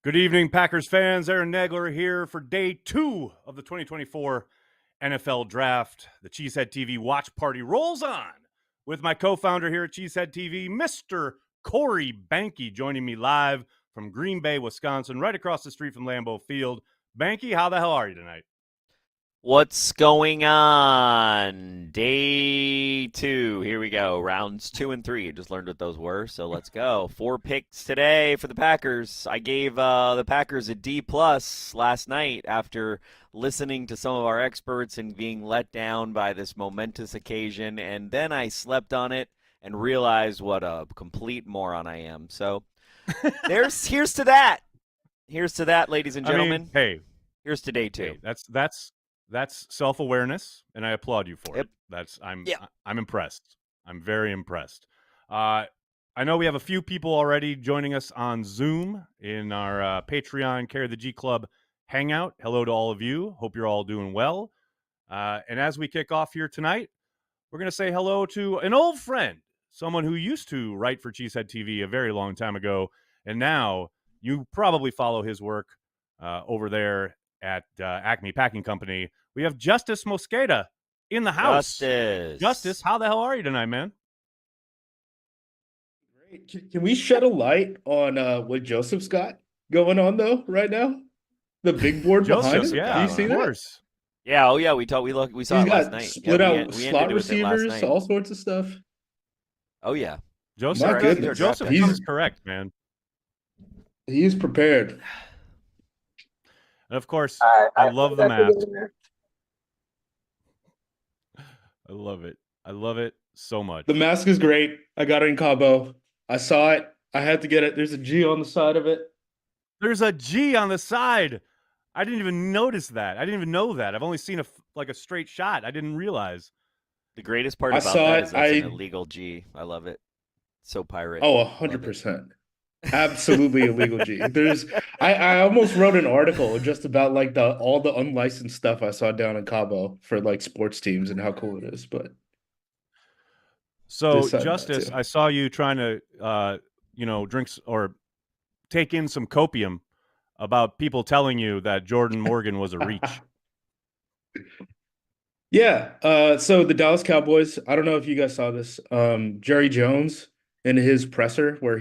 Good evening, Packers fans. Aaron Nagler here for day 2 of the 2024 NFL Draft. The Cheesehead TV watch party rolls on with my co-founder here at Cheesehead TV, Mr. Corey Behnke, joining me live from Green Bay, Wisconsin, right across the street from Lambeau Field. Behnke, how the hell are you tonight? What's going on? Day 2. Here we go. Rounds 2 and 3. I just learned what those were, so let's go. 4 picks today for the Packers. I gave the Packers a D+ last night after listening to some of our experts and being let down by this momentous occasion, and then I slept on it and realized what a complete moron I am. So here's to that. Here's to that, ladies and gentlemen. Hey, here's to day 2. Hey, that's self-awareness, and I applaud you for it. I'm impressed. I'm very impressed. I know we have a few people already joining us on Zoom in our Patreon Carry the G Club hangout. Hello to all of you. Hope you're all doing well. And as we kick off here tonight, we're going to say hello to an old friend, someone who used to write for Cheesehead TV a very long time ago, and now you probably follow his work over there at Acme Packing Company. We have Justice Mosqueda in the house. Justice, how the hell are you tonight, man? Great. Can we shed a light on what Joseph's got going on though right now? The big board behind him. Yeah, do you see that? Course. Yeah. Oh yeah. We saw it last night. Split out slot receivers, all sorts of stuff. Oh yeah. Joseph is correct, man. He is prepared. And of course, I love the mask. I love it. I love it so much. The mask is great. I got it in Cabo. I saw it. I had to get it. There's a G on the side of it. There's a G on the side. I didn't even notice that. I didn't even know that. I've only seen a straight shot. I didn't realize. The greatest part about that is that's an illegal G. I love it. So pirate. Oh, 100%. Absolutely illegal G. I almost wrote an article just about like all the unlicensed stuff I saw down in Cabo for like sports teams and how cool it is. But so Justice, I saw you trying to drink or take in some copium about people telling you that Jordan Morgan was a reach. Yeah. So the Dallas Cowboys, I don't know if you guys saw this. Jerry Jones in his presser where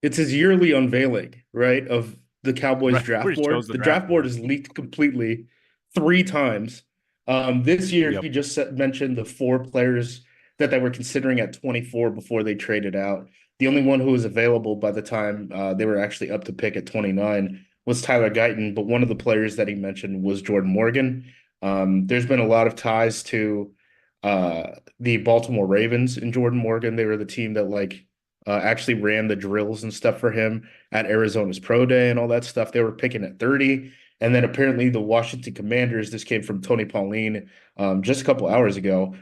it's his yearly unveiling, right, of the Cowboys draft board. The draft board is leaked completely 3 times. This year, he just mentioned the 4 players that they were considering at 24 before they traded out. The only one who was available by the time they were actually up to pick at 29 was Tyler Guyton, but one of the players that he mentioned was Jordan Morgan. There's been a lot of ties to the Baltimore Ravens and Jordan Morgan. They were the team that actually ran the drills and stuff for him at Arizona's Pro Day and all that stuff. They were picking at 30. And then apparently the Washington Commanders, this came from Tony Pauline just a couple hours ago,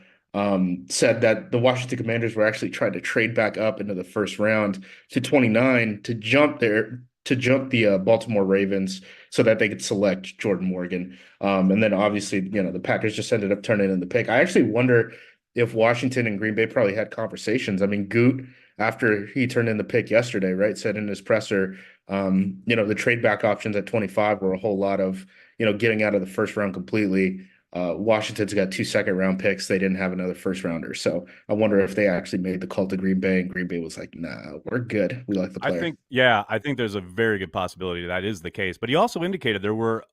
said that the Washington Commanders were actually trying to trade back up into the first round to 29 to jump the Baltimore Ravens so that they could select Jordan Morgan. And then obviously, the Packers just ended up turning in the pick. I actually wonder if Washington and Green Bay probably had conversations. I mean, Goot, after he turned in the pick yesterday, right, said in his presser, the trade back options at 25 were a whole lot of, getting out of the first round completely. Washington's got 2 second-round picks. They didn't have another first-rounder. So I wonder if they actually made the call to Green Bay, and Green Bay was like, nah, we're good. We like the player. I think there's a very good possibility that is the case. But he also indicated there was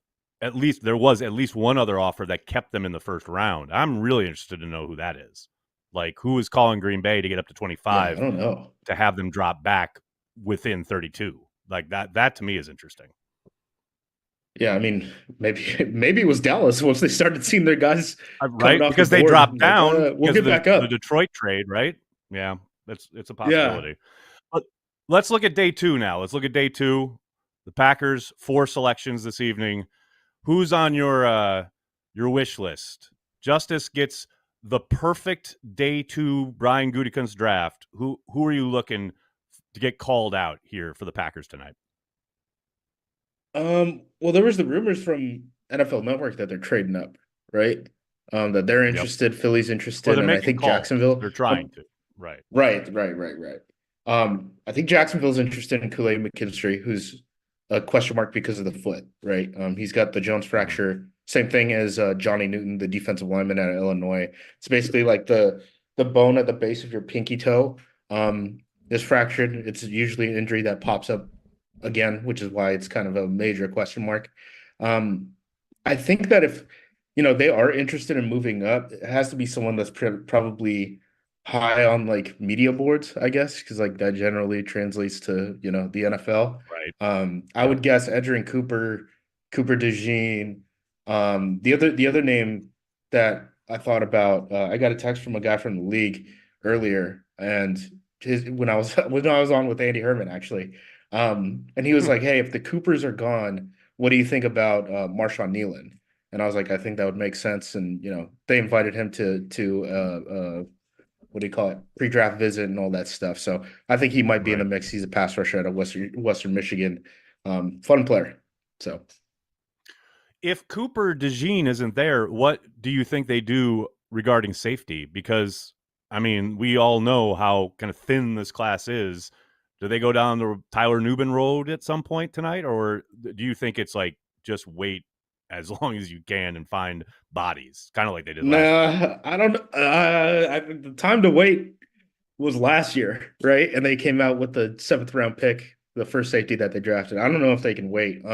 at least one other offer that kept them in the first round. I'm really interested to know who that is. Like, who is calling Green Bay to get up to 25? I don't know. To have them drop back within 32. Like, that to me is interesting. Yeah, I mean, maybe it was Dallas once they started seeing their guys right because they dropped down. We'll get back up. The Detroit trade, right? Yeah, it's a possibility. Yeah. But let's look at day 2 now. Let's look at day 2. The Packers, 4 selections this evening. Who's on your wish list? Justice gets the perfect day 2 Brian Gutekunst draft. Who are you looking to get called out here for the Packers tonight? Well, there was the rumors from NFL Network that they're trading up, right? That they're interested, Philly's interested, and I think Jacksonville. They're trying to. Right. I think Jacksonville's interested in Kool-Aid McKinstry, who's a question mark because of the foot, right? He's got the Jones fracture. Same thing as Johnny Newton, the defensive lineman out of Illinois. It's basically like the bone at the base of your pinky toe is fractured. It's usually an injury that pops up again, which is why it's kind of a major question mark. I think that if they are interested in moving up, it has to be someone that's probably high on like media boards, I guess, because like that generally translates to the NFL. Right. I would guess Edgerrin Cooper, Cooper DeJean. The other name that I thought about, I got a text from a guy from the league earlier, and when I was on with Andy Herman actually, and he was like, "Hey, if the Coopers are gone, what do you think about MarShawn Lloyd?" And I was like, "I think that would make sense." And they invited him to what do you call it, pre-draft visit and all that stuff. So I think he might be in the mix. He's a pass rusher out of Western Michigan, fun player. So if Cooper DeJean isn't there, what do you think they do regarding safety? Because I mean, we all know how kind of thin this class is. Do they go down the Tyler Nubin road at some point tonight, or do you think it's like just wait as long as you can and find bodies, kind of like they did last year? I don't. The time to wait was last year, right? And they came out with the 7th round pick, the first safety that they drafted. I don't know if they can wait.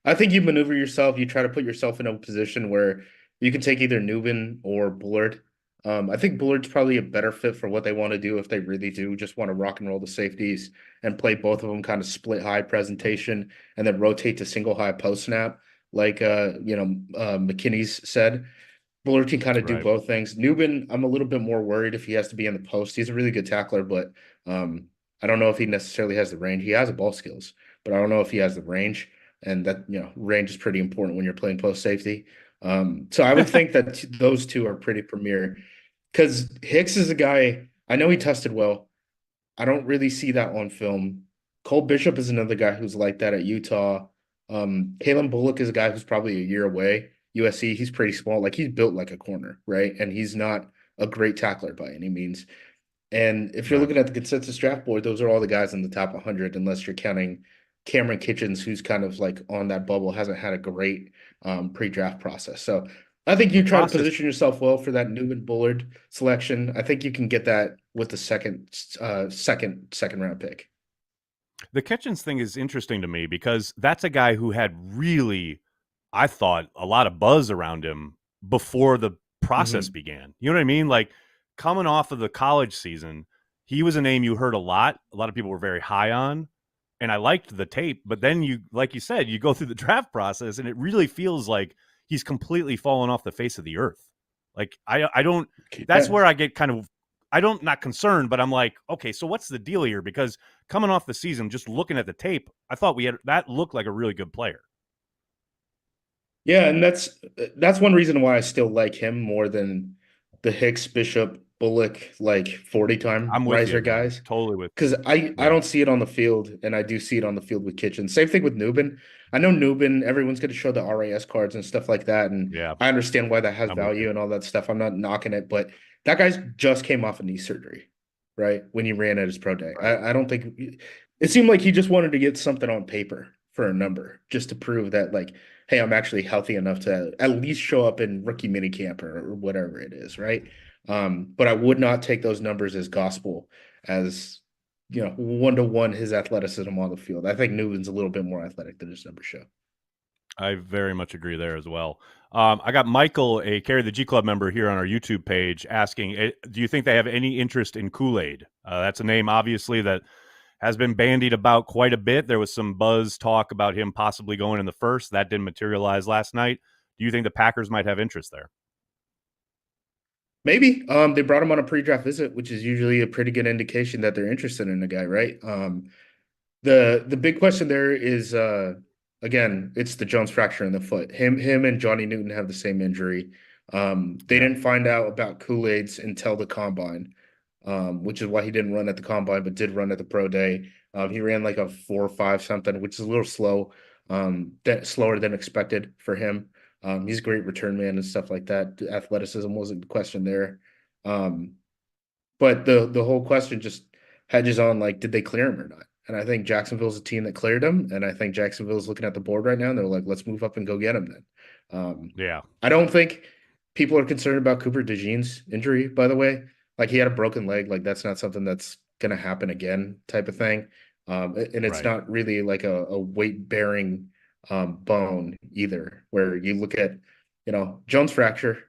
I think you maneuver yourself. You try to put yourself in a position where you can take either Nubin or Bullard. I think Bullard's probably a better fit for what they want to do if they really do just want to rock and roll the safeties and play both of them kind of split high presentation and then rotate to single high post snap, like McKinney's said. Bullard can kind of do both things. Nubin, I'm a little bit more worried if he has to be in the post. He's a really good tackler, but I don't know if he necessarily has the range. He has the ball skills, but I don't know if he has the range. And that, range is pretty important when you're playing post safety. So I would think that those two are pretty premier, because Hicks is a guy, I know he tested well. I don't really see that on film. Cole Bishop is another guy who's like that at Utah. Kalen Bullock is a guy who's probably a year away. USC, he's pretty small. Like, he's built like a corner, right? And he's not a great tackler by any means. And if you're looking at the consensus draft board, those are all the guys in the top 100, unless you're counting Cameron Kitchens, who's kind of like on that bubble, hasn't had a great pre-draft process. So I think you try to position yourself well for that Newman Bullard selection. I think you can get that with the second round pick. The Kitchens thing is interesting to me because that's a guy who had really, I thought, a lot of buzz around him before the process began. You know what I mean? Like, coming off of the college season, he was a name you heard a lot. A lot of people were very high on, and I liked the tape. But then you, like you said, you go through the draft process, and it really feels like he's completely fallen off the face of the earth. Like, I don't. That's where I get kind of. Not concerned, but I'm like, okay, so what's the deal here? Because coming off the season, just looking at the tape, I thought that looked like a really good player. Yeah, and that's one reason why I still like him more than the Hicks, Bishop, Bullock, like 40-time riser guys. Totally with you. Because I don't see it on the field, and I do see it on the field with Kitchen. Same thing with Nubin. I know Nubin, everyone's going to show the RAS cards and stuff like that, and I understand why that has value and all that stuff. I'm not knocking it, but that guy's just came off a knee surgery, right? When he ran at his pro day. I don't think it seemed like he just wanted to get something on paper for a number just to prove that, like, hey, I'm actually healthy enough to at least show up in rookie minicamp or whatever it is, right? But I would not take those numbers as gospel, as 1-to-1 his athleticism on the field. I think Newton's a little bit more athletic than his numbers show. I very much agree there as well. I got Michael, a Carry the G Club member here on our YouTube page, asking, do you think they have any interest in Kool-Aid? That's a name, obviously, that has been bandied about quite a bit. There was some buzz talk about him possibly going in the first. That didn't materialize last night. Do you think the Packers might have interest there? Maybe. They brought him on a pre-draft visit, which is usually a pretty good indication that they're interested in the guy, right? The big question there is, again, it's the Jones fracture in the foot. Him and Johnny Newton have the same injury. They didn't find out about Kool-Aid's until the combine, which is why he didn't run at the combine, but did run at the pro day. He ran like a 4.5 something, which is a little slow, slower than expected for him. He's a great return man and stuff like that. Athleticism wasn't the question there. But the whole question just hedges on, like, did they clear him or not? And I think Jacksonville's a team that cleared him. And I think Jacksonville's looking at the board right now and they're like, let's move up and go get him then. Yeah. I don't think people are concerned about Cooper DeJean's injury, by the way. Like he had a broken leg. Like that's not something that's going to happen again type of thing. And it's not really like a weight bearing bone either, where you look at, Jones fracture.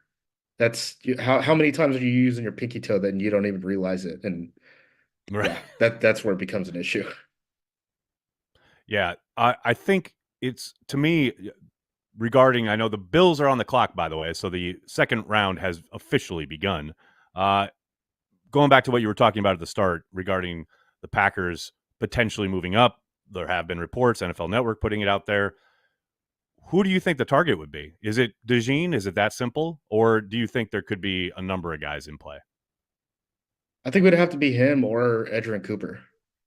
That's how many times are you using your pinky toe that you don't even realize it? And that's where it becomes an issue. Yeah, I think it's, to me, regarding, I know the Bills are on the clock, by the way, so the second round has officially begun. Going back to what you were talking about at the start regarding the Packers potentially moving up, there have been reports, NFL Network putting it out there. Who do you think the target would be? Is it DeJean? Is it that simple? Or do you think there could be a number of guys in play? I think it would have to be him or Edgerrin Cooper,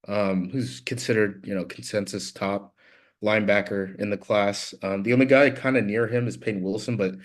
who's considered, consensus top linebacker in the class. The only guy kind of near him is Peyton Wilson, but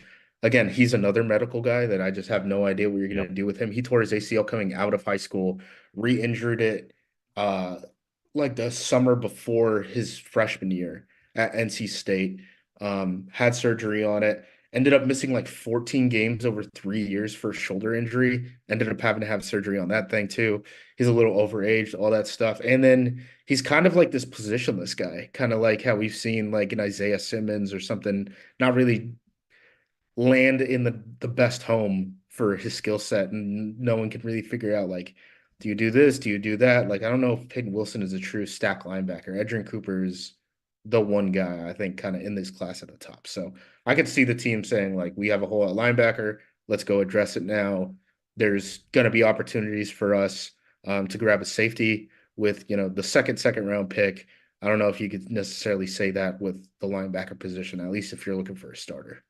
again, he's another medical guy that I just have no idea what you're going to do with him. He tore his ACL coming out of high school, re-injured it like the summer before his freshman year at NC State, had surgery on it. Ended up missing like 14 games over 3 years for a shoulder injury. Ended up having to have surgery on that thing too. He's a little overaged, all that stuff. And then he's kind of like this positionless guy, kind of like how we've seen like an Isaiah Simmons or something, not really land in the best home for his skill set. And no one can really figure out, like, do you do this? Do you do that? Like, I don't know if Peyton Wilson is a true stack linebacker. Edgerrin Cooper is the one guy I think kind of in this class at the top. So I could see the team saying, like, we have a hole at linebacker. Let's go address it now. There's going to be opportunities for us to grab a safety with, the second round pick. I don't know if you could necessarily say that with the linebacker position, at least if you're looking for a starter.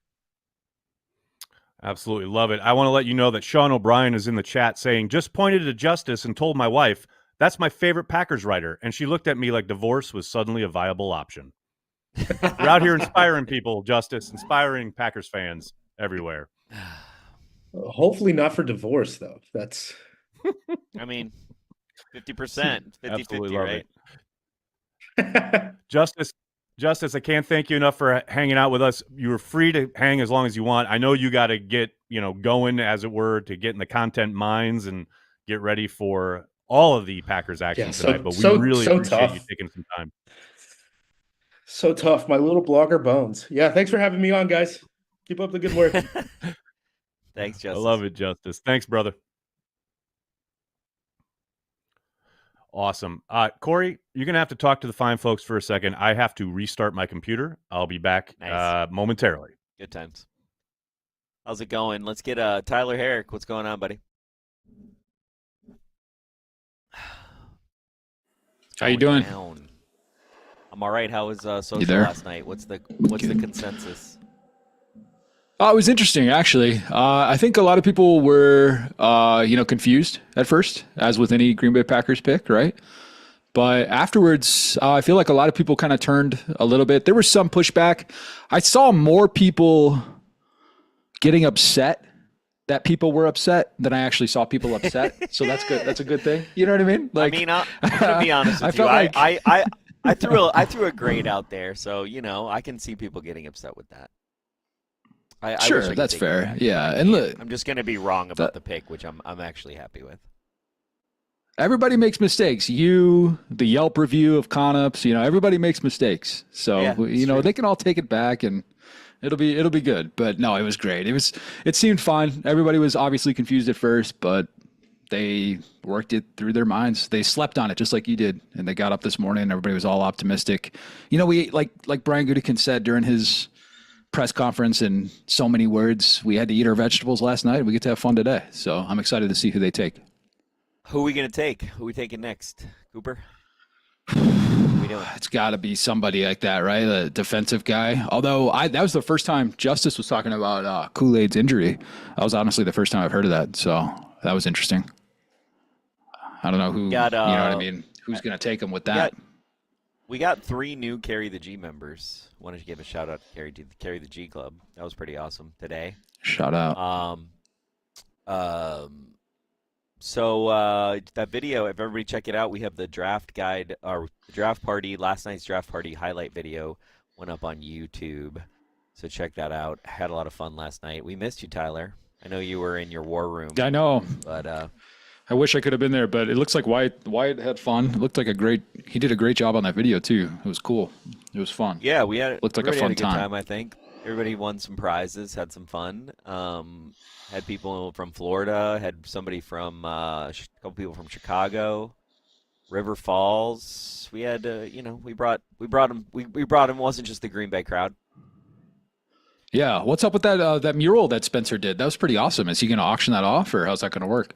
Absolutely love it. I want to let you know that Sean O'Brien is in the chat saying, just pointed to Justice and told my wife, that's my favorite Packers writer. And she looked at me like divorce was suddenly a viable option. You're out here inspiring people, Justice, inspiring Packers fans everywhere. Hopefully not for divorce, though. That's, I mean, 50%, 50-50, right? Justice, I can't thank you enough for hanging out with us. You were free to hang as long as you want. I know you got to get, going, as it were, to get in the content mines and get ready for all of the Packers action tonight. But we really appreciate you taking some time. So tough. My little blogger bones. Yeah, thanks for having me on, guys. Keep up the good work. Thanks, Justice. I love it, Justice. Thanks, brother. Awesome. Corey, you're going to have to talk to the fine folks for a second. I have to restart my computer. I'll be back momentarily. Good times. How's it going? Let's get Tyler Herrick. What's going on, buddy? How you doing? Down. I'm all right. How was social last night? What's the consensus? Oh, it was interesting, actually. I think a lot of people were, confused at first, as with any Green Bay Packers pick, right? But afterwards, I feel like a lot of people kind of turned a little bit. There was some pushback. I saw more people getting upset that people were upset than I actually saw people upset. So that's good. That's a good thing. You know what I mean? Like, I mean, I'm gonna be honest with you. I threw a grade out there, so I can see people getting upset with that. Sure, that's fair. Yeah, and look, I'm just gonna be wrong about the pick, which I'm actually happy with. Everybody makes mistakes. The Yelp review of Conups, everybody makes mistakes. So they can all take it back and it'll be good. But no, it was great. It seemed fun. Everybody was obviously confused at first, but they worked it through their minds. They slept on it just like you did, and they got up this morning and everybody was all optimistic. We like Brian Gutekunst said during his press conference in so many words, we had to eat our vegetables last night. We get to have fun today. So I'm excited to see who they take. Who are we going to take? Who are we taking next? Cooper? What are we doing? It's got to be somebody like that, right? A defensive guy. Although that was the first time Justice was talking about Kool-Aid's injury. That was honestly the first time I've heard of that. So that was interesting. I don't know who, you know what I mean? Who's going to take him with that? We got 3 new Carry the G members. Wanted to give a shout out to Carry the G Club. That was pretty awesome today. Shout out. So that video, if everybody check it out, we have the draft guide or draft party, last night's draft party highlight video went up on YouTube. So check that out. Had a lot of fun last night. We missed you, Tyler. I know you were in your war room. I know. But I wish I could have been there, but it looks like Wyatt had fun. It looked like he did a great job on that video too. It was cool. It was fun. Yeah, we had looked like a fun good time, I think. Everybody won some prizes, had some fun. Had people from Florida, had somebody from a couple people from Chicago, River Falls. We had we brought them. We brought them. It wasn't just the Green Bay crowd. Yeah, what's up with that mural that Spencer did? That was pretty awesome. Is he going to auction that off, or how's that going to work?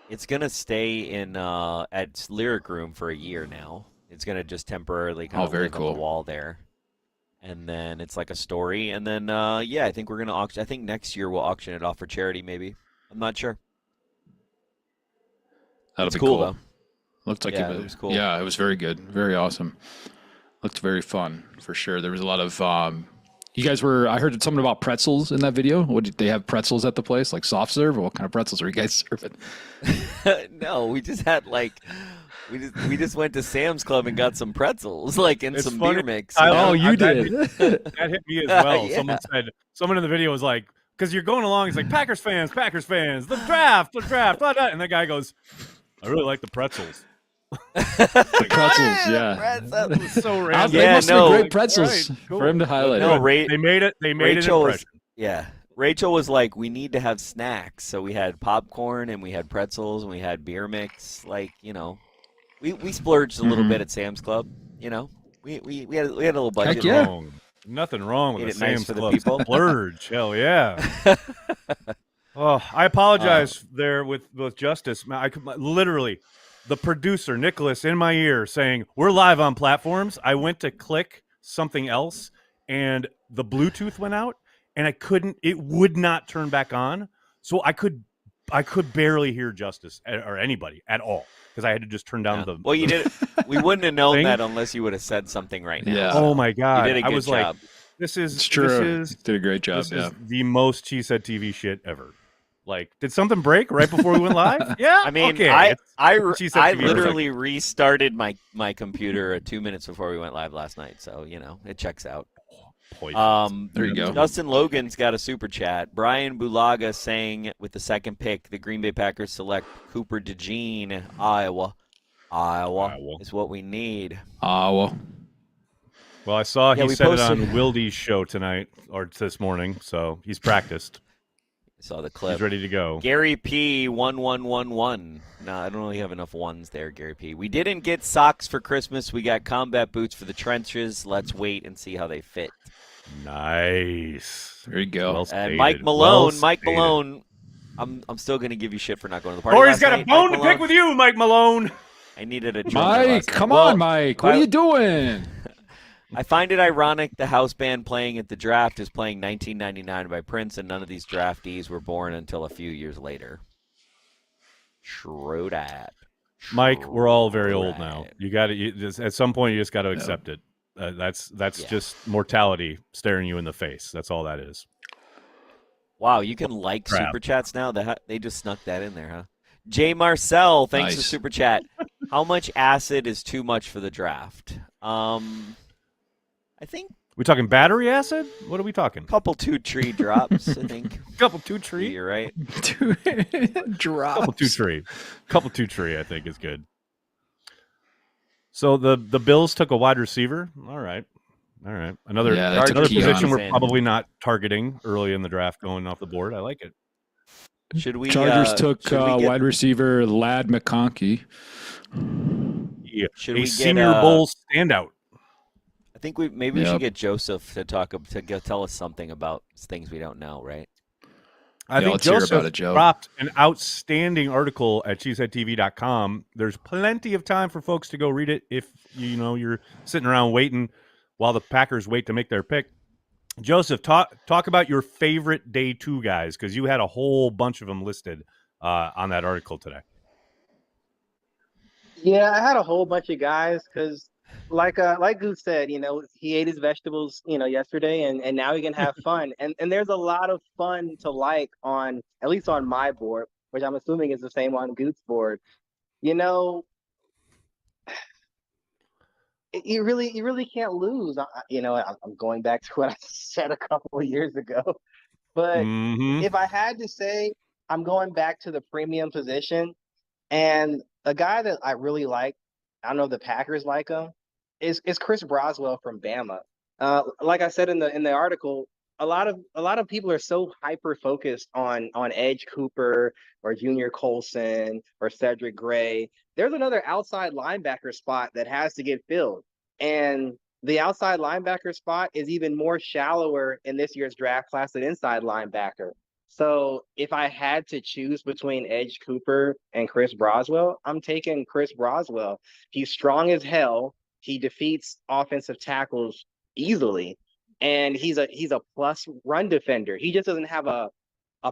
It's going to stay in at Lyric Room for a year now. It's going to just temporarily kind of live on the wall there. And then it's like a story. And then, I think we're going to auction. I think next year we'll auction it off for charity, maybe. I'm not sure. That'll be cool, though. Looked like it was cool. Yeah, it was very good. Very awesome. Looked very fun, for sure. There was a lot of... I heard something about pretzels in that video. What did they have pretzels at the place? Like soft serve? Or what kind of pretzels are you guys serving? No, we just had we just went to Sam's Club and got some pretzels, and some beer mix. You did. That hit me as well. Yeah. Someone in the video was like, because you're going along, he's like, Packers fans, the draft, blah, blah. And the guy goes, I really like the pretzels. Pretzels, yeah. Pretzels. So random. They must be great pretzels for him to highlight. No, they made it. They made Rachel an impression. Rachel was like, we need to have snacks, so we had popcorn and we had pretzels and we had beer mix. We splurged a little bit at Sam's Club. We had a little budget. Heck yeah. Nothing wrong with Made a it nice Sam's for the Club people. splurge. Hell yeah. Oh, I apologize there with Justice. I could literally. The producer, Nicholas, in my ear saying, we're live on platforms. I went to click something else, and the Bluetooth went out, and it would not turn back on. So I could barely hear Justice or anybody at all because I had to just turn down the... Well, you did. We wouldn't have known that unless you would have said something right now. Yeah. Oh, my God. You did a good job. Like, it's true. You did a great job, This is the most CHTV shit ever. Like, did something break right before we went live? Yeah. I mean, okay. I literally restarted my computer 2 minutes before we went live last night, so it checks out. There you go. Justin Logan's got a super chat. Brian Bulaga saying with the second pick, the Green Bay Packers select Cooper DeJean, Iowa is what we need. Iowa. Well, I saw he said it on Wildy's show tonight or this morning, so he's practiced. Saw the clip. He's ready to go. Gary P 1111. No, I don't really have enough ones there, Gary P. We didn't get socks for Christmas. We got combat boots for the trenches. Let's wait and see how they fit. Nice. There you go. Well and Mike Malone. I'm still gonna give you shit for not going to the party. Or he's got a bone to pick with you, Mike Malone. I needed a Mike. Come on, Mike. What are you doing? I find it ironic the house band playing at the draft is playing 1999 by Prince, and none of these draftees were born until a few years later. True that. Mike, we're all very old now. You got to at some point you just got to accept it. That's just mortality staring you in the face. That's all that is. Wow, you can super chats now. They just snuck that in there, huh? Jay Marcel, thanks for super chat. How much acid is too much for the draft? I think we talking battery acid? What are we talking? Couple 2 tree drops, I think. Couple 2 tree? You're right. 2 drops. Couple 2 tree, I think is good. So the Bills took a wide receiver. All right. Another position we're probably not targeting early in the draft going off the board. I like it. Should we? Chargers took wide receiver Lad McConkey. Yeah. A Senior Bowl standout. I think we should get Joseph to tell us something about things we don't know, right? I think Joseph dropped an outstanding article at CHTV.com. There's plenty of time for folks to go read it if you're sitting around waiting while the Packers wait to make their pick. Joseph, talk about your favorite day 2 guys, because you had a whole bunch of them listed on that article today. Yeah, I had a whole bunch of guys because, like Goose said, he ate his vegetables, yesterday, and now he can have fun. And there's a lot of fun to like at least on my board. which I'm assuming is the same on Goot's board. You know, you really can't lose. I'm going back to what I said a couple of years ago, but Mm-hmm. if I had to say, I'm going back to the premium position, and a guy that I really like, I don't know if the Packers like him, is Chris Broswell from Bama. Like I said in the article, a lot of people are so hyper focused on Edge Cooper or Junior Colson or Cedric Gray. There's another outside linebacker spot that has to get filled, and the outside linebacker spot is even more shallower in this year's draft class than inside linebacker. So if I had to choose between Edge Cooper and Chris Broswell, I'm taking Chris Broswell. He's strong as hell. He defeats offensive tackles easily, and he's a plus run defender. He just doesn't have a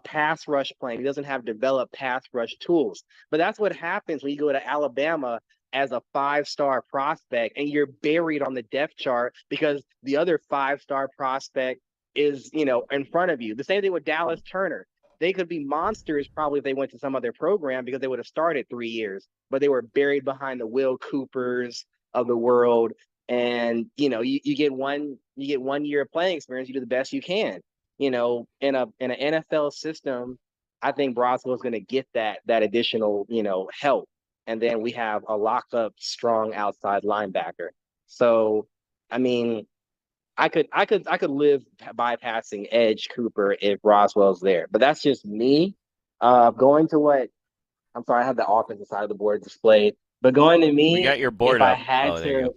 pass rush plan. He doesn't have developed pass rush tools. But that's what happens when you go to Alabama as a 5-star prospect and you're buried on the depth chart because the other 5-star prospect is, in front of you. The same thing with Dallas Turner. They could be monsters probably if they went to some other program because they would have started 3 years, but they were buried behind the Will Coopers of the world. And, you get 1 year of playing experience. You do the best you can. In an NFL system, I think Broswell is going to get that additional, help. And then we have a locked up, strong outside linebacker. So, I mean, I could live bypassing Edge Cooper if Broswell's there, but that's just me. Going to what I'm sorry, I have the offensive side of the board displayed, but going to me, we got your board if up. I had to,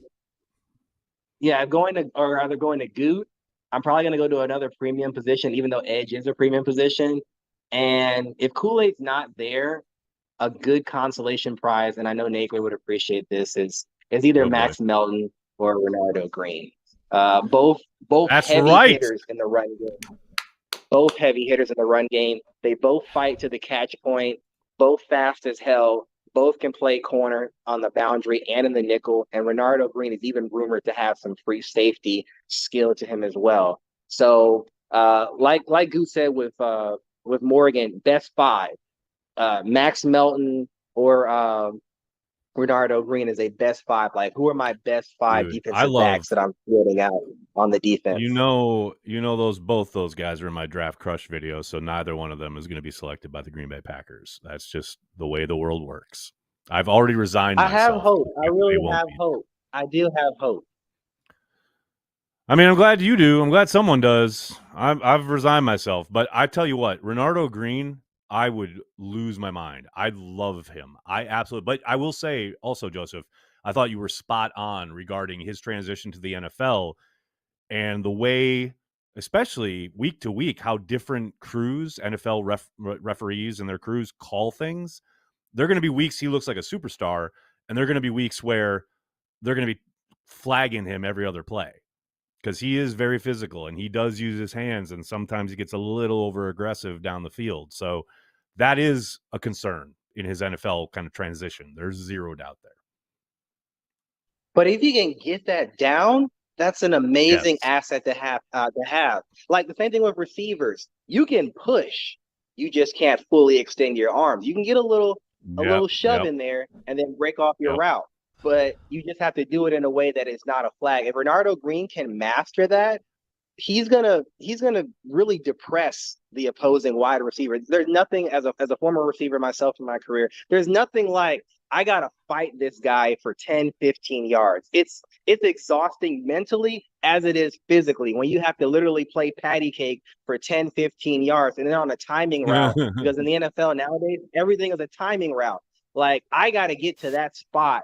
either going to Goot, I'm probably going to go to another premium position, even though Edge is a premium position. And if Kool-Aid's not there, a good consolation prize, and I know Nagler would appreciate this, is either Max Melton or Renardo Green. Both That's heavy right. hitters in the run game. Both heavy hitters in the run game. They both fight to the catch point, both fast as hell. Both can play corner on the boundary and in the nickel. And Renardo Green is even rumored to have some free safety skill to him as well. So, like Goose said with Morgan, best 5. Max Melton or Renardo Green is a best 5. Like, who are my best 5 defensive backs that I'm fielding out on the defense? Both those guys are in my draft crush video, so neither one of them is going to be selected by the Green Bay Packers. That's just the way the world works. I've already resigned myself. I have hope. I really have hope. I do have hope. I mean, I'm glad you do. I'm glad someone does. I've resigned myself. But I tell you what, Renardo Green, I would lose my mind. I love him. I absolutely. But I will say also, Joseph, I thought you were spot on regarding his transition to the NFL and the way, especially week to week, how different crews, NFL referees and their crews call things. There are going to be weeks he looks like a superstar, and there are going to be weeks where they're going to be flagging him every other play because he is very physical and he does use his hands, and sometimes he gets a little over aggressive down the field. So that is a concern in his NFL kind of transition. There's zero doubt there. But if you can get that down, that's an amazing asset to have. Like the same thing with receivers. You can push. You just can't fully extend your arms. You can get a little shove in there and then break off your route. But you just have to do it in a way that is not a flag. If Renardo Green can master that, he's gonna really depress the opposing wide receiver. There's nothing, as a former receiver myself in my career, there's nothing like I gotta fight this guy for 10, 15 yards. It's exhausting mentally as it is physically when you have to literally play patty cake for 10, 15 yards and then on a timing route. Because in the NFL nowadays, everything is a timing route. Like, I gotta get to that spot,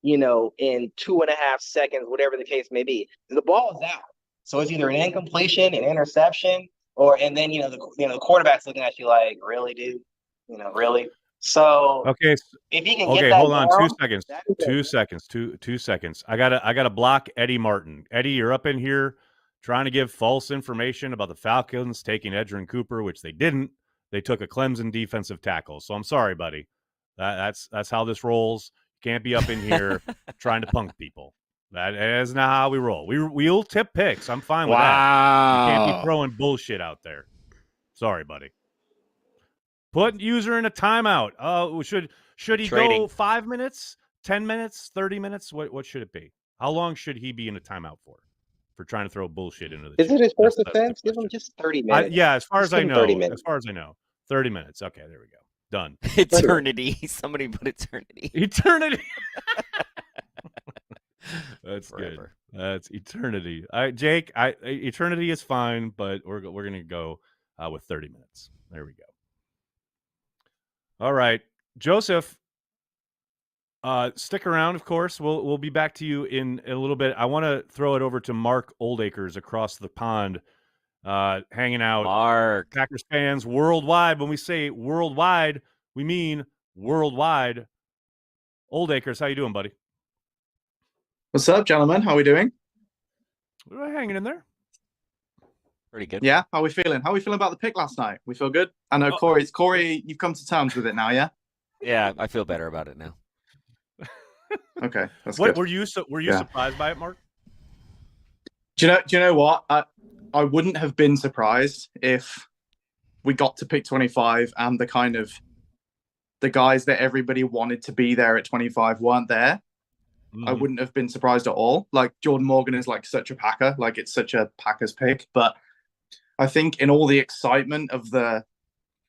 in 2.5 seconds, whatever the case may be. The ball is out. So it's either an incompletion, an interception, and then the quarterback's looking at you like, really, dude? Really? So okay, if he can get that hold on, down, 2 seconds. 2 seconds. I gotta block Eddie Martin. Eddie, you're up in here trying to give false information about the Falcons taking Edgerrin Cooper, which they didn't. They took a Clemson defensive tackle. So I'm sorry, buddy. That's how this rolls. Can't be up in here trying to punk people. That is not how we roll. We'll tip picks. I'm fine with that. You can't be throwing bullshit out there. Sorry, buddy. Put user in a timeout. Should he Trading. go 5 minutes, 10 minutes, 30 minutes? What should it be? How long should he be in a timeout for trying to throw bullshit into the Is chat? it his first That's the offense? Give him question. just 30 minutes. Yeah, as far Just as I give him 30 know. minutes. 30 minutes. Okay, there we go. Done. Eternity. Somebody put eternity. Eternity. That's Forever. good. That's eternity. Jake, eternity is fine, but we're gonna go with 30 minutes. There we go. All right, Joseph. Stick around, of course. We'll be back to you in a little bit. I want to throw it over to Mark Oldacres across the pond, hanging out. Mark. Packers fans worldwide. When we say worldwide, we mean worldwide. Oldacres, how you doing, buddy? What's up, gentlemen? How are we doing? We're hanging in there. Pretty good. Yeah, how are we feeling? How are we feeling about the pick last night? We feel good? I know, Corey, you've come to terms with it now, yeah? Yeah, I feel better about it now. Okay, that's What good. were you surprised by it, Mark? Do you know what? I wouldn't have been surprised if we got to pick 25 and the guys that everybody wanted to be there at 25 weren't there. I wouldn't have been surprised at all. Like, Jordan Morgan is like such a Packer, like it's such a Packers pick. But I think in all the excitement of the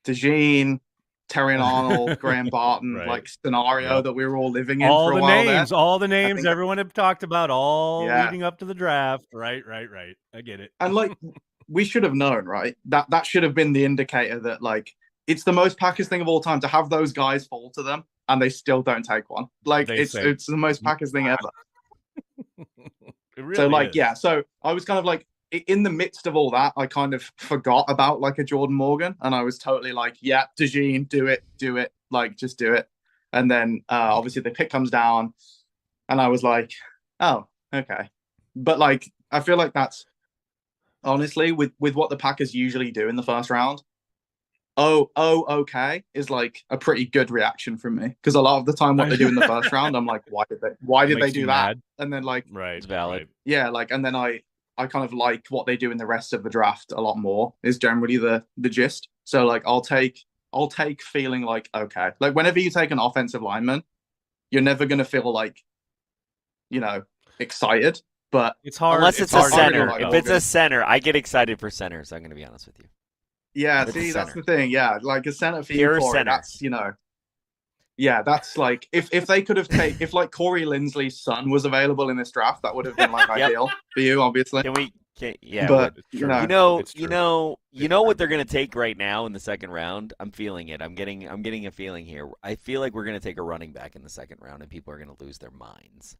DeJean, Terry Arnold, Graham Barton, Right. like scenario that we were all living in all for a the while names, there. all the names everyone had talked about, all Yeah. leading up to the draft. Right. I get it. And like, we should have known, right? That should have been the indicator that like it's the most Packers thing of all time to have those guys fall to them and they still don't take one. Like it's the most Packers thing ever. It really So like, is. yeah. So I was kind of like in the midst of all that, I kind of forgot about like a Jordan Morgan, and I was totally like, yeah, DeJean, do it, like just do it. And then obviously the pick comes down, and I was like, oh, okay. But like, I feel like that's honestly with what the Packers usually do in the first round. Okay, is like a pretty good reaction from me, because a lot of the time what they do in the first round, I'm like, why did they do that? Mad. And then like, Right. It's valid. yeah, like, and then I kind of like what they do in the rest of the draft a lot more is generally the gist. So like, I'll take feeling like, okay, like whenever you take an offensive lineman, you're never going to feel like, excited, but It's hard. Unless it's a hard to center. know. If it's a center, I get excited for centers. I'm going to be honest with you. yeah, It's a see, that's center. the thing. Yeah, like a center for Pure you, Corey, center. that's, yeah, that's like, if they could have taken, if like Corey Linsley's son was available in this draft, that would have been like ideal for you, obviously. Yeah, But It's you true. know, It's true. you know what they're going to take right now in the second round. I'm feeling it. I'm getting a feeling here. I feel like we're going to take a running back in the second round, and people are going to lose their minds.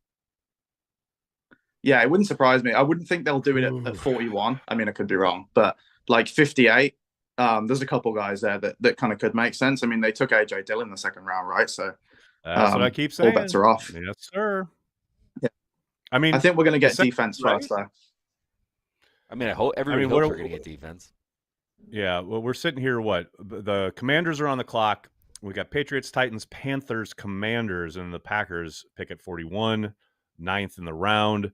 yeah, it wouldn't surprise me. I wouldn't think they'll do it at 41. I mean, I could be wrong, but like 58, there's a couple guys there that kind of could make sense. I mean, they took AJ Dillon in the second round, right? So That's what I keep saying. all bets are off. Yes, sir. Yeah. I mean, I think we're going to get second, defense right? first, though. I mean, I hope everybody hopes we're going to get defense. Yeah, well, we're sitting here. What the Commanders are on the clock. We got Patriots, Titans, Panthers, Commanders, and the Packers pick at 41, 9th in the round.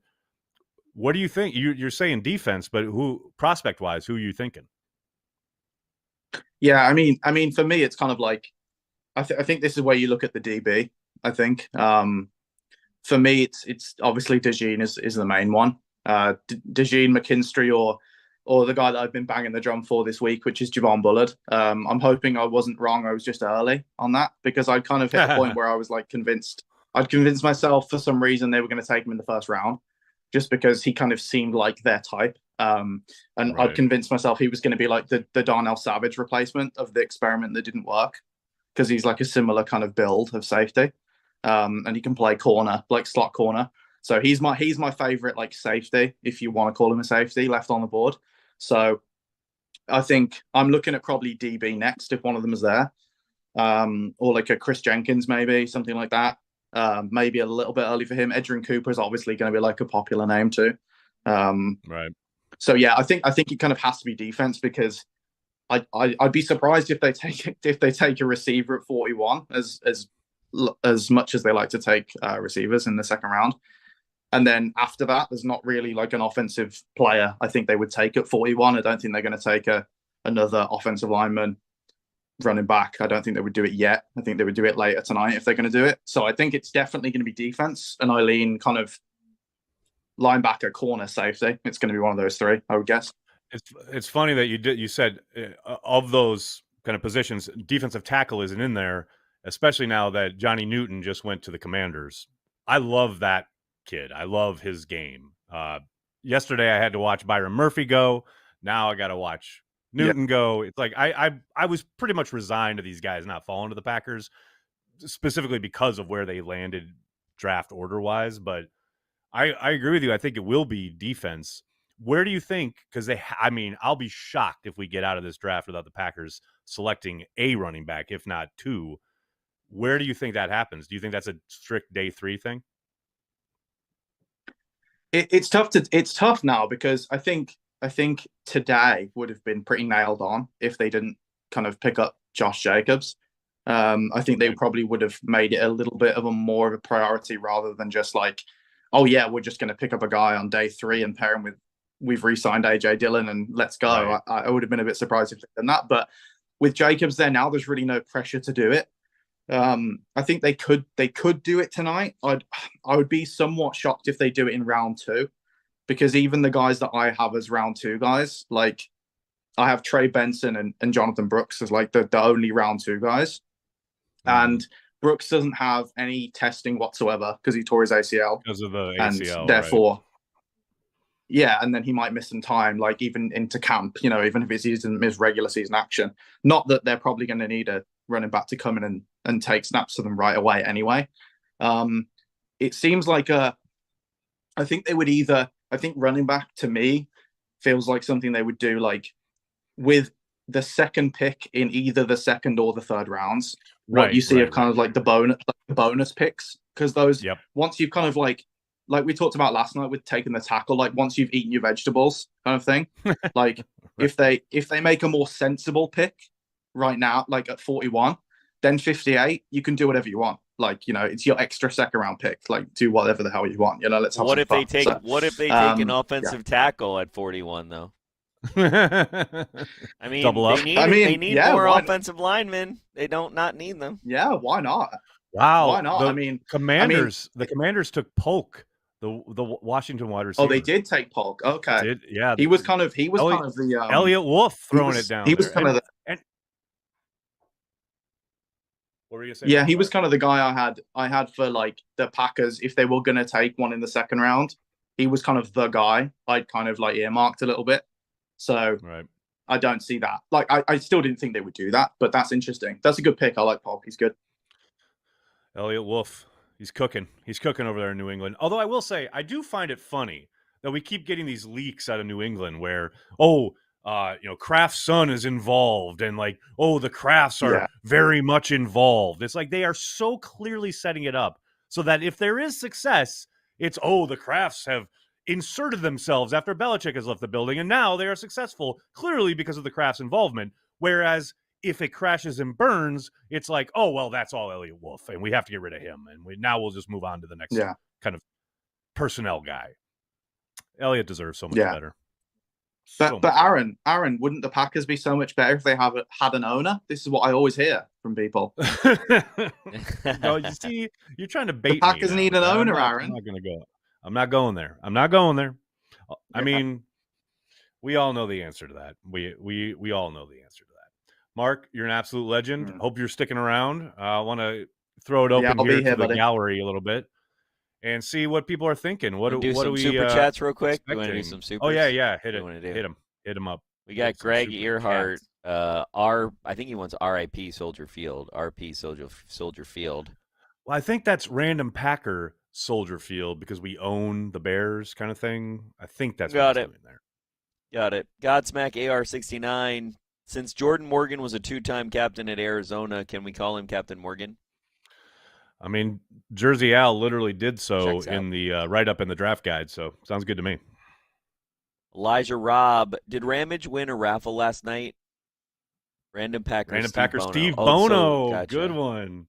What do you think? You're saying defense, but who prospect wise? Who are you thinking? Yeah, I mean, for me, it's kind of like, I think this is where you look at the DB. I think for me, it's obviously DeJean is the main one. DeJean, McKinstry, or the guy that I've been banging the drum for this week, which is Javon Bullard. I'm hoping I wasn't wrong. I was just early on that, because I'd kind of hit a point where I was like convinced. I'd convinced myself for some reason they were going to take him in the first round, just because he kind of seemed like their type. And right. I'd convinced myself he was going to be like the Darnell Savage replacement of the experiment that didn't work, because he's like a similar kind of build of safety. And he can play corner, like slot corner. So he's my favorite like safety, if you want to call him a safety, left on the board. So I think I'm looking at probably DB next if one of them is there, or like a Chris Jenkins, maybe something like that. Maybe a little bit early for him. Edgerrin Cooper is obviously going to be like a popular name too. Right. So yeah, I think it kind of has to be defense, because I'd be surprised if they take a receiver at 41 as much as they like to take receivers in the second round. And then after that, there's not really like an offensive player I think they would take at 41. I don't think they're going to take another offensive lineman running back. I don't think they would do it yet. I think they would do it later tonight if they're going to do it. So I think it's definitely going to be defense, and I lean kind of linebacker, corner, safety. It's going to be one of those three, I would guess. It's funny that you said of those kind of positions, defensive tackle isn't in there, especially now that Johnny Newton just went to the Commanders. I love that kid. I love his game. Yesterday I had to watch Byron Murphy go. Now I got to watch Newton go. It's like I was pretty much resigned to these guys not falling to the Packers, specifically because of where they landed draft order wise. But I agree with you. I think it will be defense. Where do you think? Because I'll be shocked if we get out of this draft without the Packers selecting a running back, if not two. Where do you think that happens? Do you think that's a strict day 3 thing? It's tough now because I think today would have been pretty nailed on if they didn't kind of pick up Josh Jacobs. I think they probably would have made it a little bit of more of a priority rather than just like, oh yeah, we're just going to pick up a guy on day 3 and pair him with, we've re-signed AJ Dillon and let's go. Right. I would have been a bit surprised if they'd done that, but with Jacobs there now, there's really no pressure to do it. I think they could do it tonight. I would be somewhat shocked if they do it in round 2, because even the guys that I have as round 2 guys, like I have Trey Benson and Jonathan Brooks as like the only round 2 guys. And Brooks doesn't have any testing whatsoever because he tore his ACL. Because of the ACL, and therefore, right. Yeah, and then he might miss some time, like even into camp, even if he doesn't miss regular season action. Not that they're probably going to need a running back to come in and take snaps to them right away anyway. It seems like I think running back to me feels like something they would do like with the second pick in either the second or the third rounds. What you see of kind of like the bonus picks, because those once you've kind of like we talked about last night with taking the tackle, like once you've eaten your vegetables kind of thing, like if they make a more sensible pick right now, like at 41, then 58, you can do whatever you want. Like, it's your extra second round pick. Like, do whatever the hell you want. Let's have what some if fun. they take what if they take an offensive tackle at 41 though? I mean, double up. They need more offensive linemen. They don't not need them. Yeah, why not? Wow, why not? The Commanders took Polk, the Washington wide receiver. Oh, they did take Polk. Okay, yeah. He was kind of the Elliot Wolf throwing it down. He was kind of what were you saying? Yeah, he was kind of the guy I had for like the Packers if they were going to take one in the second round. He was kind of the guy I'd kind of like earmarked a little bit. So I don't see that. Like I still didn't think they would do that, but that's interesting. That's a good pick. I like Polk. He's good. Elliot Wolf. He's cooking. He's cooking over there in New England. Although I will say, I do find it funny that we keep getting these leaks out of New England where, Kraft's son is involved and like, the Krafts are very much involved. It's like they are so clearly setting it up so that if there is success, it's, the Krafts have inserted themselves after Belichick has left the building and now they are successful, clearly because of the Krafts' involvement. Whereas if it crashes and burns, it's like, that's all Elliot Wolf, and we have to get rid of him, and we'll just move on to the next kind of personnel guy. Elliot deserves so much better. But Aaron, wouldn't the Packers be so much better if they had an owner? This is what I always hear from people. No, you see, you're trying to bait me. The Packers need an owner, Aaron. I'm not going to go. I'm not going there. I mean, we all know the answer to that. We all know the answer to that. Mark, you're an absolute legend. Hope you're sticking around. I want to throw it open here to the gallery a little bit and see what people are thinking. What do we super chats real quick? You want to do some super? Oh yeah, hit him up. We got Greg Earhart. I think he wants RIP Soldier Field. RP Soldier Field. Well, I think that's random Packer Soldier Field because we own the Bears kind of thing. I think that's what he's doing there. Got it. Godsmack AR69. Since Jordan Morgan was a 2-time captain at Arizona, can we call him Captain Morgan? I mean, Jersey Al literally did so in the write-up in the draft guide, so sounds good to me. Elijah Robb, did Ramage win a raffle last night? Random Packer Steve Bono. Gotcha. Good one.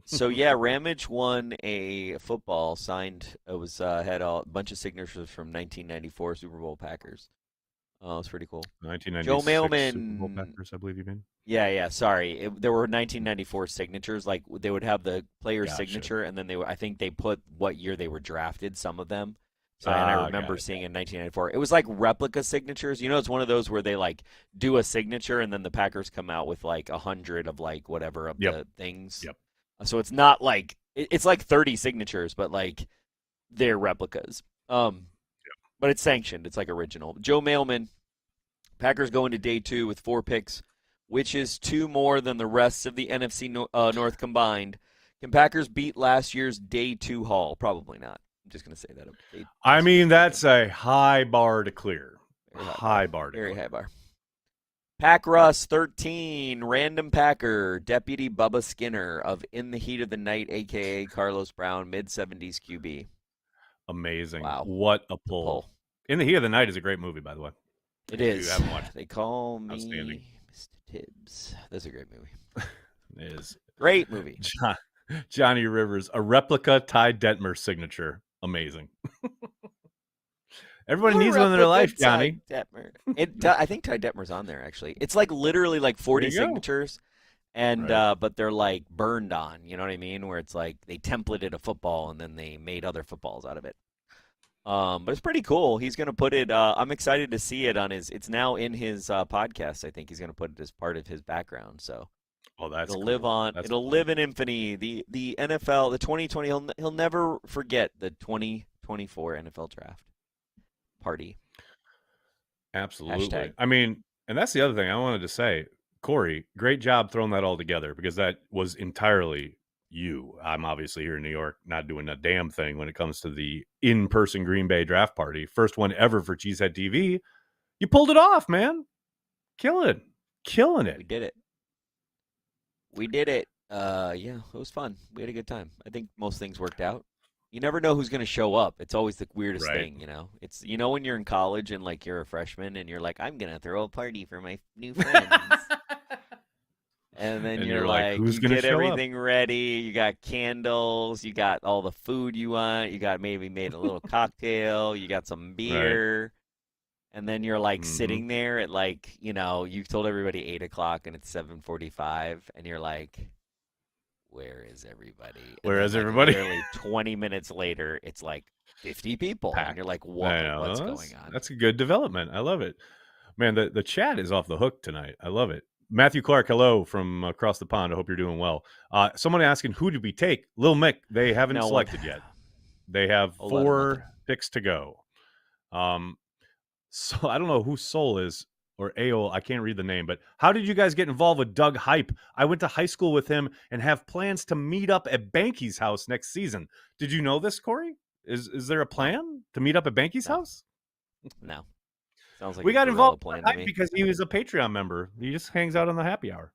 So, yeah, Ramage won a football signed. It was had a bunch of signatures from 1994 Super Bowl Packers. Oh, it's pretty cool. 1996 Joe Super Bowl Mailman. Packers, I believe you mean. Yeah. Sorry, there were 1994 signatures. Like they would have the player's Gotcha. signature, and then I think they put what year they were drafted. Some of them. So, and I remember seeing in 1994, it was like replica signatures. It's one of those where they like do a signature, and then the Packers come out with like 100 of like whatever of the things. Yep. So it's not like it's like 30 signatures, but like they're replicas. But it's sanctioned. It's like original. Joe Mailman. Packers go into day 2 with 4 picks, which is 2 more than the rest of the NFC North combined. Can Packers beat last year's day 2 haul? Probably not. I'm just going to say that. I mean, that's a high bar to clear. Very high bar. Very high bar. Pack Russ 13, random Packer, Deputy Bubba Skinner of In the Heat of the Night, a.k.a. Carlos Brown, mid-70s QB. Amazing. Wow. What a pull. In the Heat of the Night is a great movie, by the way. It is. You haven't watched They call me Outstanding. Mr. Tibbs. That's a great movie. It is. Great movie. Johnny Rivers, a replica Ty Detmer signature. Amazing. Everybody needs one in their life, Johnny. Ty Detmer. I think Ty Detmer's on there, actually. It's like literally like 40 signatures, and but they're like burned on, you know what I mean? Where it's like they templated a football and then they made other footballs out of it. But it's pretty cool. He's going to put it, I'm excited to see it on it's now in his podcast. I think he's going to put it as part of his background. So that's it'll cool. live on. That's it'll cool. live in infamy. The NFL, the 2020. He'll never forget the 2024 NFL draft party. Absolutely. Hashtag. I mean, and that's the other thing I wanted to say, Corey. Great job throwing that all together because that was entirely you. I'm obviously here in New York, not doing a damn thing when it comes to the in-person Green Bay draft party. First one ever for CHTV. You pulled it off, man. Killing it. We did it. Yeah, it was fun. We had a good time. I think most things worked out. You never know who's going to show up. It's always the weirdest thing, you know. It's when you're in college and like you're a freshman and you're like, I'm going to throw a party for my new friends. And then you're like, who's you gonna get show everything ready. You got candles. You got all the food you want. You got maybe made a little cocktail. You got some beer. And then you're like sitting there at like, you've told everybody 8 o'clock and it's 7:45. And you're like, where is everybody? Everybody? Literally 20 minutes later, it's like 50 people. Packed. And you're like, what's going on? That's a good development. I love it. Man, the chat is off the hook tonight. I love it. Matthew Clark, hello from across the pond. I hope you're doing well. Someone asking, who did we take? Lil Mick, they haven't selected yet. They have 4 picks to go. So I don't know who Soul is or Aol. I can't read the name, but how did you guys get involved with Doug Hype? I went to high school with him and have plans to meet up at Behnke's house next season. Did you know this, Corey? Is there a plan to meet up at Behnke's house? No. Sounds like we got involved because he was a Patreon member. He just hangs out on the happy hour.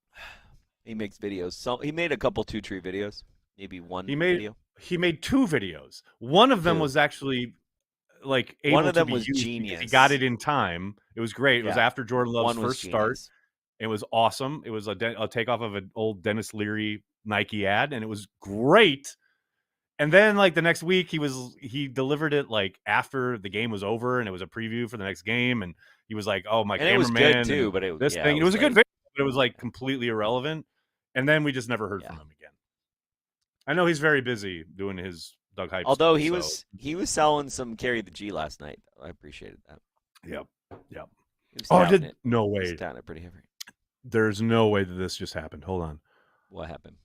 He makes videos. So he made a couple 2-tree videos, maybe one video. He made 2 videos. One of them was actually like able one of them to be was used genius. He got it in time. It was great. It was after Jordan Love's first start. It was awesome. It was a takeoff of an old Dennis Leary Nike ad, and it was great. And then like the next week he delivered it like after the game was over and it was a preview for the next game. And he was like, oh, my cameraman. It was good too, but it was a good video, but it was like completely irrelevant. And then we just never heard from him again. I know he's very busy doing his Doug Hype. Although he was selling some Carry the G last night. I appreciated that. Yep. No way. He was down it pretty heavy. There's no way that this just happened. Hold on. What happened?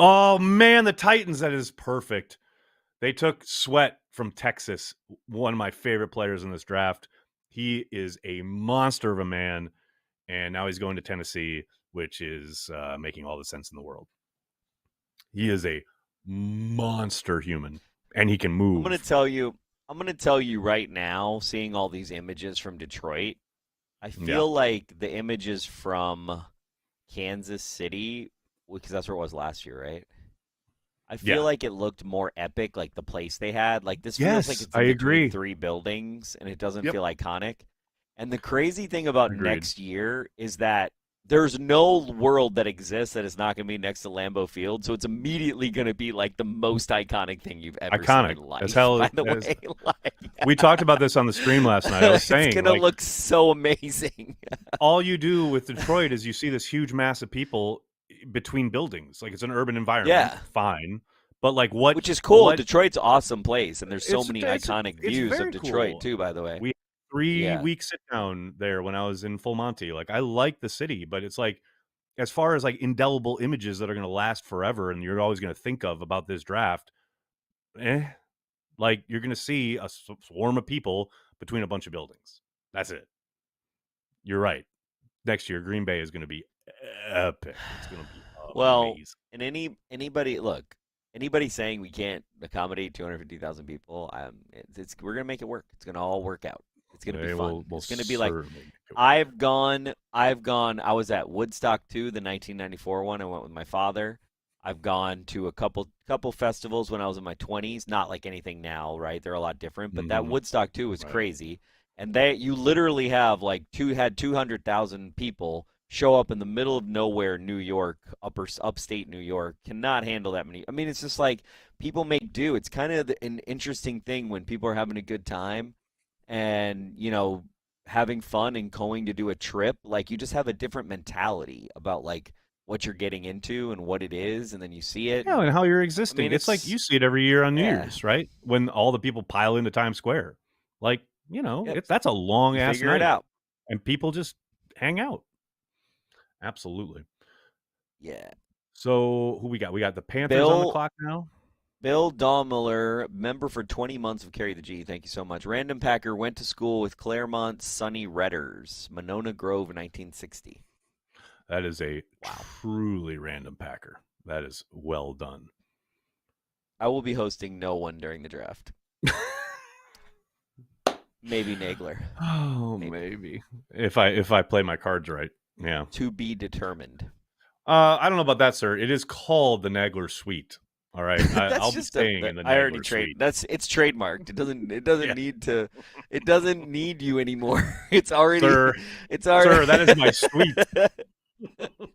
Oh, man, the Titans, that is perfect. They took Sweat from Texas, one of my favorite players in this draft. He is a monster of a man, and now he's going to Tennessee, which is making all the sense in the world. He is a monster human, and he can move. I'm going to tell you right now, seeing all these images from Detroit, I feel like the images from Kansas City, because that's where it was last year, right? I feel like it looked more epic, like the place they had. Like this feels like it's in between 3 buildings, and it doesn't feel iconic. And the crazy thing about next year is that there's no world that exists that is not going to be next to Lambeau Field, so it's immediately going to be like the most iconic thing you've ever seen in life. As hell, by the way, we talked about this on the stream last night. I was saying it's going to look so amazing. All you do with Detroit is you see this huge mass of people between buildings. Like, it's an urban environment. Yeah, fine. But like what? Which is cool. Detroit's an awesome place, and there's so many iconic it's views of Detroit cool. too. By the way, we had 3-week sit down there when I was in Full Monty. Like, I like the city, but it's like, as far as like indelible images that are going to last forever and you're always going to think of about this draft, like, you're going to see a swarm of people between a bunch of buildings. That's it. You're right. Next year, Green Bay is going to be epic. It's going to be amazing. And anybody saying we can't accommodate 250,000 people, we're going to make it work. It's going to all work out. It's going to be fun. It's going to be like, I've gone. I was at Woodstock too, the 1994 one. I went with my father. I've gone to a couple festivals when I was in my 20s. Not like anything now, right? They're a lot different. But that Woodstock too was crazy. And you literally have like 200,000 people show up in the middle of nowhere, New York, upstate New York. Cannot handle that many. I mean, it's just like people make do. It's kind of an interesting thing when people are having a good time and, having fun and going to do a trip. Like, you just have a different mentality about like what you're getting into and what it is, and then you see it. Yeah, and how you're existing. I mean, it's like you see it every year on New Year's, right? When all the people pile into Times Square. Like, that's a long ass figure night. it out. And people just hang out. Absolutely. Yeah. So who we got? We got the Panthers on the clock now. Bill Daumler, member for 20 months of Carry the G. Thank you so much. Random Packer went to school with Claremont Sunny Redders, Monona Grove, 1960. That is a truly random Packer. That is well done. I will be hosting no one during the draft. Maybe Nagler. Oh, maybe. If I play my cards right. Yeah. To be determined. I don't know about that, sir. It is called the Nagler Suite. All right. I'll be staying in the Nagler Suite. It's trademarked. It doesn't need to. It doesn't need you anymore. It's already. Sir, that is my suite.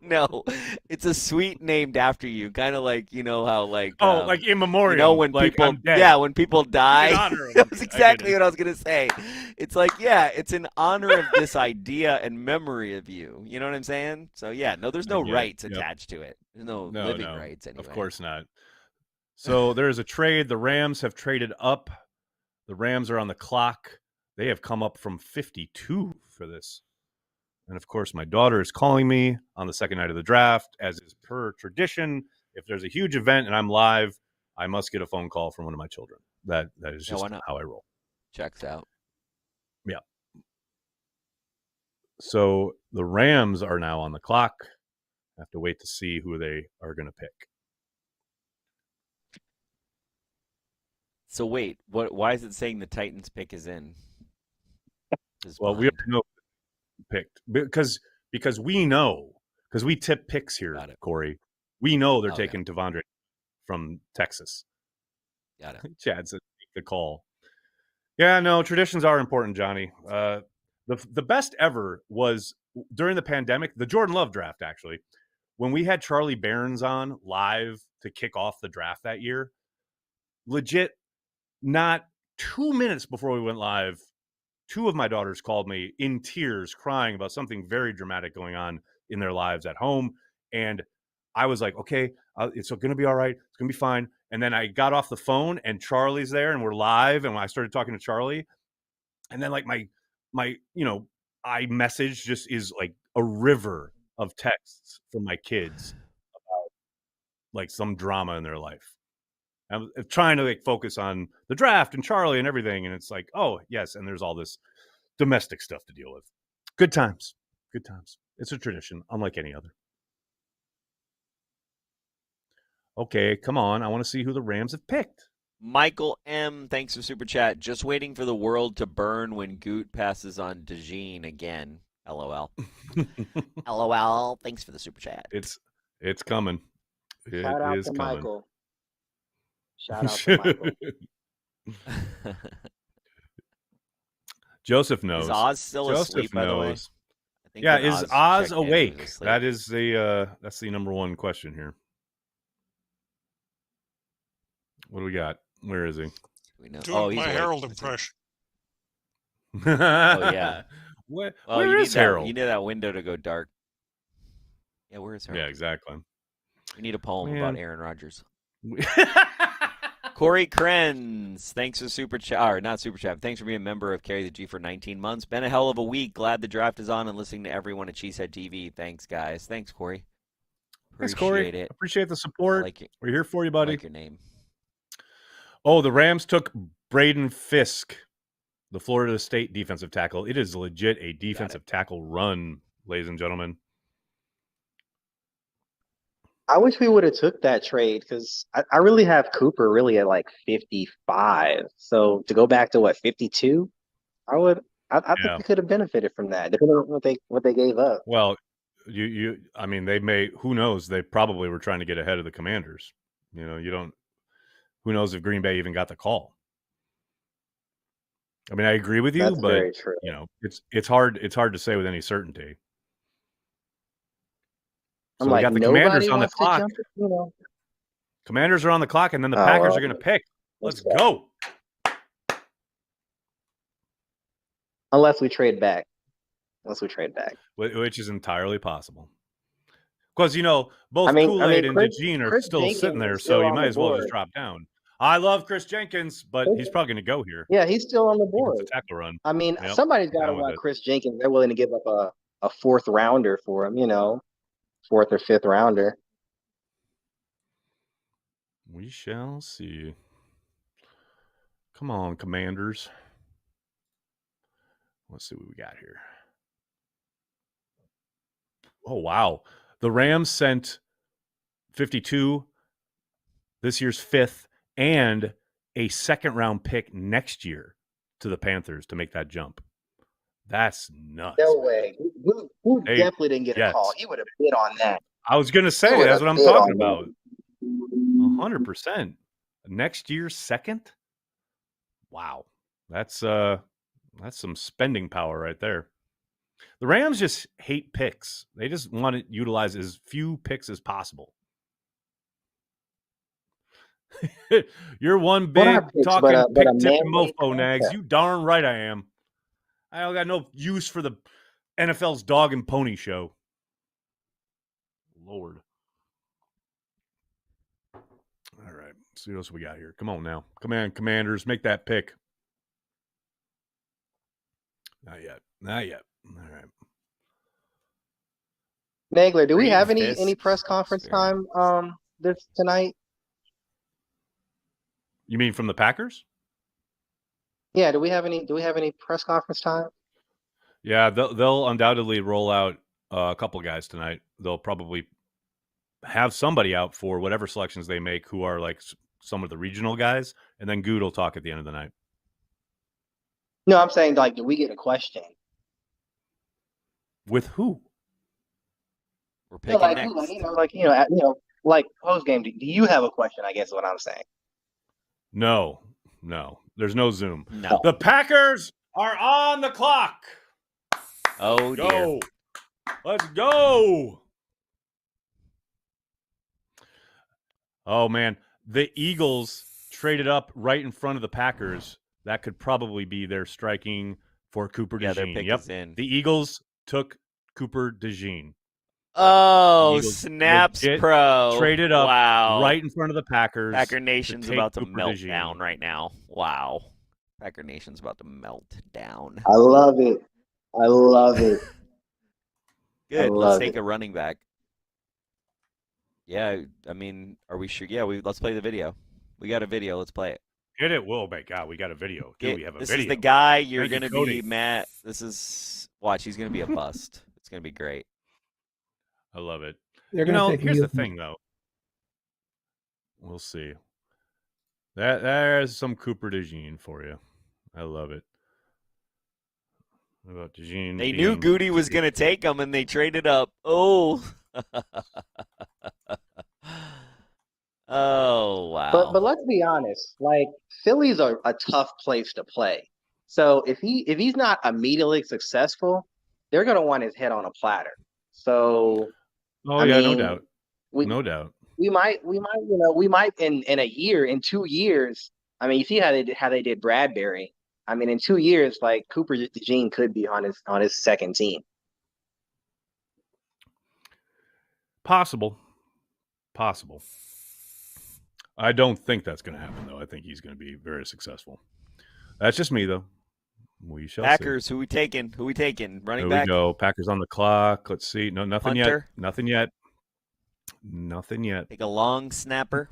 No, it's a suite named after you. Kind of like, how like like in memoriam. When like people when people die. That's exactly what I was gonna say. It's like, it's in honor of this idea and memory of you. You know what I'm saying? So there's no rights attached to it. There's no living rights anyway. Of course not. So there's a trade. The Rams have traded up. The Rams are on the clock. They have come up from 52 for this. And, of course, my daughter is calling me on the second night of the draft, as is per tradition. If there's a huge event and I'm live, I must get a phone call from one of my children. That is just how I roll. Checks out. Yeah. So the Rams are now on the clock. I have to wait to see who they are going to pick. So wait, why is it saying the Titans pick is in? Well, we already know picked because we know, because we tip picks here, Corey. We know they're taking Devondre from Texas. Got it. Chad said take the call. Yeah, no, traditions are important, Johnny. The best ever was during the pandemic, the Jordan Love draft, actually, when we had Charlie Barnes on live to kick off the draft that year. Legit, not 2 minutes before we went live, two of my daughters called me in tears, crying about something very dramatic going on in their lives at home. And I was like, okay, it's going to be all right. It's going to be fine. And then I got off the phone and Charlie's there and we're live. And when I started talking to Charlie, and then like my iMessage just is like a river of texts from my kids about like some drama in their life. I'm trying to like focus on the draft and Charlie and everything. And it's like, oh, yes. And there's all this domestic stuff to deal with. Good times. Good times. It's a tradition, unlike any other. Okay, come on. I want to see who the Rams have picked. Michael M., thanks for Super Chat. Just waiting for the world to burn when Goot passes on DeJean again. LOL. LOL. Thanks for the Super Chat. It's coming. Shout out to Michael. Shout out to Michael. Joseph knows. Is Oz still asleep, by the way? Yeah, is Oz awake? That's the number one question here. What do we got? Where is he? We know. Doing my Harold impression. Oh yeah. Where is Harold? You need that window to go dark. Yeah, where is Harold? Yeah, exactly. We need a poem about Aaron Rodgers. Corey Krenz, thanks for super chat, or not super chat. Thanks for being a member of Carry the G for 19 months. Been a hell of a week. Glad the draft is on and listening to everyone at CHTV. Thanks, guys. Thanks, Corey. Thanks, Corey. It. Appreciate the support. We're here for you, buddy. I like your name. Oh, the Rams took Braden Fisk, the Florida State defensive tackle. It is legit a defensive tackle run, ladies and gentlemen. I wish we would have took that trade because I really have Cooper really at like 55. So to go back to what 52, I think we could have benefited from that, depending on what they gave up. Well, I mean, they may. Who knows? They probably were trying to get ahead of the Commanders. You know, you don't. Who knows if Green Bay even got the call? I mean, I agree with you, That's but very true. You know, it's hard to say with any certainty. So we got the Commanders on the clock. Commanders are on the clock, and then the Packers are going to pick. Let's go. Unless we trade back. Which is entirely possible. Because, you know, both Kool-Aid and DeJean are still sitting there, so you might as well just drop down. I love Chris Jenkins, but he's probably going to go here. Yeah, he's still on the board. It's a tackle run. I mean, somebody's got to want Chris Jenkins. They're willing to give up a fourth rounder for him, you know, fourth or fifth rounder. We shall see. Come on, Commanders. Let's see what we got here. Oh, wow. The Rams sent 52, this year's 5th, and a second-round pick next year to the Panthers to make that jump. That's nuts. No way. Who definitely didn't get a call. He would have bid on that. I was going to say, that's what I'm talking about. 100%. Next year's second? Wow. That's some spending power right there. The Rams just hate picks. They just want to utilize as few picks as possible. You're one big talking pick-tipping mofo, Nags. You darn right I am. I don't got no use for the NFL's dog and pony show. Lord. All right. Let's see what else we got here. Come on now. Come on, Commanders. Make that pick. Not yet. All right. Nagler, do we have any press conference time this tonight? You mean from the Packers? Yeah, do we have any press conference time? Yeah, they'll undoubtedly roll out a couple guys tonight. They'll probably have somebody out for whatever selections they make who are like some of the regional guys, and then Good will talk at the end of the night. No, I'm saying, like, do we get a question? With who? We're picking next. Like post game. Do you have a question? I guess is what I'm saying. No. There's no Zoom. No. The Packers are on the clock. Oh dear. Let's go. Oh man, the Eagles traded up right in front of the Packers. That could probably be their striking for Cooper DeJean. Yeah, their pick is in. The Eagles took Cooper DeJean. Oh, snaps pro. Traded up right in front of the Packers. Packer Nation's about to melt DeJean. down right now. Wow. Packer Nation's about to melt down. I love it. Good. Let's take a running back. Yeah, I mean, are we sure? Yeah, let's play the video. We got a video. Let's play it. Get it? Whoa, my God, we got a video. We have a video. This is the guy you're going to be, Matt. Watch, he's going to be a bust. It's going to be great. I love it. Here's the thing, though. We'll see. There's some Cooper DeJean for you. I love it. What about DeJean? They knew Goody was going to take him, and they traded up. Oh. Oh, wow. But let's be honest. Like, Philly's a tough place to play. So if he's not immediately successful, they're going to want his head on a platter. So, Oh I yeah, no mean, doubt. No doubt. we might, in a year, in 2 years. I mean, you see how they did Bradbury. I mean, in 2 years, like Cooper DeJean could be on his second team. Possible. I don't think that's going to happen, though. I think he's going to be very successful. That's just me, though. We shall Packers, see. who we taking? Running Here back? we go. Packers on the clock. Let's see. No, nothing Hunter? yet. Nothing yet. Take a long snapper.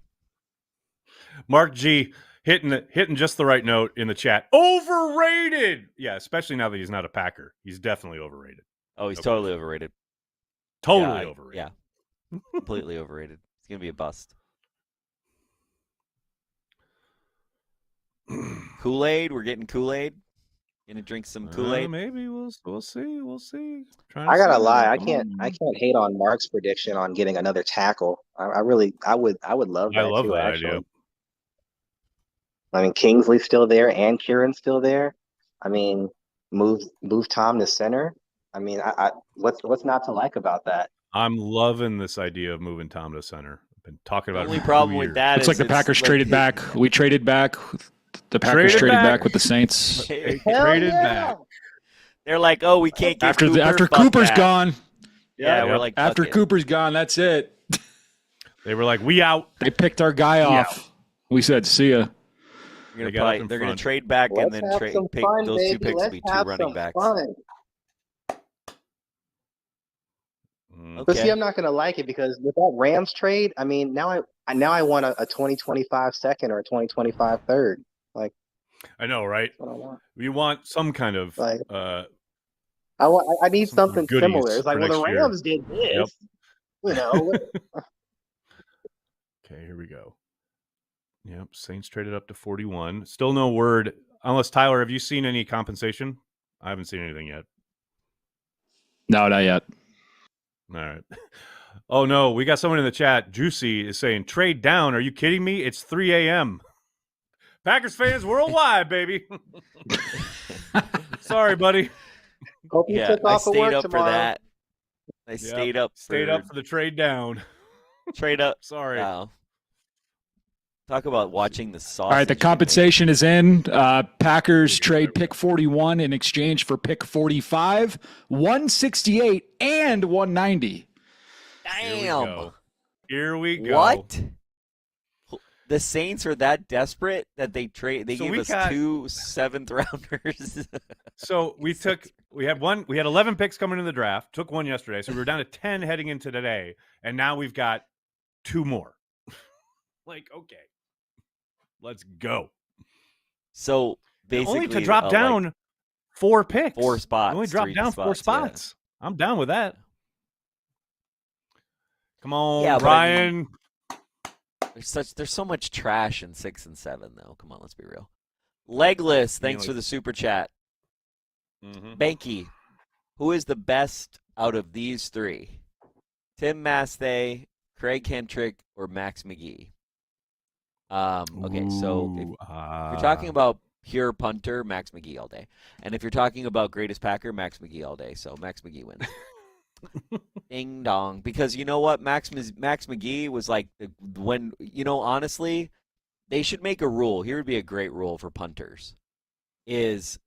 Mark G hitting just the right note in the chat. Overrated. Yeah, especially now that he's not a Packer. He's definitely overrated. Oh, he's totally overrated. Totally overrated. Yeah. Completely overrated. It's going to be a bust. Kool-Aid? We're getting Kool-Aid? Gonna drink some Kool-Aid? Maybe we'll see. I gotta lie, I can't hate on Mark's prediction on getting another tackle. I would love that. I love too, that actually. idea. I mean, Kingsley's still there and Kieran's still there. I mean, move Tom to center. I mean, what's not to like about that? I'm loving this idea of moving Tom to center. I've been talking about The only it for problem 2 with years. that It's is like the Packers traded back. We traded back. The Packers traded back with the Saints. They Hell traded yeah! back. They're like, oh, we can't get After Cooper. after fuck Cooper's that. gone. Yeah, Yep. we're like, After fuck it. Cooper's gone, that's it. They were like, we out. They picked our guy off. We said, see ya. They're They got up gonna, in they're gonna front. trade back and Let's then have trade some pick fun, those two baby. picks will Let's be two have running some backs. fun. But see, I'm not gonna like it because with that Rams trade, I mean, now I want a 2025 second or a 2025 third. Like, I know, right? that's what I want. We want some kind of Like, I need some something goodies similar. It's like, for well, the next year. Rams did this. Yep. You know, Okay, here we go. Yep, Saints traded up to 41. Still no word. Unless, Tyler, have you seen any compensation? I haven't seen anything yet. No, not yet. All right. Oh, no, we got someone in the chat. Juicy is saying, trade down. Are you kidding me? It's 3 a.m. Packers fans worldwide, baby. Sorry, buddy. hope you Yeah, took I off of stayed work up tomorrow. for that. I Yep, stayed up for the trade down. trade up. Sorry. Wow. Talk about watching the sausage. All right, the compensation is in. Packers trade pick 41 in exchange for pick 45, 168, and 190. Damn. Here we go. What? The Saints are that desperate that they trade. They So gave we us got- 2 7th rounders. So we had 11 picks coming in the draft, took one yesterday. So we were down to 10 heading into today. And now we've got 2 more. Like, okay, let's go. So basically, Only to drop down like 4 picks. 4 spots. Only drop 3 down 4 spots. spots. I'm down with that. Come on, Yeah, but I mean, Brian. there's so much trash in 6 and 7 though. Come on, let's be real. Legless, thanks like- for the super chat. Mhm. Behnke, who is the best out of these 3? Tim Masthay, Craig Hentrick, or Max McGee? Okay, so if you're talking about pure punter, Max McGee all day. And if you're talking about greatest Packer, Max McGee all day. So Max McGee wins. Ding dong. Because you know what? Max McGee was like, honestly, they should make a rule. Here would be a great rule for punters. Is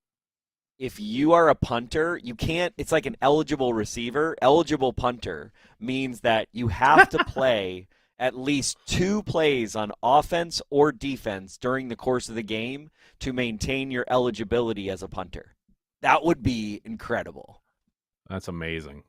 if you are a punter, you can't, it's like an eligible receiver. Eligible punter means that you have to play at least 2 plays on offense or defense during the course of the game to maintain your eligibility as a punter. That would be incredible. That's amazing.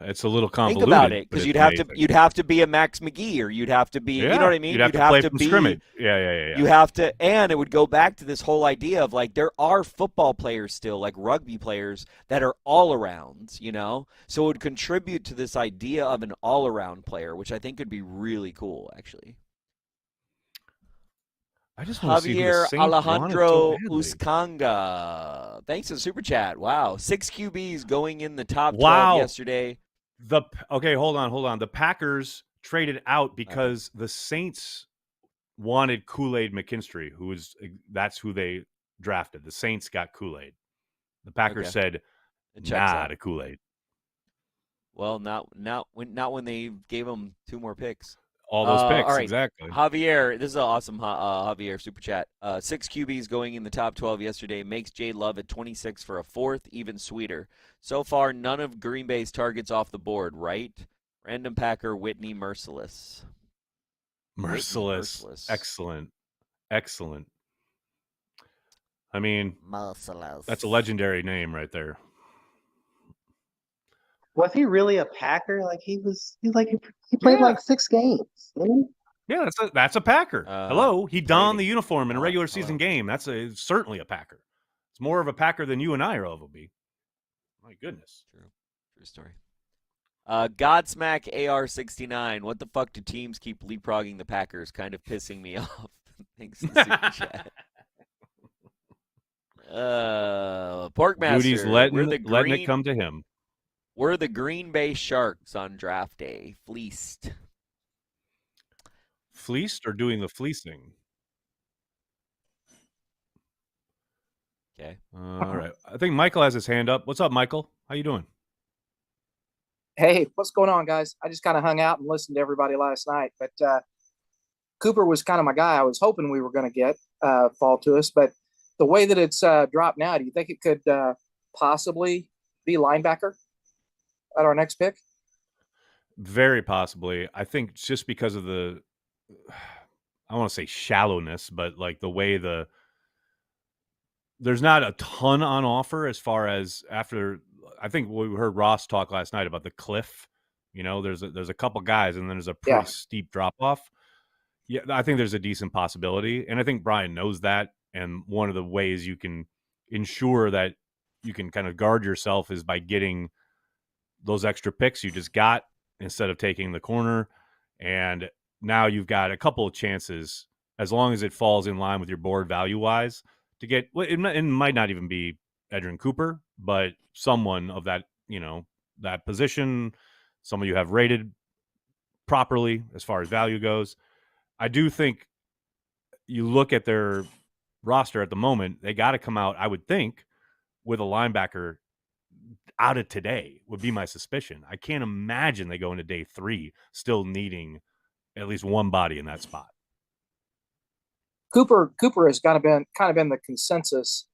It's a little Think convoluted. about it, but because it's you'd have to be a Max McGee, or you'd have to be, you know what I mean? You'd have to play from scrimmage. Yeah. You have to, and it would go back to this whole idea of like there are football players still, like rugby players, that are all arounds, you know? So it would contribute to this idea of an all around player, which I think would be really cool, actually. I just want to see who the Javier Saints wanted Alejandro so badly. Uscanga. Thanks for the super chat. Wow. 6 QBs going in the top 12 Wow. yesterday. Okay, hold on. The Packers traded out because the Saints wanted Kool-Aid McKinstry, that's who they drafted. The Saints got Kool-Aid. The Packers said, Nah, the Kool-Aid. Well, not when they gave him 2 more picks. All those picks, all right. exactly. Javier, this is an awesome Javier super chat. 6 QBs going in the top 12 yesterday makes Jay Love at 26 for a 4th, even sweeter. So far, none of Green Bay's targets off the board, right? Random Packer, Whitney Merciless. Merciless. Excellent. I mean, Merciless. That's a legendary name right there. Was he really a Packer? Like he played like 6 games. Yeah, that's a Packer. Hello, he donned the uniform in a regular season game. That's certainly a Packer. It's more of a Packer than you and I will be. My goodness. True story. Godsmack AR69. What the fuck do teams keep leapfrogging the Packers? Kind of pissing me off. Thanks to Super Chat. Porkmaster. Duty's letting it come to him. We're the Green Bay Sharks on draft day. Fleeced. Fleeced or doing the fleecing? Okay. All right. I think Michael has his hand up. What's up, Michael? How you doing? Hey, what's going on, guys? I just kind of hung out and listened to everybody last night, but Cooper was kind of my guy. I was hoping we were going to get fall to us, but the way that it's dropped now, do you think it could possibly be linebacker at our next pick? Very possibly. I think just because of the, I want to say shallowness, but like the way there's not a ton on offer as far as after. I think we heard Ross talk last night about the cliff. You know, there's a couple guys, and then there's a pretty steep drop off. Yeah, I think there's a decent possibility, and I think Brian knows that. And one of the ways you can ensure that you can kind of guard yourself is by getting those extra picks you just got instead of taking the corner. And now you've got a couple of chances, as long as it falls in line with your board value-wise, to get – it might not even be Edgerrin Cooper, but someone of that, that position, someone you have rated properly as far as value goes. I do think you look at their roster at the moment, they got to come out, I would think, with a linebacker out of today would be my suspicion. I can't imagine they go into day 3 still needing at least one body in that spot. Cooper has kind of been the consensus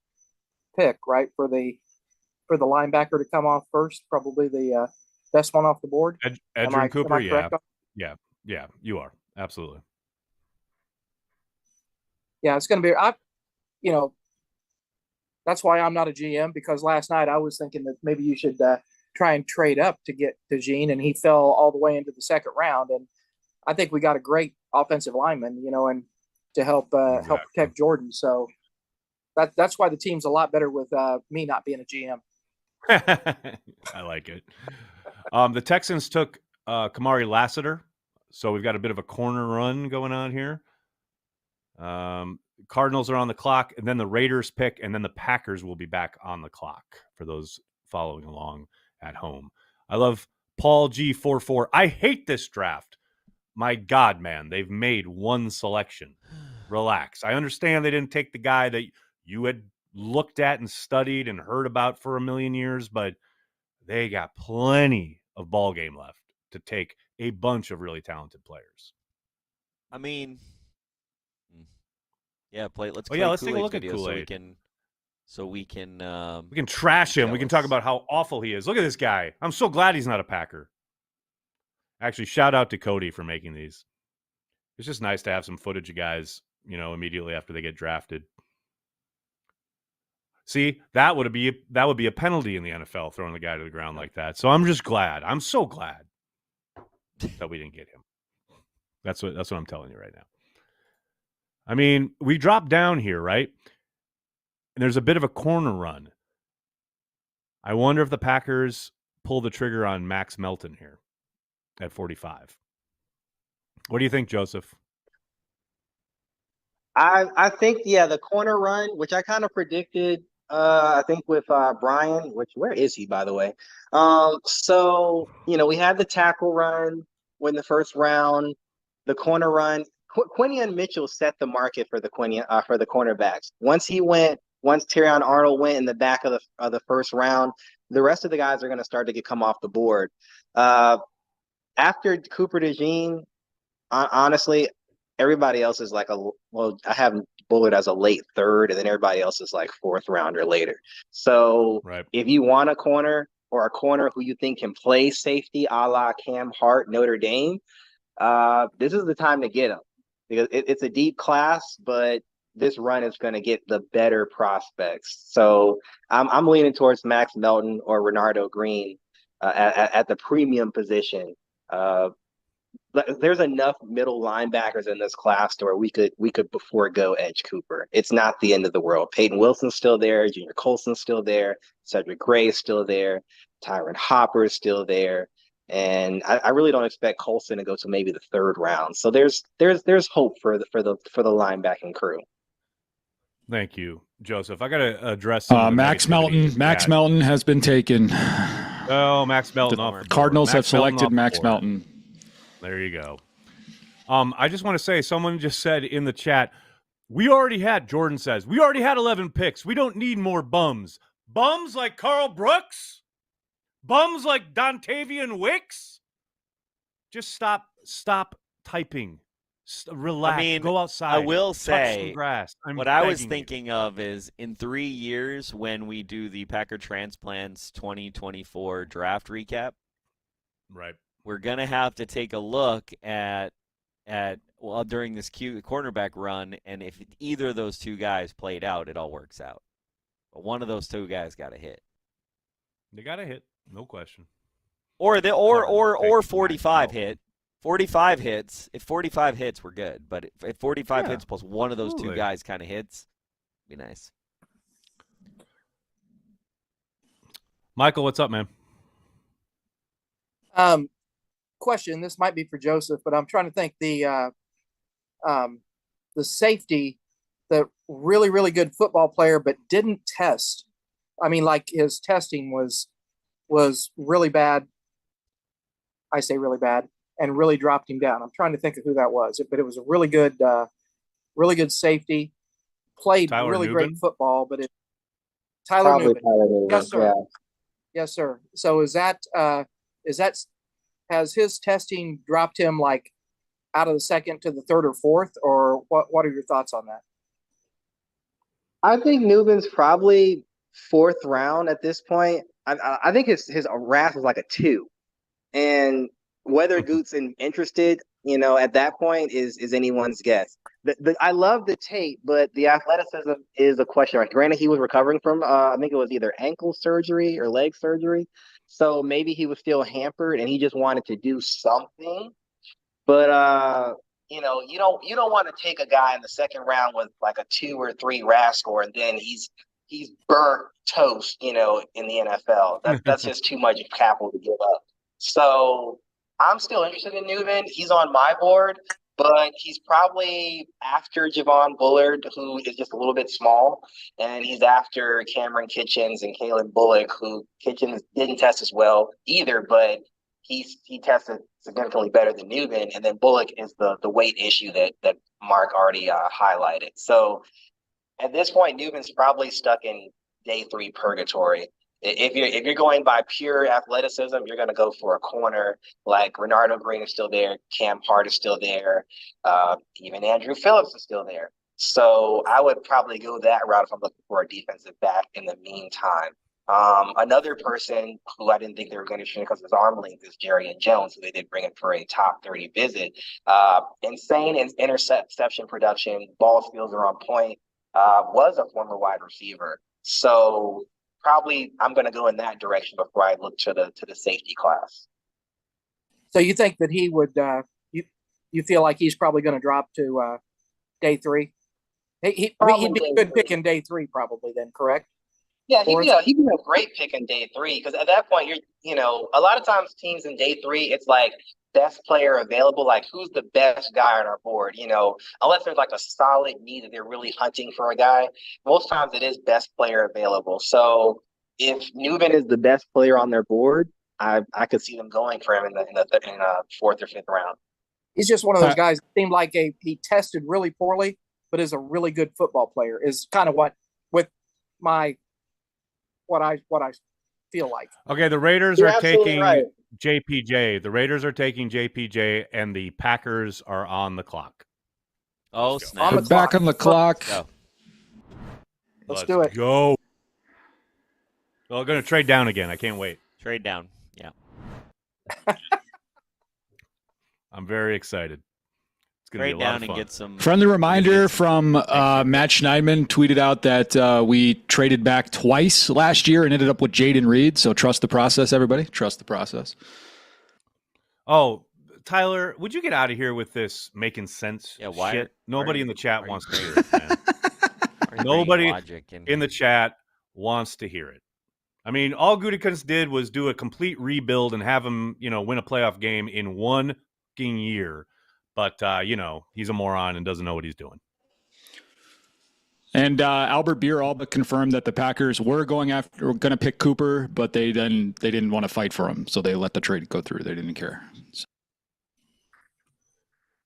pick, right, for the linebacker to come off first, probably the best one off the board. Edgerrin Cooper, yeah, you are absolutely. Yeah, it's going to be. That's why I'm not a GM, because last night I was thinking that maybe you should try and trade up to get DeJean, and he fell all the way into the second round. And I think we got a great offensive lineman, and to help protect Jordan. So that's why the team's a lot better with me not being a GM. I like it. The Texans took Kamari Lassiter, so we've got a bit of a corner run going on here. Cardinals are on the clock, and then the Raiders pick, and then the Packers will be back on the clock for those following along at home. I love Paul G44. I hate this draft. My God, man, they've made one selection. Relax. I understand they didn't take the guy that you had looked at and studied and heard about for a million years, but they got plenty of ball game left to take a bunch of really talented players. I mean, yeah, let's take a look at Kool-Aid. So we can trash him. We can talk about how awful he is. Look at this guy. I'm so glad he's not a Packer. Actually, shout out to Cody for making these. It's just nice to have some footage of guys, immediately after they get drafted. See, that would be a penalty in the NFL, throwing the guy to the ground like that. So I'm just glad. I'm so glad that we didn't get him. That's what I'm telling you right now. I mean, we dropped down here, right? And there's a bit of a corner run. I wonder if the Packers pull the trigger on Max Melton here at 45. What do you think, Joseph? I think, the corner run, which I kind of predicted, I think with Brian, where is he, by the way? So, we had the tackle run in the first round, the corner run. Quinion Mitchell set the market for the cornerbacks. Once he went once Terrion Arnold went in the back of the first round, the rest of the guys are going to start to come off the board. After Cooper DeJean, honestly, everybody else is like I have Bullard as a late third, and then everybody else is like fourth round or later. So if you want a corner or a corner who you think can play safety a la Cam Hart, Notre Dame, this is the time to get him, because it's a deep class, but this run is going to get the better prospects. So I'm leaning towards Max Melton or Renardo Green at the premium position. There's enough middle linebackers in this class to where we could forego Edge Cooper. It's not the end of the world. Peyton Wilson's still there. Junior Colson's still there. Cedric Gray's still there. Tyron Hopper's still there. And I really don't expect Colson to go to maybe the third round. So there's hope for the linebacking crew. Thank you, Joseph. I got to address Max Melton. Max Melton has been taken. Oh, Max Melton. The Cardinals have selected Max Melton. There you go. I just want to say, someone just said in the chat, Jordan says, we already had 11 picks. We don't need more bums. Bums like Carl Brooks? Bums like Dontavian Wicks? Just stop typing. Relax. I mean, go outside. I will say, grass. what I was thinking of is in 3 years when we do the Packer Transplants 2024 draft recap. Right. We're going to have to take a look at during this cornerback run, and if either of those two guys played out, it all works out. But one of those two guys got to hit. They got to hit, no question. Or 45 hit. 45 hits. If 45 hits, we're good. But if 45 hits plus one of those two guys kind of hits, it'd be nice. Michael, what's up, man? Question. This might be for Joseph, but I'm trying to think the safety, the really, really good football player, but didn't test. I mean, like his testing was really bad. I say really bad, and really dropped him down. I'm trying to think of who that was, but it was a really good safety. Played Tyler really Nubin? Great football, but Tyler Probably Nubin. Tyler Nubin. Yes, sir. Yeah. Yes, sir. So is that has his testing dropped him like out of the second to the third or fourth, or what are your thoughts on that? I think Nubin's probably fourth round at this point. I think his RAS was like a 2, and whether Goot's interested, at that point is anyone's guess. I love the tape, but the athleticism is a question mark. Granted, he was recovering from I think it was either ankle surgery or leg surgery, so maybe he was still hampered and he just wanted to do something. But you don't want to take a guy in the second round with like a 2 or 3 RAS score, and then he's burnt toast, in the NFL. That's just too much capital to give up. So I'm still interested in Nubin. He's on my board, but he's probably after Javon Bullard, who is just a little bit small, and he's after Cameron Kitchens and Kalen Bullock, who Kitchens didn't test as well either, but he tested significantly better than Nubin, and then Bullock is the weight issue that Mark already highlighted. So at this point, Nubin's probably stuck in day 3 purgatory. If you're going by pure athleticism, you're going to go for a corner like Renardo Green is still there, Cam Hart is still there, even Andrew Phillips is still there. So I would probably go that route if I'm looking for a defensive back in the meantime. Another person who I didn't think they were going to shoot because of his arm length is Jerry Jones, who they did bring in for a top 30 visit. Insane in interception production, ball skills are on point, was a former wide receiver. So probably I'm going to go in that direction before I look to the safety class. So you think that he would you feel like he's probably going to drop to day 3? He'd be a good pick in day 3 probably then, correct? Yeah, he'd be a great pick in day 3 because at that point a lot of times teams in day 3 it's like best player available, like who's the best guy on our board, unless there's like a solid need that they're really hunting for a guy. Most times it is best player available. So if Nubin is the best player on their board, I could see them going for him in the 4th or 5th round. He's just one of those guys. Seemed like he tested really poorly, but is a really good football player. Is kind of what what I feel like. Okay, the Raiders You're are taking right. JPJ. The Raiders are taking JPJ, and the Packers are on the clock. Oh, Let's go. snap. On the We're back clock. on the clock. Go. Let's do it. Go. Well, I'm going to trade down again. I can't wait. Trade down. Yeah. I'm very excited. It's going to Trade be a lot down of and fun. get some. Friendly reminder from Matt Schneidman tweeted out that we traded back twice last year and ended up with Jaden Reed. So trust the process, everybody. Trust the process. Oh, Tyler, would you get out of here with this making sense Yeah, shit? Nobody in the chat are wants you to hear it, man. Nobody in the chat wants to hear it. I mean, all Gutekunst did was do a complete rebuild and have him, win a playoff game in one fucking year. But, he's a moron and doesn't know what he's doing. And Albert Beer all but confirmed that the Packers were going to pick Cooper, but they didn't want to fight for him, so they let the trade go through. They didn't care.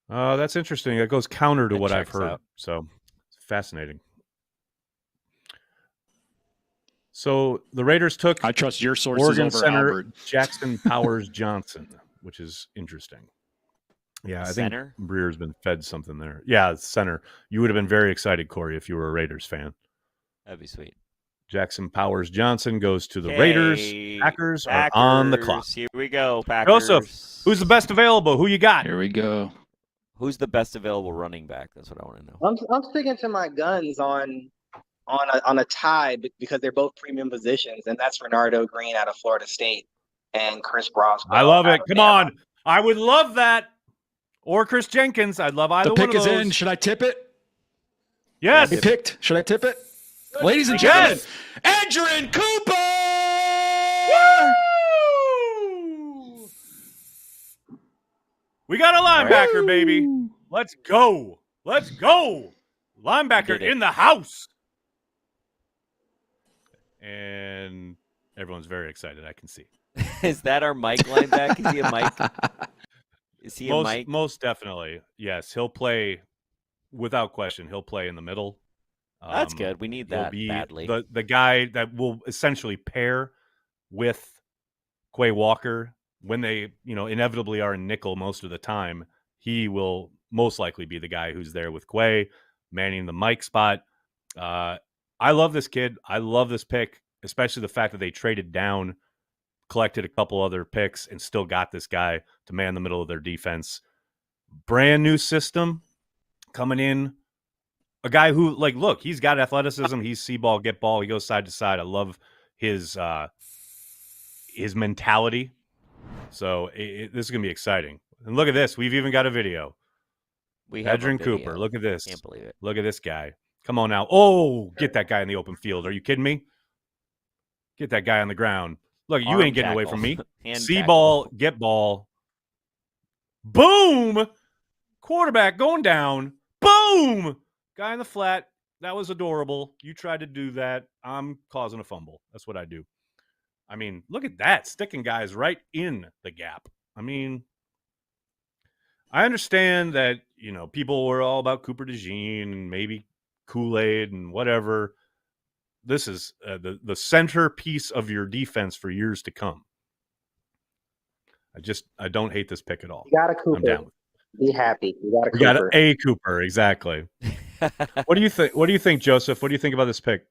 That's interesting. That goes counter to That what I've checks heard. out. So it's fascinating. So the Raiders took I trust your sources Oregon over center Albert. Jackson Powers Johnson, which is interesting. Yeah, I Center? think Breer's been fed something there. Yeah, center. You would have been very excited, Corey, if you were a Raiders fan. That'd be sweet. Jackson Powers Johnson goes to the Okay, Raiders. Packers are on the clock. Here we go, Packers. Joseph, who's the best available? Who you got? Here we go. Who's the best available running back? That's what I want to know. I'm sticking to my guns on a tie because they're both premium positions, and that's Renardo Green out of Florida State and Chris Broswell. I love it. out of Come Bama. on. I would love that. Or Chris Jenkins. I'd love either The one pick of is those. in. Should I tip it? Yes. He picked. Should I tip it? Ladies and gentlemen, Edgerrin Cooper! Woo! We got a linebacker, baby. Let's go. Let's go. Linebacker in the house. And everyone's very excited, I can see. Is that our Mike linebacker? Is he a Mike? Is he a Mike? Most definitely. Yes, he'll play without question. He'll play in the middle. That's good. We need that badly. The guy that will essentially pair with Quay Walker when they, inevitably are in nickel most of the time. He will most likely be the guy who's there with Quay, manning the Mike spot. I love this kid. I love this pick, especially the fact that they traded down, collected a couple other picks, and still got this guy to man the middle of their defense. Brand new system coming in. A guy who, look, he's got athleticism. He's see ball, get ball. He goes side to side. I love his mentality. So this is going to be exciting. And look at this. We've even got a video. We have Edgerrin Cooper. Look at this. Can't believe it. Look at this guy. Come on now. Oh, get that guy in the open field. Are you kidding me? Get that guy on the ground. Look, you ain't getting away from me. See ball, get ball. Boom! Quarterback going down. Boom! Guy in the flat. That was adorable. You tried to do that. I'm causing a fumble. That's what I do. I mean, look at that. Sticking guys right in the gap. I mean, I understand that, people were all about Cooper DeJean and maybe Kool-Aid and whatever. This is the centerpiece of your defense for years to come. I don't hate this pick at all. You got a Cooper. I'm down with it. Be happy. You got a We Cooper. got a Cooper, exactly. What do you think? What do you think, Joseph? What do you think about this pick?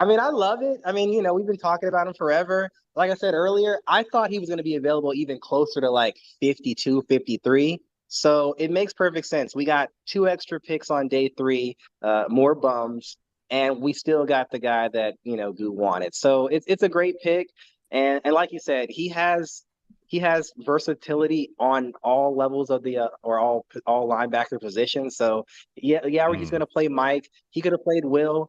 I mean, I love it. I mean, we've been talking about him forever. Like I said earlier, I thought he was going to be available even closer to 52, 53. So it makes perfect sense. We got 2 extra picks on day 3, more bums, and we still got the guy that, Goo wanted. So it's a great pick. And like you said, he has versatility on all levels of the or all linebacker positions. So he's going to play Mike. He could have played Will.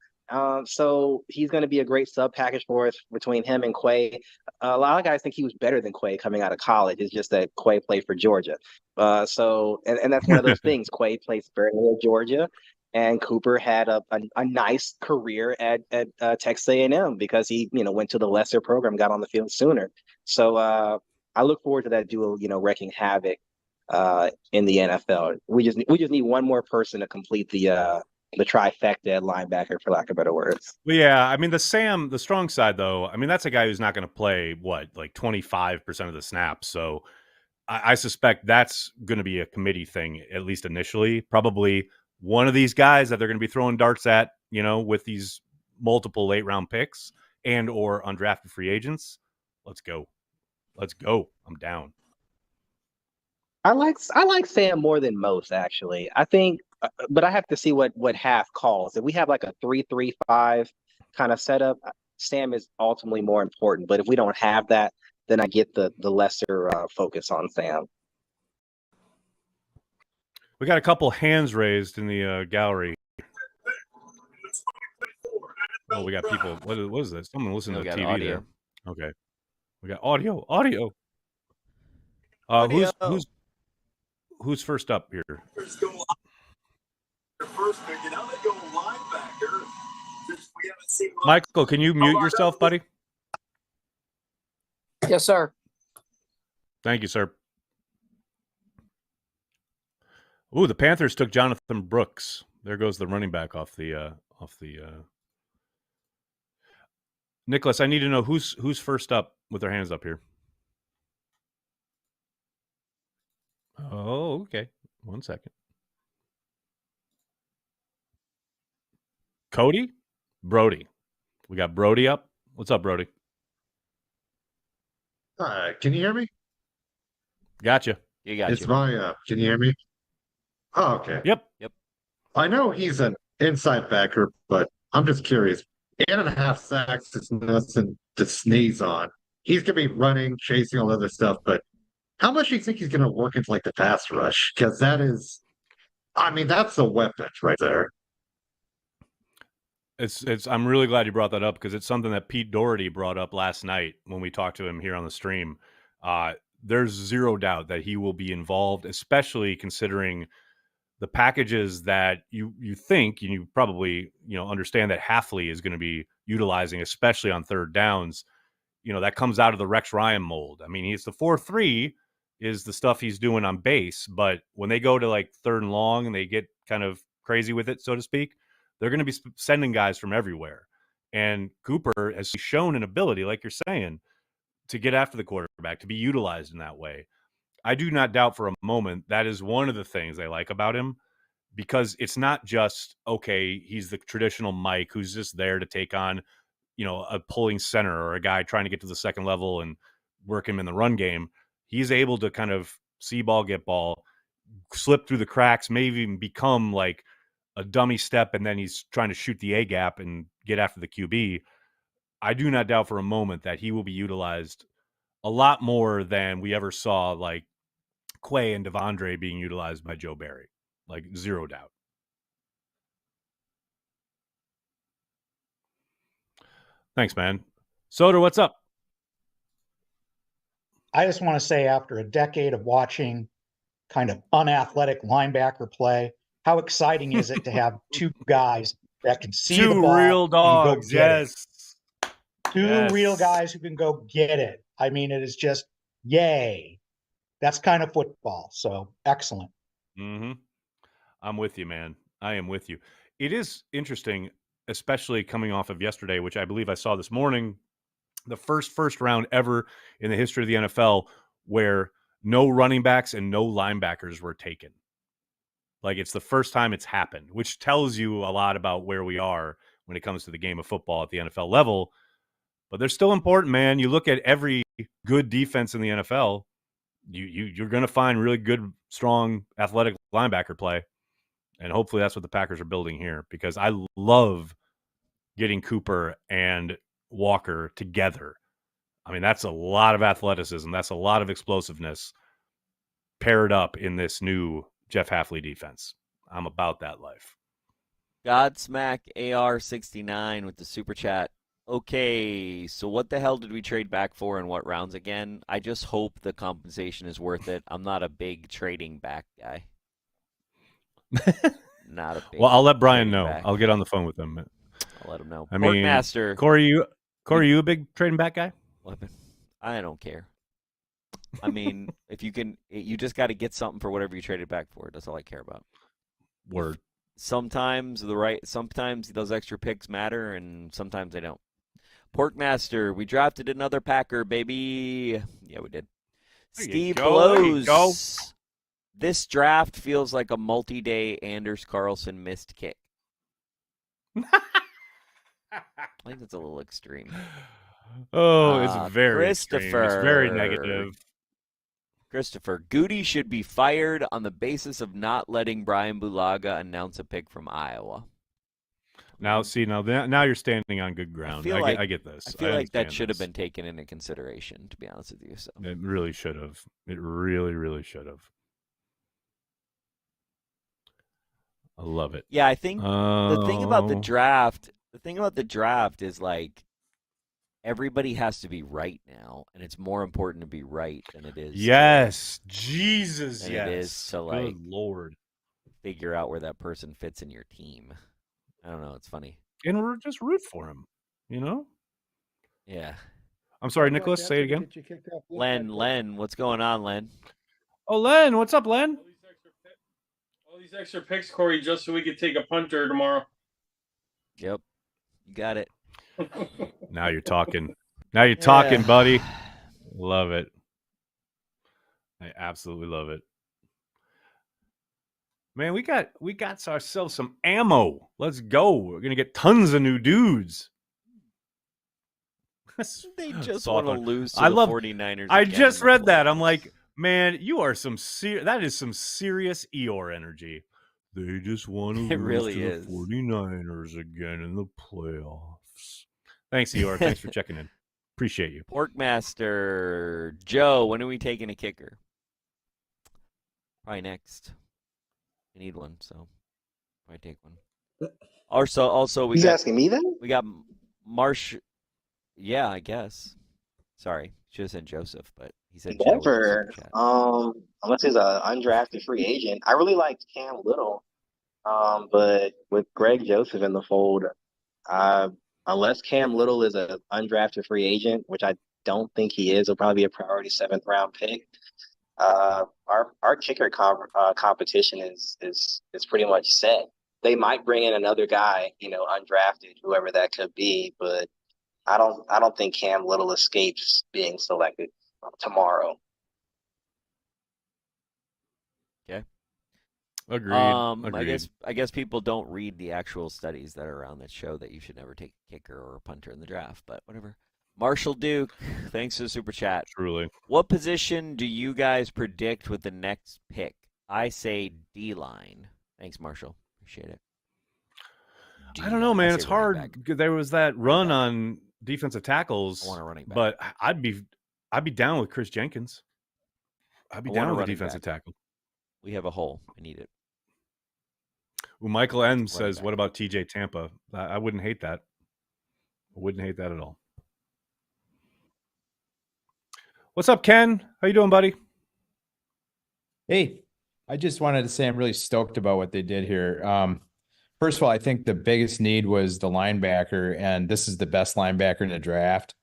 So he's going to be a great sub package for us between him and Quay. A lot of guys think he was better than Quay coming out of college. It's just that Quay played for Georgia. So that's one of those things. Quay plays very well at Georgia, and Cooper had a nice career at Texas A&M because he went to the lesser program, got on the field sooner. So I look forward to that duo, wreaking havoc in the NFL. We just need one more person to complete the trifecta at linebacker, for lack of better words. Well, yeah, I mean the strong side though. I mean that's a guy who's not going to play like 25% of the snaps. So I suspect that's going to be a committee thing at least initially. Probably one of these guys that they're going to be throwing darts at, with these multiple late round picks and or undrafted free agents. Let's go. I'm down. I like Sam more than most, actually. I think, but I have to see what half calls. If we have like a 3-3-5 kind of setup, Sam is ultimately more important. But if we don't have that, then I get the lesser focus on Sam. We got a couple hands raised in the gallery. Oh, we got people. What is this? Someone listening to TV audio. There. Okay, we got audio. Who's first up here? Michael, can you mute yourself, buddy? Yes, sir. Thank you, sir. Ooh, the Panthers took Jonathan Brooks. There goes the running back off the. Nicholas, I need to know who's first up with their hands up here. Oh, okay. 1 second. Cody? Brody. We got Brody up. What's up, Brody? Can you hear me? Gotcha. It's my, can you hear me? Oh, okay. Yep. I know he's an inside backer, but I'm just curious. 8.5 sacks is nothing to sneeze on. He's going to be running, chasing, all other stuff, but how much do you think he's going to work into like the pass rush? Because that's a weapon right there. I'm really glad you brought that up because it's something that Pete Doherty brought up last night when we talked to him here on the stream. There's zero doubt that he will be involved, especially considering the packages that you think, and you probably, understand that Hafley is going to be utilizing, especially on third downs. That comes out of the Rex Ryan mold. I mean, he's the 4-3 is the stuff he's doing on base, but when they go to like third and long and they get kind of crazy with it, so to speak, they're going to be sending guys from everywhere. And Cooper has shown an ability, like you're saying, to get after the quarterback, to be utilized in that way. I do not doubt for a moment that is one of the things I like about him, because it's not just, okay, he's the traditional Mike who's just there to take on, a pulling center or a guy trying to get to the second level and work him in the run game. He's able to kind of see ball, get ball, slip through the cracks, maybe even become like a dummy step, and then he's trying to shoot the A gap and get after the QB. I do not doubt for a moment that he will be utilized a lot more than we ever saw, like Quay and Devondre being utilized by Joe Barry. Like, zero doubt. Thanks, man. Soder, what's up? I just want to say, after a decade of watching kind of unathletic linebacker play, how exciting is it to have two guys that can see the ball, real dogs, yes. Two real guys who can go get it. I mean, it is just yay. That's kind of football. So excellent. Mm-hmm. I'm with you, man. I am with you. It is interesting, especially coming off of yesterday, which I believe I saw this morning, the first round ever in the history of the NFL where no running backs and no linebackers were taken. Like, it's the first time it's happened, which tells you a lot about where we are when it comes to the game of football at the NFL level. But they're still important, man. You look at every good defense in the NFL, you're going to find really good, strong, athletic linebacker play. And hopefully that's what the Packers are building here, because I love getting Cooper and Walker together. I mean, that's a lot of athleticism. That's a lot of explosiveness paired up in this new Jeff Hafley defense. I'm about that life. Godsmack AR69 with the super chat. Okay, so what the hell did we trade back for and what rounds again? I just hope the compensation is worth it. I'm not a big trading back guy. Not a big. Well, I'll let Brian know. Back. I'll get on the phone with him. I'll let him know. I mean, Master. Corey, you a big trading back guy? I don't care. I mean, if you can, you just got to get something for whatever you traded back for. That's all I care about. Word. sometimes those extra picks matter, and sometimes they don't. Porkmaster, we drafted another Packer, baby. Yeah, we did. Steve Blows. This draft feels like a multi-day Anders Carlson missed kick. I think that's a little extreme. Oh, it's very extreme. Christopher. It's very negative. Christopher, Goody should be fired on the basis of not letting Brian Bulaga announce a pick from Iowa. Now you're standing on good ground. I get this. I feel like that should have been taken into consideration, to be honest with you. So it really should have. It really, really should have. I love it. Yeah, I think the thing about the draft is like everybody has to be right now, and it's more important to be right than it is. Yes, Jesus, than yes. It is to like, good Lord, figure out where that person fits in your team. I don't know. It's funny. And we're just root for him, you know? Yeah. I'm sorry, Nicholas. Say it again. Len, what's going on, Len? Oh, Len, what's up, Len? All these extra picks, Corey, just so we could take a punter tomorrow. Yep. You got it. Now you're talking. Now you're talking, buddy. Love it. I absolutely love it. Man, we got ourselves some ammo. Let's go. We're gonna get tons of new dudes. They just want to lose to the 49ers. I just read that. I'm like, man, you are that is some serious Eeyore energy. They just want to lose to the 49ers again in the playoffs. Thanks, Eeyore. Thanks for checking in. Appreciate you. Porkmaster Joe, when are we taking a kicker? Probably next. I need one, so probably take one. Also, He's asking me then? We got Marsh. Yeah, I guess. Sorry, should have said Joseph, but he said never. Unless he's an undrafted free agent. I really liked Cam Little, but with Greg Joseph in the fold, unless Cam Little is an undrafted free agent, which I don't think he is, he'll probably be a priority 7th round pick. Our kicker competition is pretty much set. They might bring in another guy, undrafted, whoever that could be, but I don't think Cam Little escapes being selected tomorrow. Okay. Agreed. I guess people don't read the actual studies that are around that show that you should never take a kicker or a punter in the draft, but whatever. Marshall Duke, thanks for the super chat. Truly. What position do you guys predict with the next pick? I say D-line. Thanks, Marshall. Appreciate it. I don't know, man. It's hard. There was that run on defensive tackles. I want a running back. But I'd be down with Chris Jenkins. I'd be down with a defensive tackle. We have a hole. I need it. Well, Michael N says, what about TJ Tampa? I wouldn't hate that. I wouldn't hate that at all. What's up, Ken? How you doing, buddy? Hey, I just wanted to say I'm really stoked about what they did here. First of all, I think the biggest need was the linebacker, and this is the best linebacker in the draft.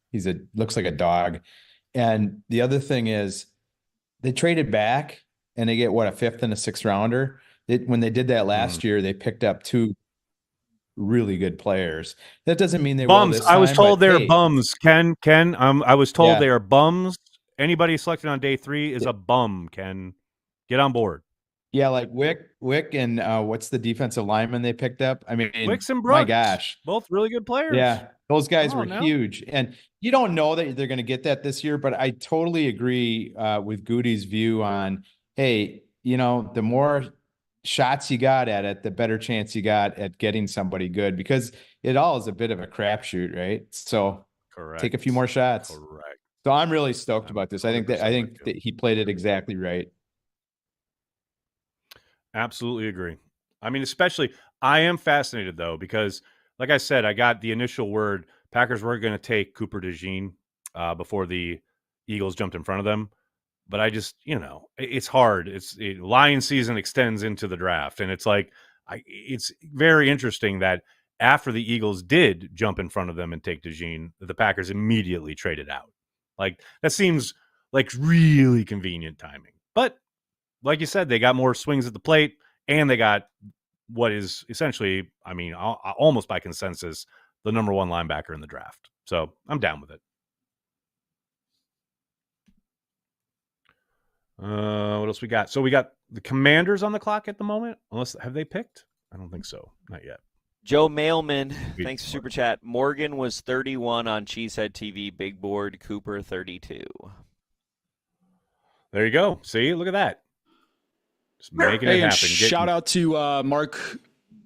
Looks like a dog. And the other thing is they traded back and they get a 5th and a 6th rounder. When they did that last year, they picked up 2 really good players. That doesn't mean they bums. Will this time, I was told they're hey. bums. Ken. I was told they are bums. Anybody selected on day 3 is a bum. Ken, get on board. Yeah, like Wick and what's the defensive lineman they picked up? I mean, Wicks and Brooks, my gosh, both really good players. Yeah, those guys were huge, and you don't know that they're going to get that this year. But I totally agree with Goody's view on, hey, the more shots you got at it, the better chance you got at getting somebody good, because it all is a bit of a crapshoot, right? So correct. Take a few more shots. Correct. So I'm really stoked about this. I think that he played it exactly right. Absolutely agree. I mean, especially I am fascinated though, because like I said, I got the initial word Packers weren't going to take Cooper DeJean before the Eagles jumped in front of them. But I just, it's hard. Lion season extends into the draft. And it's like, it's very interesting that after the Eagles did jump in front of them and take DeJean, the Packers immediately traded out. Like, that seems like really convenient timing. But like you said, they got more swings at the plate and they got what is essentially, I mean, almost by consensus, the number one linebacker in the draft. So I'm down with it. What else we got? So we got the Commanders on the clock at the moment. Unless, have they picked? I don't think so. Not yet. Joe Mailman, thanks for Super Chat. Morgan was 31 on Cheesehead TV. Big Board. Cooper, 32. There you go. See, look at that. Just making it happen. Shout out to Mark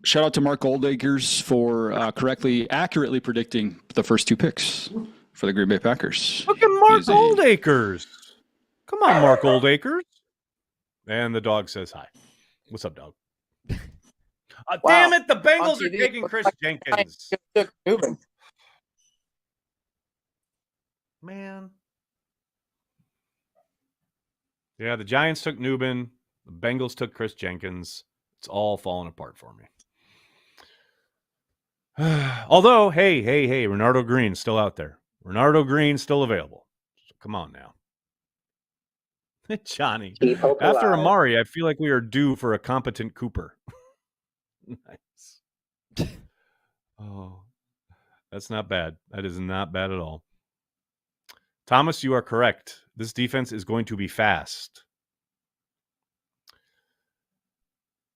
Oldacres for accurately predicting the first 2 picks for the Green Bay Packers. Look at Mark Oldacres. Come on, Mark Oldacres. And the dog says hi. What's up, dog? Wow. Damn it, the Bengals are taking Chris Jenkins. Man. Yeah, the Giants took Nubin. The Bengals took Chris Jenkins. It's all falling apart for me. Although, hey, Renardo Green's still out there. Renardo Green's still available. So come on now. Johnny. After Amari, I feel like we are due for a competent Cooper. Nice. Oh, that's not bad. That is not bad at all. Thomas, you are correct. This defense is going to be fast.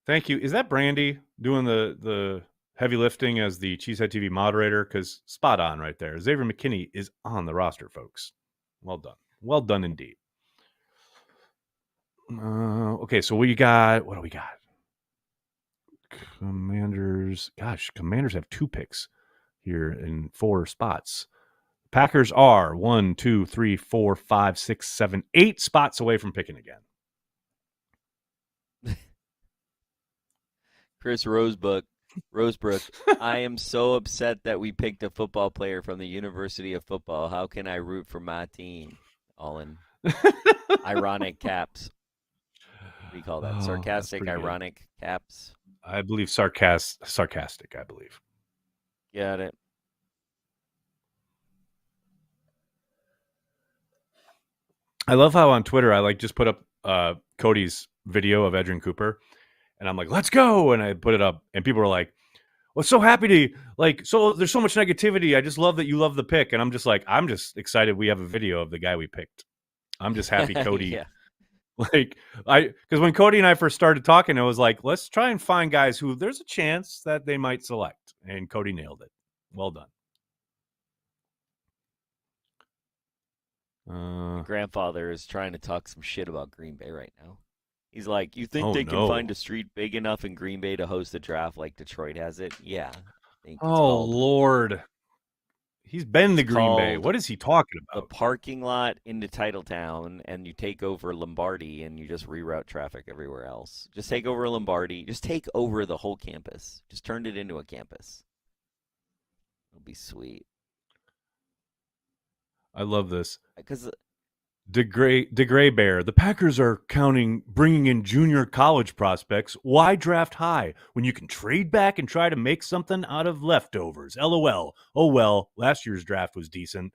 Thank you. Is that Brandy doing the heavy lifting as the Cheesehead TV moderator? Because spot on right there. Xavier McKinney is on the roster, folks. Well done. Well done indeed. Okay, so what do we got? Commanders. Gosh, Commanders have 2 picks here in 4 spots. Packers are 1, 2, 3, 4, 5, 6, 7, 8 spots away from picking again. Chris Rosebrook, I am so upset that we picked a football player from the University of Football. How can I root for my team? All in ironic caps. What do you call that? Sarcastic, ironic caps? I believe sarcastic, I believe. Got it. I love how on Twitter I just put up Cody's video of Edgerrin Cooper, and I'm like, let's go, and I put it up, and people are like, well, so happy to so there's so much negativity. I just love that you love the pick, and I'm just like, I'm just excited we have a video of the guy we picked. I'm just happy Cody. Yeah. Because when Cody and I first started talking, it was like, let's try and find guys who there's a chance that they might select, and Cody nailed it. Well done. Grandfather is trying to talk some shit about Green Bay right now. He's like, you think they can find a street big enough in Green Bay to host a draft like Detroit has it? Yeah. Lord. He's been to Green Bay. What is he talking about? The parking lot into Titletown, and you take over Lombardi, and you just reroute traffic everywhere else. Just take over Lombardi. Just take over the whole campus. Just turn it into a campus. It'll be sweet. I love this. Because DeGray Bear, the Packers are bringing in junior college prospects. Why draft high when you can trade back and try to make something out of leftovers? LOL. Oh, well, last year's draft was decent.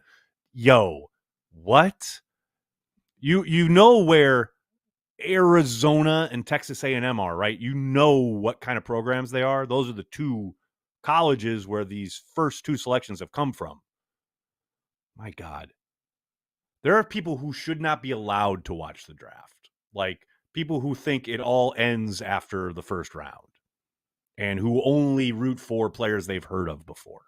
Yo, what? You know where Arizona and Texas A&M are, right? You know what kind of programs they are. Those are the 2 colleges where these first 2 selections have come from. My God. There are people who should not be allowed to watch the draft. Like people who think it all ends after the first round and who only root for players they've heard of before.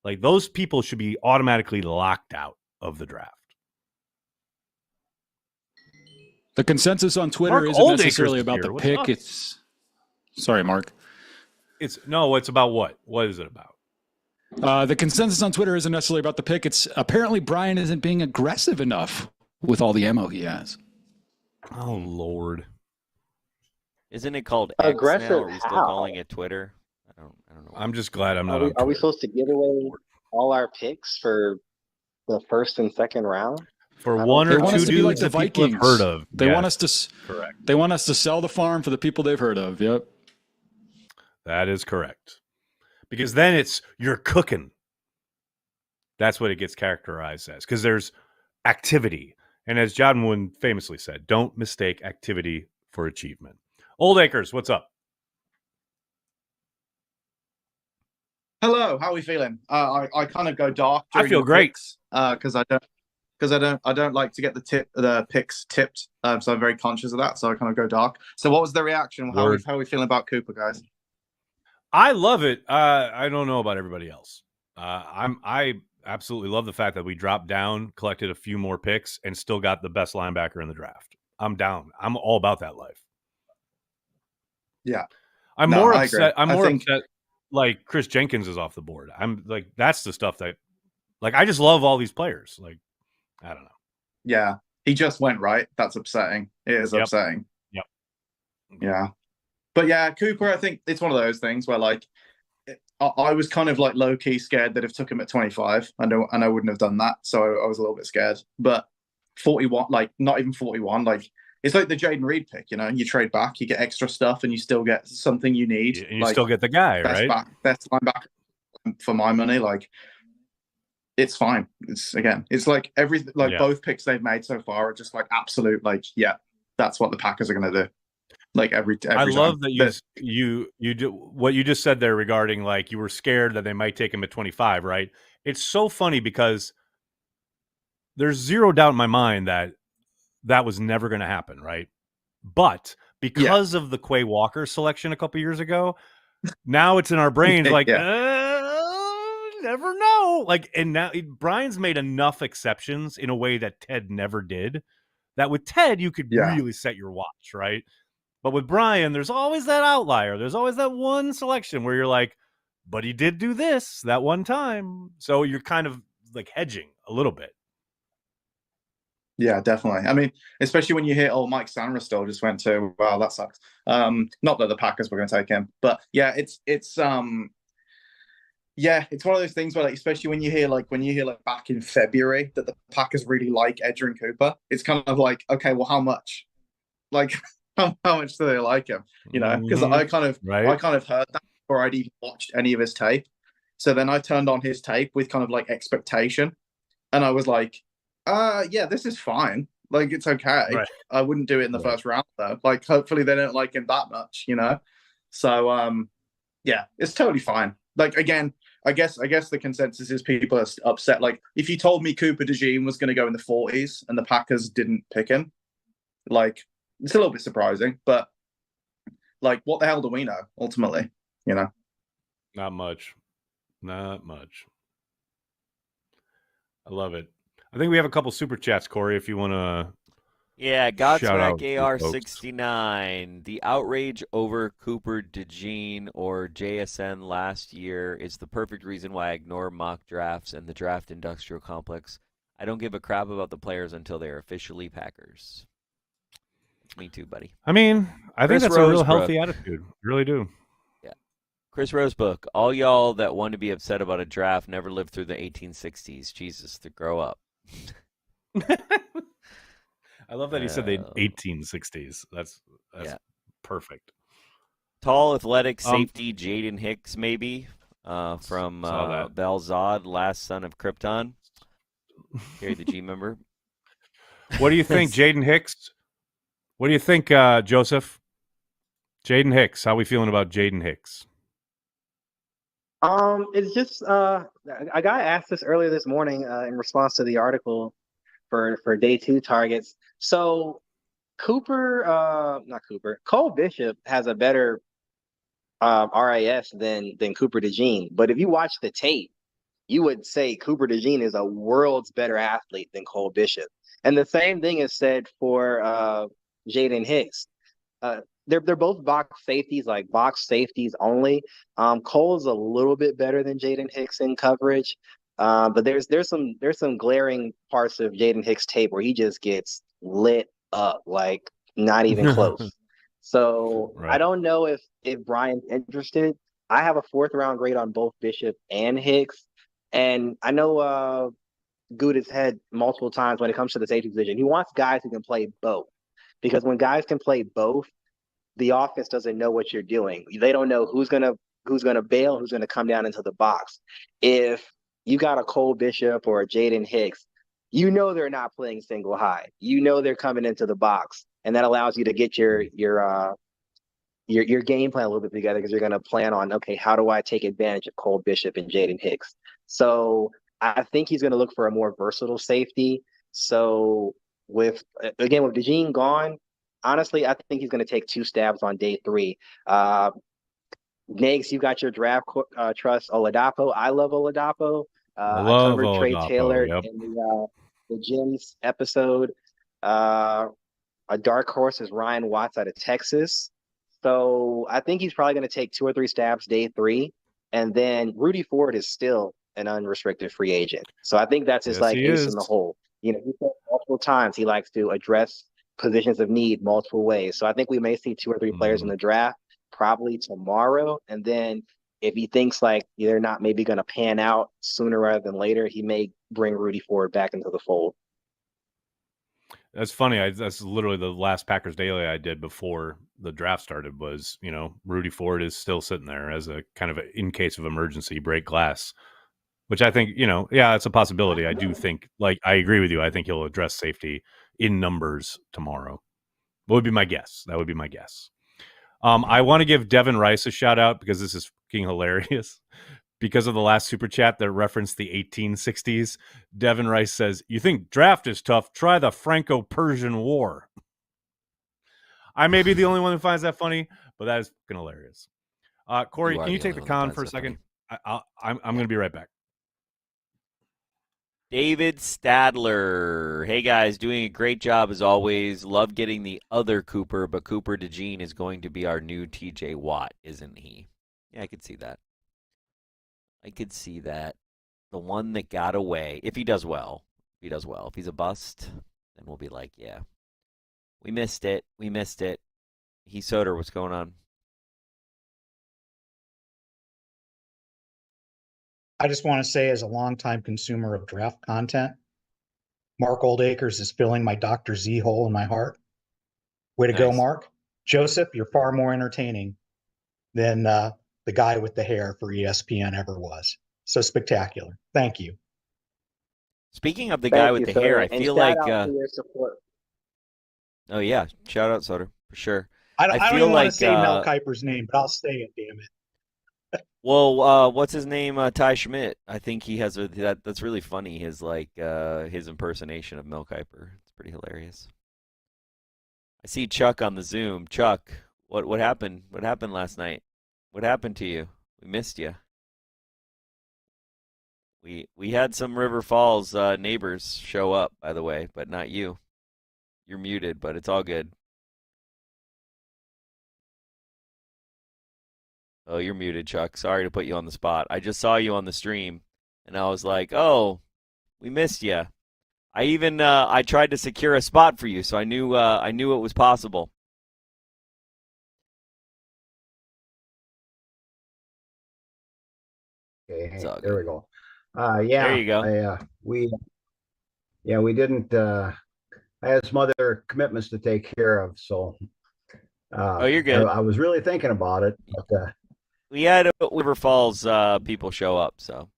Like those people should be automatically locked out of the draft. The consensus on Twitter isn't necessarily about the pick. Sorry, Mark. It's about what? What is it about? The consensus on Twitter isn't necessarily about the pick. It's apparently Brian isn't being aggressive enough with all the ammo he has. Oh, Lord. Isn't it called X aggressive now? Are we still how? calling it Twitter? I don't know. I'm just glad I'm not Are on we Twitter. supposed to give away all our picks for the first and second round? For one or two dudes like the that people have heard of. They want us to correct. They want us to sell the farm for the people they've heard of. Yep. That is correct. Because then you're cooking. That's what it gets characterized as. Because there's activity. And as Javon famously said, don't mistake activity for achievement. Old Acres, what's up? Hello, how are we feeling? I kind of go dark. I feel great because I don't like to get the picks tipped. So I'm very conscious of that. So I kind of go dark. So what was the reaction? How are we feeling about Cooper, guys? I love it. I don't know about everybody else. I absolutely love the fact that we dropped down, collected a few more picks, and still got the best linebacker in the draft. I'm down. I'm all about that life. Yeah. I'm more upset. I'm more upset. Like Chris Jenkins is off the board. I'm like, that's the stuff that, like, I just love all these players. Like, I don't know. Yeah, he just went right. That's upsetting. It is upsetting. Yep. Yeah, but yeah, Cooper. I think it's one of those things where like I was kind of like low key scared that if took him at 25, I wouldn't have done that. So I was a little bit scared. But 41, like not even 41, like. It's like the Jaden Reed pick, you know. You trade back, you get extra stuff, and you still get something you need. And you still get the guy, right? Best linebacker for my money. Like, it's fine. It's like both picks they've made so far are just like absolute. Like, yeah, that's what the Packers are going to do. Like every I love that you do what you just said there regarding like you were scared that they might take him at 25, right? It's so funny because there's zero doubt in my mind that was never going to happen, right? But because of the Quay Walker selection a couple years ago, now it's in our brains like, never know. Like, and now Brian's made enough exceptions in a way that Ted never did, that with Ted, you could really set your watch, right? But with Brian, there's always that outlier. There's always that one selection where you're like, but he did do this that one time. So you're kind of like hedging a little bit. Yeah, definitely. I mean, especially when you hear, Mike Sanderstill just went to, well, that sucks. Not that the Packers were going to take him, but yeah, it's one of those things where, like, especially when you hear back in February that the Packers really like Edgerrin Cooper, it's kind of like, okay, well, how much? Like, how much do they like him? You know, because I kind of heard that before I'd even watched any of his tape. So then I turned on his tape with kind of like expectation, and I was like, yeah, this is fine. Like, it's okay. Right. I wouldn't do it in the first round though. Like, hopefully they don't like him that much, you know? So, yeah, it's totally fine. Like, again, I guess the consensus is people are upset. Like, if you told me Cooper DeJean was going to go in the 40s and the Packers didn't pick him, like, it's a little bit surprising, but like, what the hell do we know ultimately, you know? Not much. I love it. I think we have a couple super chats, Corey, if you want to. Yeah, Godsmack AR69. The outrage over Cooper DeJean or JSN last year is the perfect reason why I ignore mock drafts and the draft industrial complex. I don't give a crap about the players until they're officially Packers. Me too, buddy. I mean, I think that's a real healthy attitude. I really do. Yeah. Chris Rosebrook, all y'all that want to be upset about a draft never lived through the 1860s. Jesus, to grow up. I love that he said the 1860s. That's perfect. Tall, athletic safety Jaden Hicks, maybe from Belzad, last son of Krypton. Gary the G member. What do you think, Jaden Hicks? What do you think, Joseph? Jaden Hicks. How are we feeling about Jaden Hicks? It's just a guy asked this earlier this morning in response to the article for day 2 targets. So Cole Bishop has a better RAS than Cooper DeJean. But if you watch the tape, you would say Cooper DeJean is a world's better athlete than Cole Bishop. And the same thing is said for Jaden Hicks. They're both box safeties only. Cole's a little bit better than Jaden Hicks in coverage, but there's some glaring parts of Jaden Hicks' tape where he just gets lit up, like not even close. So I don't know if Brian's interested. I have a 4th round grade on both Bishop and Hicks, and I know Good has had multiple times when it comes to the safety position. He wants guys who can play both, because when guys can play both, the offense doesn't know what you're doing. They don't know who's gonna bail, who's gonna come down into the box. If you got a Cole Bishop or a Jaden Hicks, you know they're not playing single high. You know they're coming into the box, and that allows you to get your your game plan a little bit together because you're going to plan on, okay, how do I take advantage of Cole Bishop and Jaden Hicks? So I think he's going to look for a more versatile safety. So with DeJean gone, honestly, I think he's going to take 2 stabs on day 3. Nags, you got your draft trust Oladapo. I love Oladapo. I covered Oladapo, Trey Taylor yep. in the Gyms episode. A dark horse is Ryan Watts out of Texas. So I think he's probably going to take 2 or 3 stabs day 3. And then Rudy Ford is still an unrestricted free agent. So I think that's just like ace in the hole. You know, he said multiple times he likes to address positions of need multiple ways. So I think we may see 2 or 3 players in the draft probably tomorrow. And then if he thinks like they're not maybe going to pan out sooner rather than later, he may bring Rudy Ford back into the fold. That's funny. That's literally the last Packers Daily I did before the draft started was, you know, Rudy Ford is still sitting there as a kind of in case of emergency break glass, which I think, you know, yeah, it's a possibility. I do think, like, I agree with you. I think he'll address safety in numbers tomorrow. What would be my guess? That would be my guess. I want to give Devin Rice a shout out because this is fucking hilarious. Because of the last super chat that referenced the 1860s, Devin Rice says, "You think draft is tough? Try the Franco-Persian War." I may be the only one who finds that funny, but that is fucking hilarious. Corey, can you take the con for a second? I'm going to be right back. David Stadler. Hey, guys, doing a great job as always. Love getting the other Cooper, but Cooper DeJean is going to be our new TJ Watt, isn't he? Yeah, I could see that. I could see that. The one that got away. If he does well. If he does well. If he's a bust, then we'll be like, yeah. We missed it. We missed it. Heath Soder, what's going on? I just want to say, as a longtime consumer of draft content, Mark Oldacres is filling my Dr. Z hole in my heart. Way to go, Mark. Joseph, you're far more entertaining than the guy with the hair for ESPN ever was. So spectacular. Thank you. Speaking of the guy with the hair, I feel like oh yeah, shout out Soder for sure. I don't even want to say Mel Kiper's name, but I'll say it, damn it. Well, what's his name? Ty Schmidt. I think he has that's really funny. His his impersonation of Mel Kiper. It's pretty hilarious. I see Chuck on the Zoom. Chuck, what happened? What happened last night? What happened to you? We missed you. We had some River Falls neighbors show up, by the way, but not you. You're muted, but it's all good. Oh, you're muted, Chuck. Sorry to put you on the spot. I just saw you on the stream, and I was like, oh, we missed you. I even I tried to secure a spot for you, so I knew it was possible. Okay, hey, there we go. Yeah, there you go. We didn't. I had some other commitments to take care of, so. Oh, you're good. I was really thinking about it, but we had River Falls people show up, so.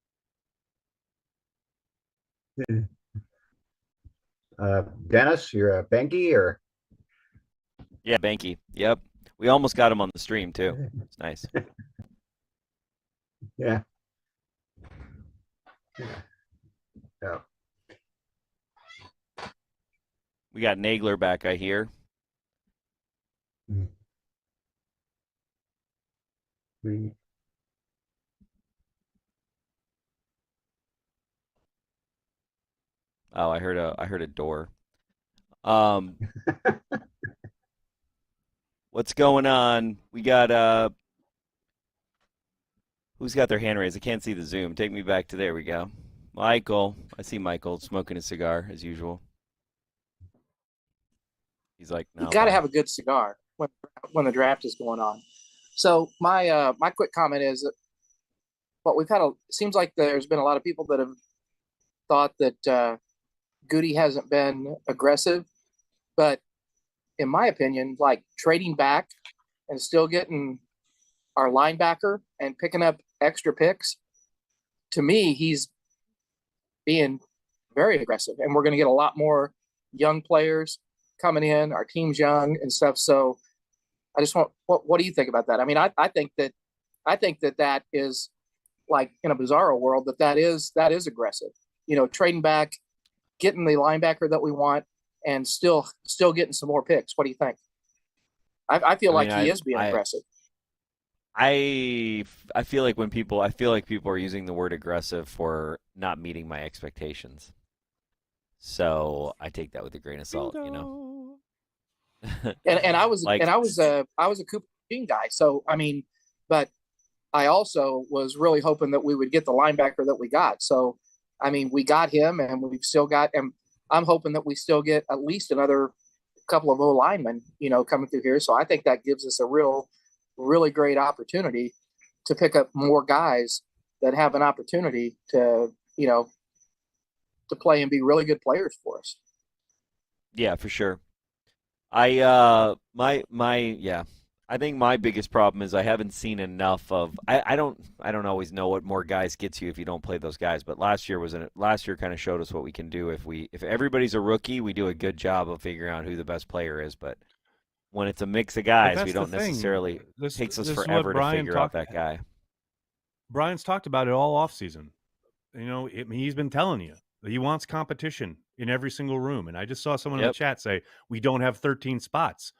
Dennis, you're a Behnke or? Yeah, Behnke. Yep, we almost got him on the stream too. It's nice. Yeah. Yeah. We got Nagler back, I hear. Oh, I heard a door. What's going on? We got who's got their hand raised? I can't see the Zoom. Take me back to there we go. Michael. I see Michael smoking a cigar as usual. He's like, no. You got to have a good cigar when the draft is going on. So my quick comment is that what we've had seems like there's been a lot of people that have thought that Goody hasn't been aggressive, but in my opinion, like trading back and still getting our linebacker and picking up extra picks, to me, he's being very aggressive, and we're going to get a lot more young players coming in. Our team's young and stuff. So I just want what do you think about that? I mean, I think that is like in a bizarro world that is aggressive. Trading back, getting the linebacker that we want, and still getting some more picks. What do you think? I feel like he is being aggressive. I feel like people are using the word aggressive for not meeting my expectations. So I take that with a grain of salt, And I was a Cooper DeJean guy. So I mean, but I also was really hoping that we would get the linebacker that we got. So I mean, we got him, and we've still got, and I'm hoping that we still get at least another couple of O linemen, coming through here. So I think that gives us a really great opportunity to pick up more guys that have an opportunity to play and be really good players for us. Yeah, for sure. I think my biggest problem is I haven't seen enough of. I don't always know what more guys gets you if you don't play those guys. But last year kind of showed us what we can do if everybody's a rookie, we do a good job of figuring out who the best player is. But when it's a mix of guys, we don't necessarily. It takes us forever to figure out that guy. Brian's talked about it all offseason. He's been telling you that he wants competition in every single room. And I just saw someone in the chat say, we don't have 13 spots.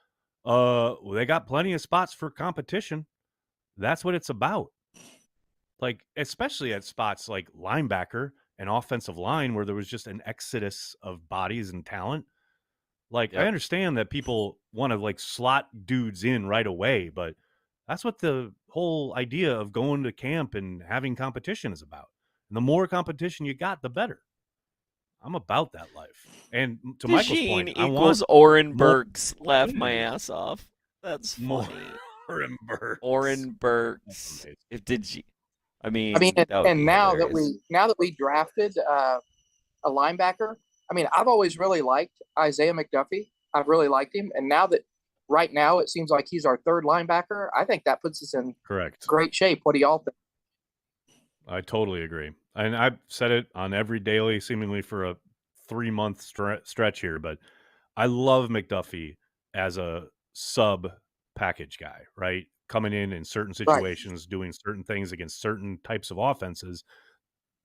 They got plenty of spots for competition. That's what it's about. Like, especially at spots like linebacker and offensive line where there was just an exodus of bodies and talent. Like, I understand that people want to like slot dudes in right away, but that's what the whole idea of going to camp and having competition is about. And the more competition you got, the better. I'm about that life. And to Michael's point, I want Oren Burks laugh my ass off. That's funny. Oren Burks. I mean, and now that we drafted a linebacker, I mean, I've always really liked Isaiah McDuffie. I've really liked him, and right now it seems like he's our third linebacker. I think that puts us in great shape. What do y'all think? I totally agree. And I've said it on every daily, seemingly for a 3-month stretch here, but I love McDuffie as a sub package guy, right? Coming in certain situations, doing certain things against certain types of offenses,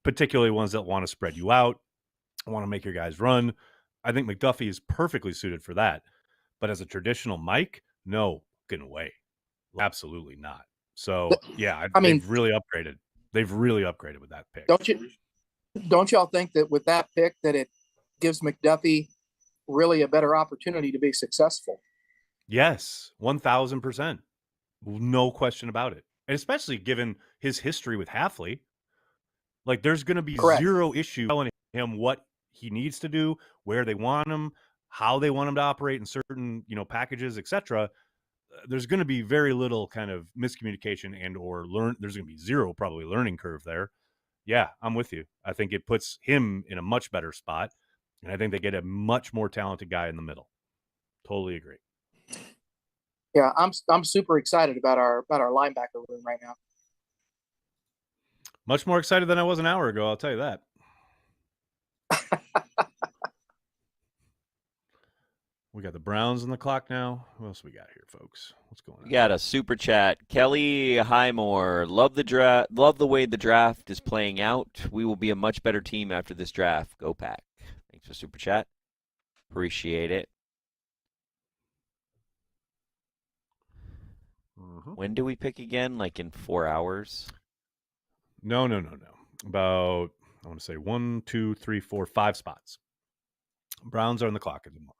particularly ones that want to spread you out, want to make your guys run. I think McDuffie is perfectly suited for that. But as a traditional Mike, no, get away. Absolutely not. So, yeah, they've really upgraded. They've really upgraded with that pick. Don't y'all think that with that pick that it gives McDuffie really a better opportunity to be successful? Yes, 1,000%. No question about it. And especially given his history with Hafley, like there's going to be zero issue telling him what he needs to do, where they want him, how they want him to operate in certain, packages, etc. There's going to be very little kind of miscommunication there's going to be zero probably learning curve there. Yeah, I'm with you. I think it puts him in a much better spot, and I think they get a much more talented guy in the middle. Totally agree. Yeah, I'm super excited about our linebacker room right now. Much more excited than I was an hour ago, I'll tell you that. We got the Browns on the clock now. What else we got here, folks? What's going on? We got a super chat. Kelly Highmore, love the way the draft is playing out. We will be a much better team after this draft. Go Pack. Thanks for super chat. Appreciate it. When do we pick again? Like in 4 hours? No. About, I want to say 1, 2, 3, 4, 5 spots. Browns are on the clock at the moment.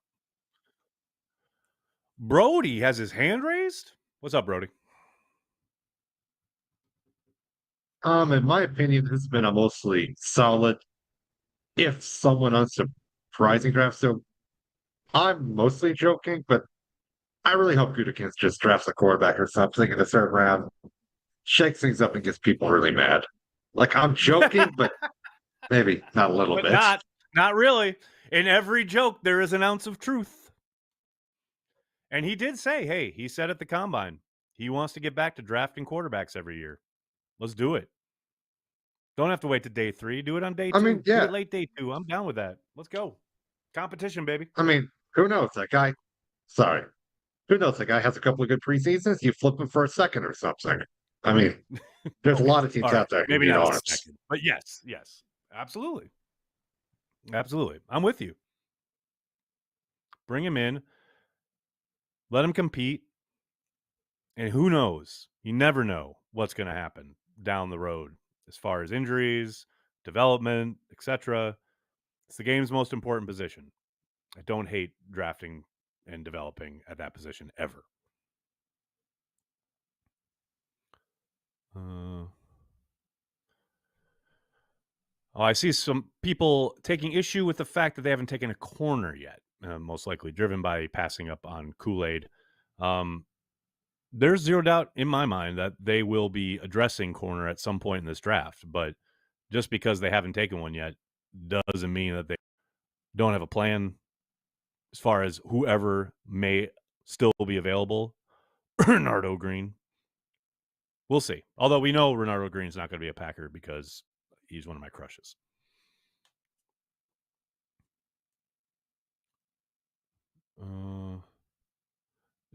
Brody has his hand raised. What's up, Brody? In my opinion, this has been a mostly solid, if somewhat unsurprising draft. So I'm mostly joking, but I really hope Gutekunst just drafts a quarterback or something in the third round, shakes things up, and gets people really mad. Like, I'm joking, but maybe not a little bit. Not really. In every joke, there is an ounce of truth. And he did say, hey, he said at the Combine, he wants to get back to drafting quarterbacks every year. Let's do it. Don't have to wait to day 3. Do it on day 2. I mean, yeah. Do it late day 2. I'm down with that. Let's go. Competition, baby. I mean, who knows? That guy, sorry, who knows? The guy has a couple of good preseasons. You flip him for a second or something. I mean, there's a lot of teams out there. Maybe not a second, but yes, absolutely. I'm with you. Bring him in, let him compete, and who knows? You never know what's going to happen down the road as far as injuries, development, etc. It's the game's most important position. I don't hate drafting and developing at that position ever. I see some people taking issue with the fact that they haven't taken a corner yet, most likely driven by passing up on Kool-Aid. There's zero doubt in my mind that they will be addressing corner at some point in this draft, but just because they haven't taken one yet doesn't mean that they don't have a plan as far as whoever may still be available. Renardo Green. We'll see. Although we know Renardo Green's not going to be a Packer because he's one of my crushes.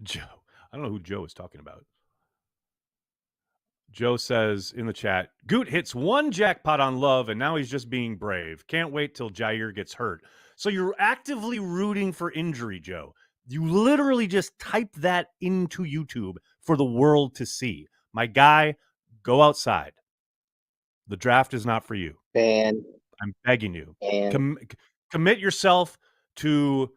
Joe. I don't know who Joe is talking about. Joe says in the chat, Goot hits one jackpot on Love, and now he's just being brave. Can't wait till Jair gets hurt. So you're actively rooting for injury, Joe. You literally just typed that into YouTube for the world to see. My guy, go outside. The draft is not for you. And I'm begging you. And Commit yourself to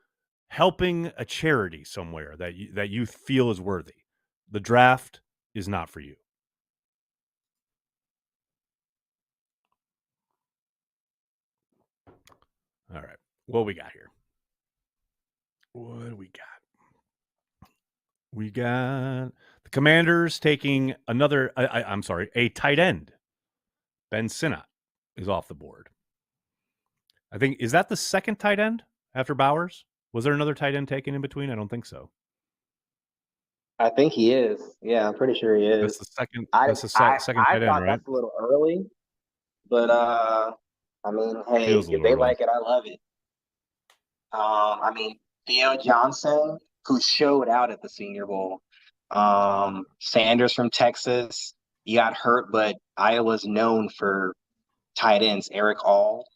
helping a charity somewhere that you feel is worthy. The draft is not for you. All right. What we got here? What do we got? We got the Commanders taking another, a tight end. Ben Sinnott is off the board. I think, is that the second tight end after Bowers? Was there another tight end taken in between? I don't think so. I think he is. Yeah, I'm pretty sure he is. That's the second. That's the second tight end, right? That's a little early, but I mean, hey, Feels if they like it, I love it. I mean, Theo Johnson, who showed out at the Senior Bowl. Sanders from Texas, he got hurt, but Iowa's known for tight ends. Eric All.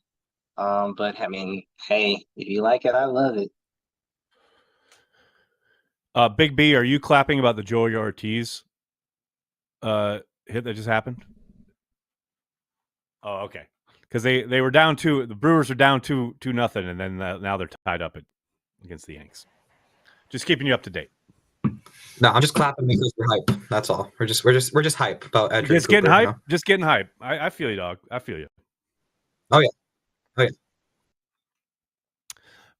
But I mean, hey, if you like it, I love it. Big B, are you clapping about the Joey Ortiz hit that just happened? Oh, okay. Because they were down the Brewers are down 2-0, and then now they're tied up against the Yanks. Just keeping you up to date. No, I'm just clapping because we're hype. That's all. We're just hype about Edgerrin Just Cooper, getting hype. you know? Just getting hype. I feel you, dog. I feel you. Oh yeah.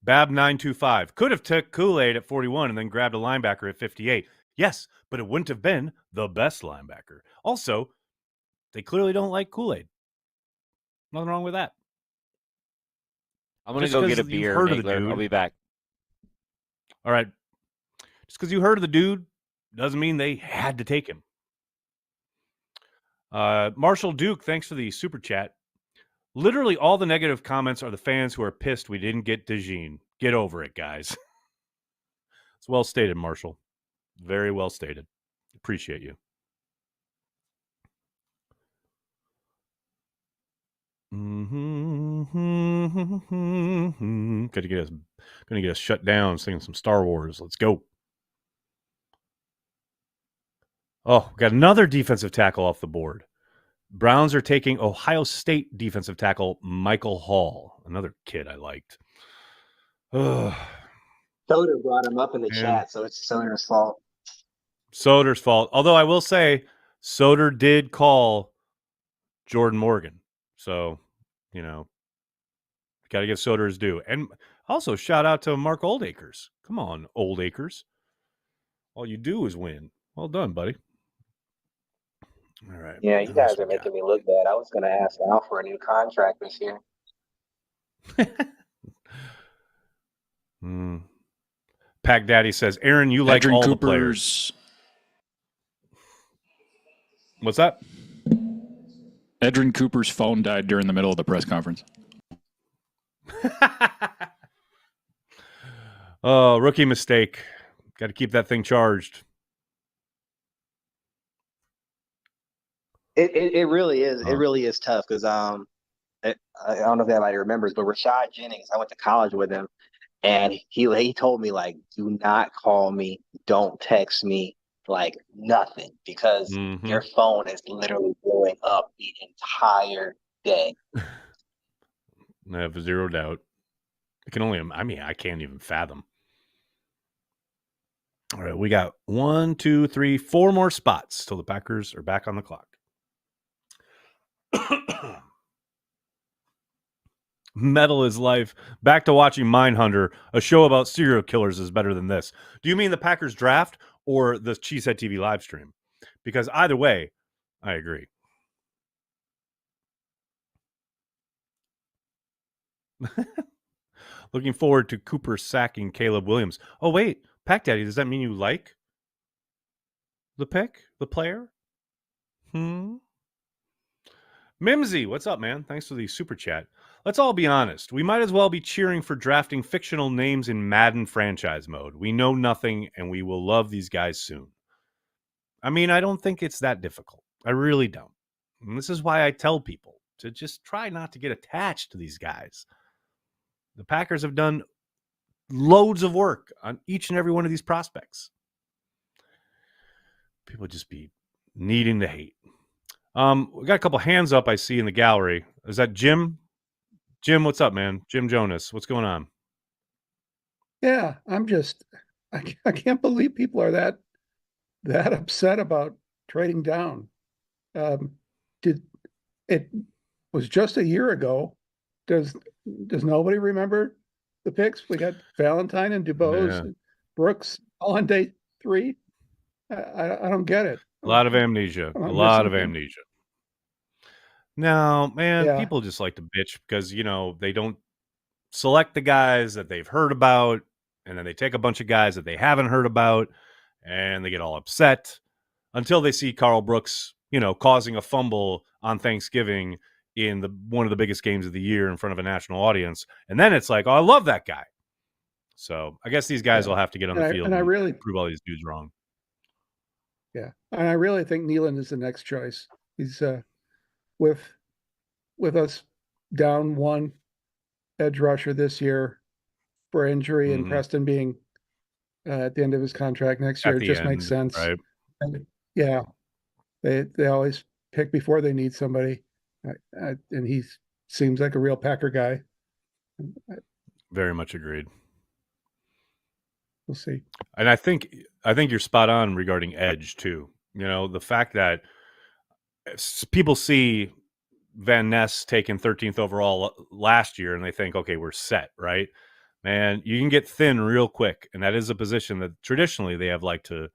Bab925 could have took Kool-Aid at 41 and then grabbed a linebacker at 58. Yes, but it wouldn't have been the best linebacker. Also, they clearly don't like Kool-Aid. Nothing wrong with that. I'm going to go get a beer, Nagler. I'll be back. All right. Just because you heard of the dude doesn't mean they had to take him. Marshall Duke, thanks for the super chat. Literally all the negative comments are the fans who are pissed we didn't get DeJean. Get over it, guys. It's well stated, Marshall. Very well stated. Appreciate you. Gonna get us shut down singing some Star Wars. Let's go. Oh, we got another defensive tackle off the board. Browns are taking Ohio State defensive tackle Michael Hall, another kid I liked. Soder brought him up in the chat, so it's Soder's fault. Soder's fault. Although I will say, Soder did call Jordan Morgan. So, got to give Soder his due. And also, shout out to Mark Oldacres. Come on, Oldacres. All you do is win. Well done, buddy. All right. Yeah, you guys are making me look bad. I was going to ask Al for a new contract this year. Pack Daddy says, Aaron, you like Edgerrin all Cooper's... the players. What's that? Edgerrin Cooper's phone died during the middle of the press conference. Oh, rookie mistake. Got to keep that thing charged. It really is. It really is tough because I don't know if anybody remembers, but Rashad Jennings, I went to college with him, and he told me, like, do not call me, don't text me, like nothing, because your phone is literally blowing up the entire day. I have zero doubt. I can't even fathom. All right, we got 1, 2, 3, 4 more spots till the Packers are back on the clock. Metal is life. Back to watching Mindhunter. A show about serial killers is better than this. Do you mean the Packers draft or the CHTV live stream? Because either way, I agree. Looking forward to Cooper sacking Caleb Williams. Oh, wait. Pack Daddy, does that mean you like the pick? The player? Mimsy, what's up, man? Thanks for the super chat. Let's all be honest. We might as well be cheering for drafting fictional names in Madden franchise mode. We know nothing, and we will love these guys soon. I mean, I don't think it's that difficult. I really don't. And this is why I tell people to just try not to get attached to these guys. The Packers have done loads of work on each and every one of these prospects. People just be needing to hate. We got a couple hands up I see in the gallery. Is that Jim? Jim, what's up, man? Jim Jonas, what's going on? Yeah, I can't believe people are that upset about trading down. It was just a year ago. Does nobody remember the picks? We got Valentine and DuBose, and Brooks all on day 3. I don't get it. A lot of amnesia. A lot of amnesia. No, man, people just like to bitch because, they don't select the guys that they've heard about, and then they take a bunch of guys that they haven't heard about, and they get all upset until they see Carl Brooks, causing a fumble on Thanksgiving in one of the biggest games of the year in front of a national audience. And then it's like, oh, I love that guy. So I guess these guys will have to get on the field and prove all these dudes wrong. Yeah, and I really think Nealon is the next choice. He's with us down one edge rusher this year for injury, and Preston being at the end of his contract next year. It just makes sense. Right? And, they always pick before they need somebody, and he seems like a real Packer guy. Very much agreed. We'll see. And I think you're spot on regarding edge too. The fact that people see Van Ness taken 13th overall last year and they think, okay, we're set, right? Man, you can get thin real quick. And that is a position that traditionally they have liked to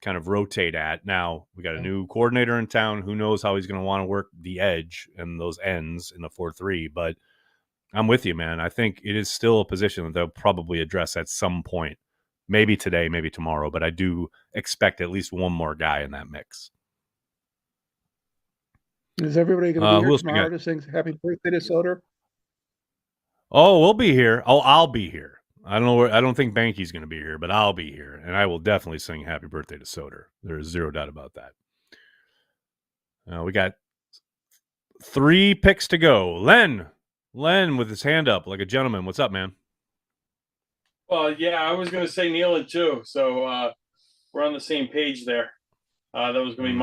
kind of rotate at. Now we got a new coordinator in town. Who knows how he's going to want to work the edge and those ends in the 4-3, but I'm with you, man. I think it is still a position that they'll probably address at some point. Maybe today, maybe tomorrow, but I do expect at least one more guy in that mix. Is everybody going to be here tomorrow to sing happy birthday to Soder? Oh, we'll be here. Oh, I'll be here. I don't think Behnke's going to be here, but I'll be here, and I will definitely sing happy birthday to Soder. There is zero doubt about that. We got 3 picks to go. Len with his hand up like a gentleman. What's up, man? Well, yeah, I was going to say Nealon too. So we're on the same page there. That was going to be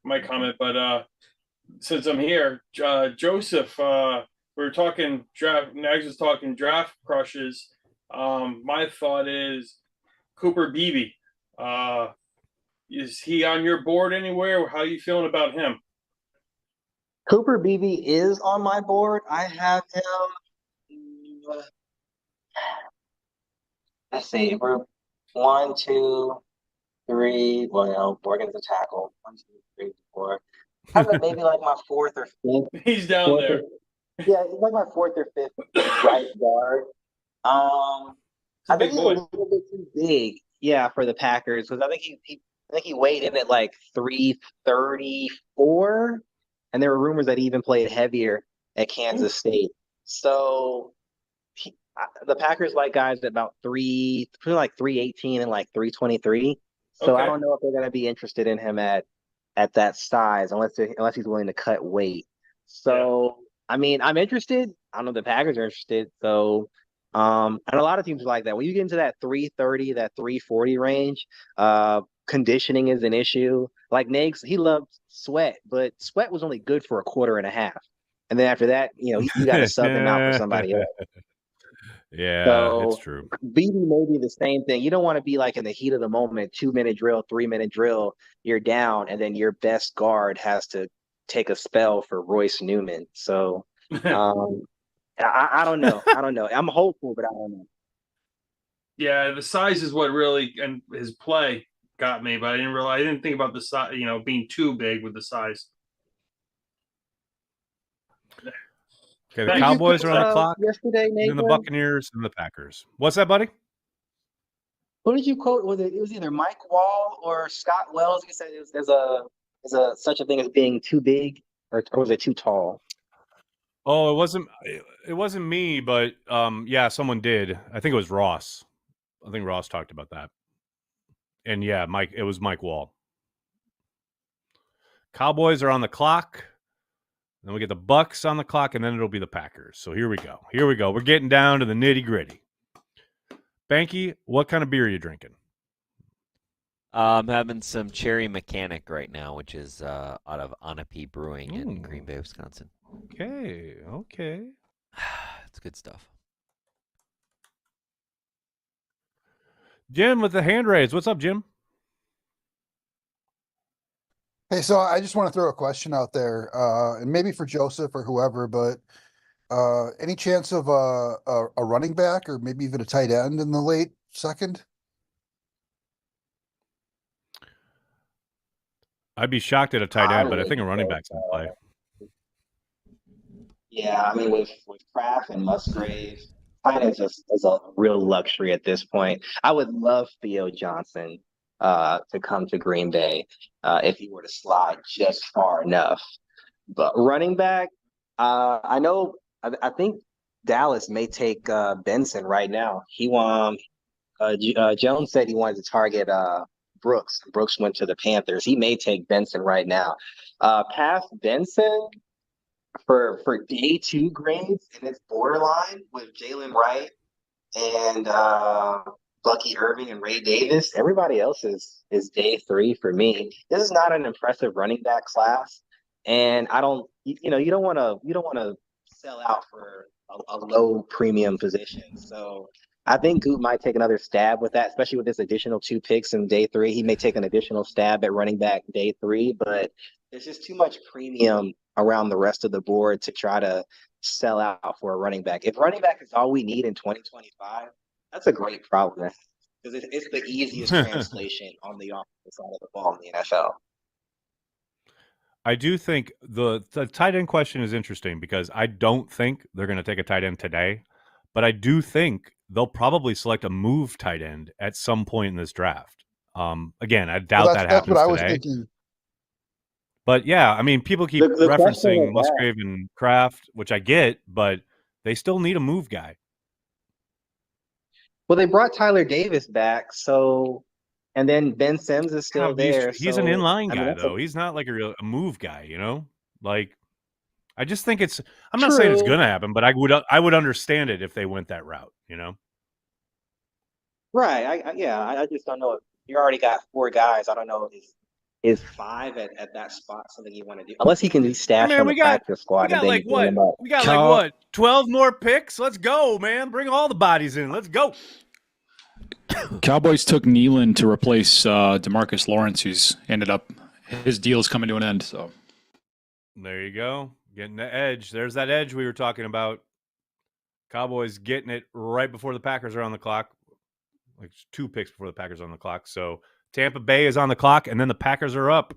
my comment. But since I'm here, Joseph, we were talking draft. Nags was talking draft crushes. My thought is Cooper Beebe. Is he on your board anywhere? How are you feeling about him? Cooper Beebe is on my board. I have him. Let's see. We're 1, 2, 3. Well, no, Morgan's a tackle. 1, 2, 3, 4. I have it maybe like my 4th or 5th. He's down there. Yeah, he's like my 4th or 5th right guard. I think he's a little bit too big, for the Packers, because I think he weighed in at like 334, and there were rumors that he even played heavier at Kansas State. So the Packers like guys at about between like 318 and like 323. So I don't know if they're going to be interested in him at that size unless he's willing to cut weight. So I mean, I'm interested. I don't know if the Packers are interested. So and a lot of teams are like that. When you get into that 330, that 340 range, conditioning is an issue. Like Nags, he loved Sweat, but Sweat was only good for a quarter and a half. And then after that, you got to sub him out for somebody else. Yeah, So it's true. BD may be the same thing. You don't want to be like in the heat of the moment, 2-minute drill, 3-minute drill, you're down, and then your best guard has to take a spell for Royce Newman. So I don't know. I don't know. I'm hopeful, but I don't know. Yeah, the size is what really, and his play got me, but I didn't think about the size, being too big with the size. Okay, the Cowboys are on the clock. Yesterday, and the Buccaneers and the Packers. What's that, buddy? What did you quote? It was either Mike Wall or Scott Wells. You said there's such a thing as being too big, or was it too tall? Oh, it wasn't me, but yeah, someone did. I think it was Ross. I think Ross talked about that. And yeah, it was Mike Wall. Cowboys are on the clock. Then we get the Bucks on the clock, and then it'll be the Packers. So here we go. We're getting down to the nitty-gritty. Behnke, what kind of beer are you drinking? I'm having some Cherry Mechanic right now, which is out of Onepe Brewing in Green Bay, Wisconsin. Okay. It's good stuff. Jim with the hand raise. What's up, Jim? Hey, so I just want to throw a question out there, and maybe for Joseph or whoever, but any chance of a running back or maybe even a tight end in the late second? I'd be shocked at a tight end, but I think a running back's in play. Yeah, I mean, with Kraft and Musgrave, tight end is a real luxury at this point. I would love Theo Johnson to come to Green Bay if he were to slide just far enough. But running back, I think Dallas may take Benson right now. Jones said he wanted to target Brooks. Brooks went to the Panthers. He may take Benson right now. Past Benson for day 2 grades, and it's borderline with Jalen Wright and Bucky Irving and Ray Davis. Everybody else is day 3 for me. This is not an impressive running back class, and I don't. You don't want to sell out for a low premium position. So I think Goop might take another stab with that, especially with this additional 2 picks in day 3. He may take an additional stab at running back day 3, but there's just too much premium around the rest of the board to try to sell out for a running back. If running back is all we need in 2025, that's a great problem because it's the easiest translation on the offensive side of the ball in the NFL. I do think the tight end question is interesting because I don't think they're going to take a tight end today, but I do think they'll probably select a move tight end at some point in this draft. Again, I doubt that happens today. That's what I was thinking. But yeah, I mean, people keep referencing Musgrave and Kraft, which I get, but they still need a move guy. Well, they brought Tyler Davis back, and then Ben Sims is still there. He's an inline guy, though. He's not like a move guy, Like, I just think it's. I'm not saying it's going to happen, but I would understand it if they went that route, Right. I just don't know. You already got 4 guys. I don't know if is 5 at that spot something you want to do? Unless he can be stashed on the practice squad. We got what? 12 more picks? Let's go, man. Bring all the bodies in. Let's go. Cowboys took Nealon to replace DeMarcus Lawrence, who's ended up his deal's coming to an end. So there you go. Getting the edge. There's that edge we were talking about. Cowboys getting it right before the Packers are on the clock. Like 2 picks before the Packers are on the clock. So Tampa Bay is on the clock, and then the Packers are up.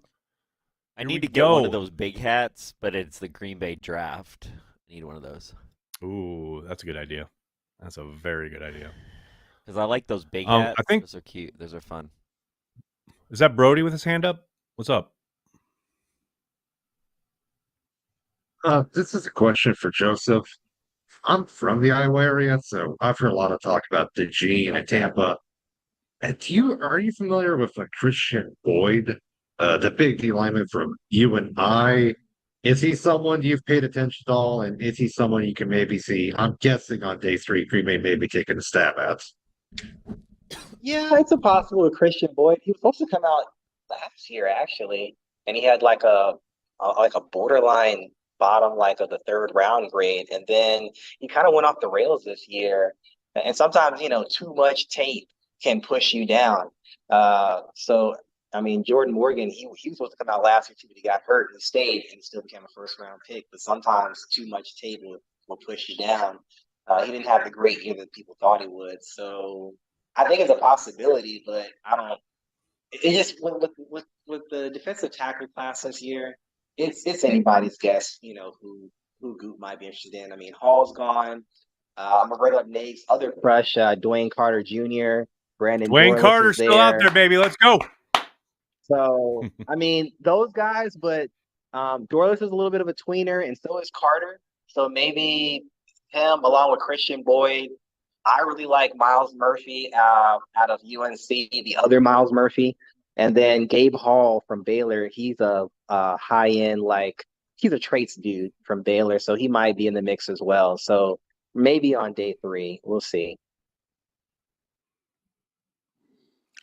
I need to get one of those big hats, but it's the Green Bay draft. I need one of those. Ooh, that's a good idea. That's a very good idea. Because I like those big hats. I think those are cute. Those are fun. Is that Brody with his hand up? What's up? This is a question for Joseph. I'm from the Iowa area, so I've heard a lot of talk about DeJean and Tampa. And are you familiar with Christian Boyd, the big D lineman from UNI? Is he someone you've paid attention to all, and is he someone you can maybe see? I'm guessing on day 3, Green Bay may be taking a stab at. Yeah, it's a possible with Christian Boyd. He was supposed to come out last year actually, and he had like a borderline bottom like of the 3rd round grade, and then he kind of went off the rails this year. And sometimes too much tape can push you down. So I mean, Jordan Morgan, he was supposed to come out last year too, but he got hurt and stayed, and still became a 1st round pick. But sometimes too much tape will push you down. He didn't have the great year that people thought he would, so I think it's a possibility, but I don't. It just with the defensive tackle class this year, it's anybody's guess. Who Goop might be interested in. I mean, Hall's gone. I'm gonna bring up Nate's other crush, Dwayne Carter Jr. Brandon Dwayne Dorlus Carter's is still out there. there, baby. Let's go. So I mean, those guys, but Dorlus is a little bit of a tweener, and so is Carter. So maybe him along with Christian Boyd. I really like Miles Murphy out of UNC, the other Miles Murphy. And then Gabe Hall from Baylor. He's a high-end, he's a traits dude from Baylor, so he might be in the mix as well. So maybe on day 3, we'll see.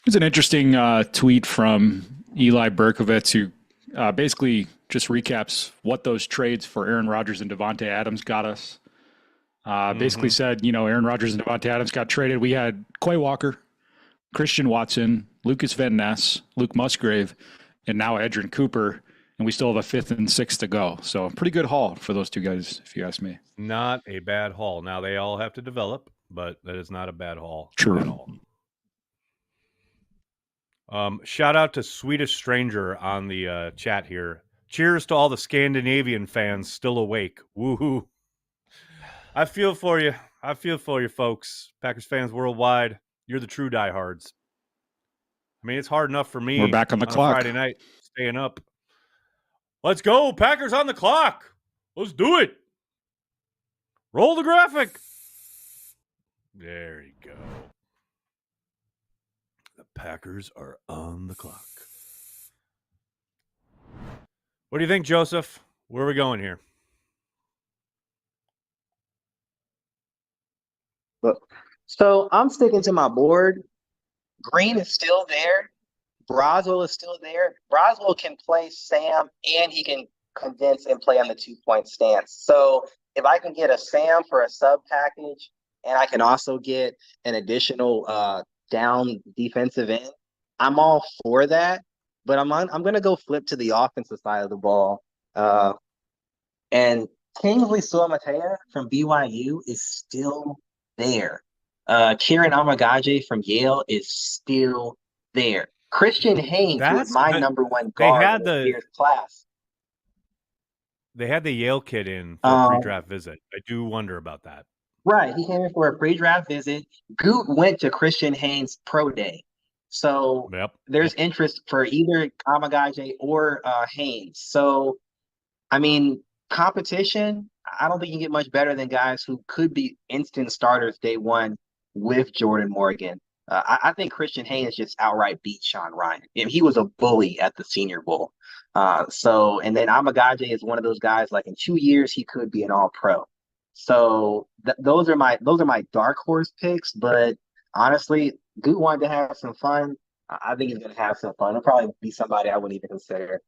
There's an interesting tweet from Eli Berkovitz who basically just recaps what those trades for Aaron Rodgers and Devontae Adams got us. Basically said, Aaron Rodgers and Devontae Adams got traded. We had Quay Walker, Christian Watson, Lucas Van Ness, Luke Musgrave, and now Edgerrin Cooper, and we still have a 5th and 6th to go. So pretty good haul for those 2 guys, if you ask me. Not a bad haul. Now they all have to develop, but that is not a bad haul. True. At all. Shout out to Swedish Stranger on the chat here. Cheers to all the Scandinavian fans still awake. Woohoo. I feel for you. I feel for you, folks. Packers fans worldwide. You're the true diehards. I mean, it's hard enough for me. We're back on the clock. Friday night, staying up. Let's go. Packers on the clock. Let's do it. Roll the graphic. There you go. The Packers are on the clock. What do you think, Joseph? Where are we going here? So I'm sticking to my board. Green is still there. Broswell is still there. Broswell can play Sam, and he can condense and play on the 2-point stance. So if I can get a Sam for a sub package, and I can also get an additional down defensive end, I'm all for that. But I'm going to go flip to the offensive side of the ball. And Kingsley Suamataia from BYU is still there. Kieran Amagaje from Yale is still there. Christian Haynes was my number 1 guard in this year's class. They had the Yale kid in for a pre-draft visit. I do wonder about that. Right. He came in for a pre-draft visit. Goot went to Christian Haynes' pro day. So there's interest for either Amagaje or Haynes. So, I mean, competition, I don't think you get much better than guys who could be instant starters day 1 with Jordan Morgan. I think Christian Haynes just outright beat Sean Ryan. He was a bully at the Senior Bowl. And then Amagaje is one of those guys, like in 2 years, he could be an all-pro. So those are my dark horse picks. But honestly, Goot wanted to have some fun. I think he's going to have some fun. It'll probably be somebody I wouldn't even consider.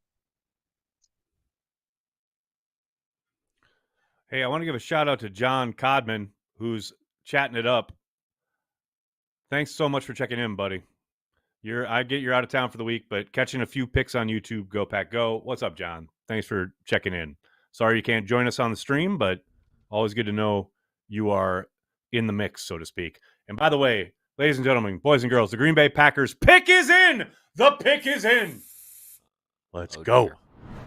Hey, I want to give a shout out to John Codman, who's chatting it up. Thanks so much for checking in, buddy. I get you're out of town for the week, but catching a few picks on YouTube. Go Pack Go. What's up, John? Thanks for checking in. Sorry you can't join us on the stream, but always good to know you are in the mix, so to speak. And by the way, ladies and gentlemen, boys and girls, the Green Bay Packers pick is in. The pick is in. Let's go. Dear.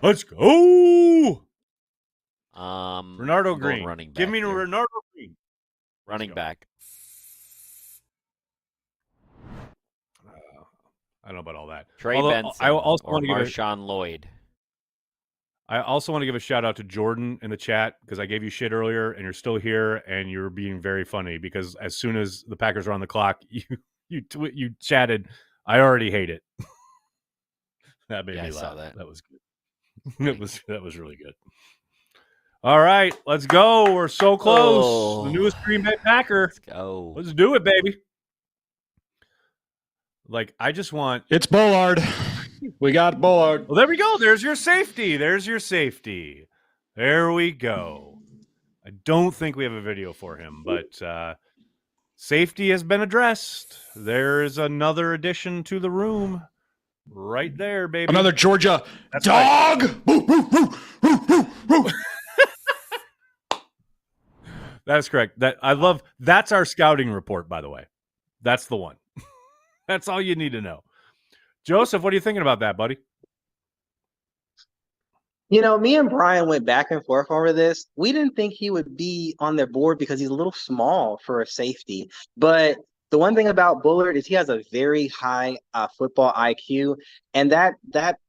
Let's go. Renardo Green. Running back Give me here. Renardo Green. Running back. I don't know about all that. Trey Although, Benson I also or want to give MarShawn Lloyd. I also want to give a shout out to Jordan in the chat because I gave you shit earlier and you're still here and you're being very funny because as soon as the Packers are on the clock, you chatted, I already hate it. That made me laugh. That was good. That was really good. All right, let's go. We're so close. Oh. The newest Green Bay Packer. Let's go. Let's do it, baby. Like, I just want... It's Bullard. We got Bullard. Well, there we go. There's your safety. There's your safety. There we go. I don't think we have a video for him, but safety has been addressed. There's another addition to the room. Right there, baby. Another Georgia That's dog. Right. That's correct. That's our scouting report, by the way. That's the one. That's all you need to know. Joseph, what are you thinking about that, buddy? You know, me and Brian went back and forth over this. We didn't think he would be on their board because he's a little small for a safety. But the one thing about Bullard is he has a very high football IQ, and that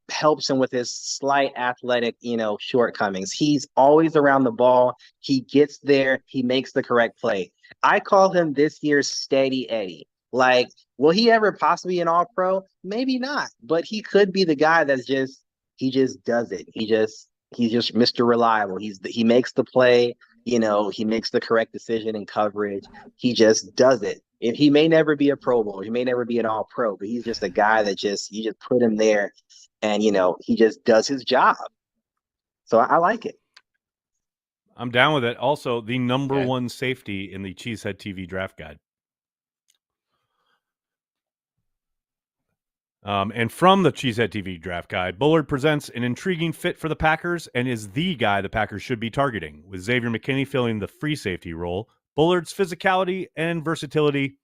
helps him with his slight athletic, shortcomings. He's always around the ball. He gets there. He makes the correct play. I call him this year's Steady Eddie. Like, will he ever possibly be an All-Pro? Maybe not, but he could be the guy he just does it. He's just Mr. Reliable. He makes the play, he makes the correct decision in coverage. He just does it. And he may never be a Pro Bowl, he may never be an All-Pro, but he's just a guy that you just put him there and he just does his job. So I like it. I'm down with it. Also, the number one safety in the Cheesehead TV draft guide. And from the Cheesehead TV draft guide, Bullard presents an intriguing fit for the Packers and is the guy the Packers should be targeting. With Xavier McKinney filling the free safety role, Bullard's physicality and versatility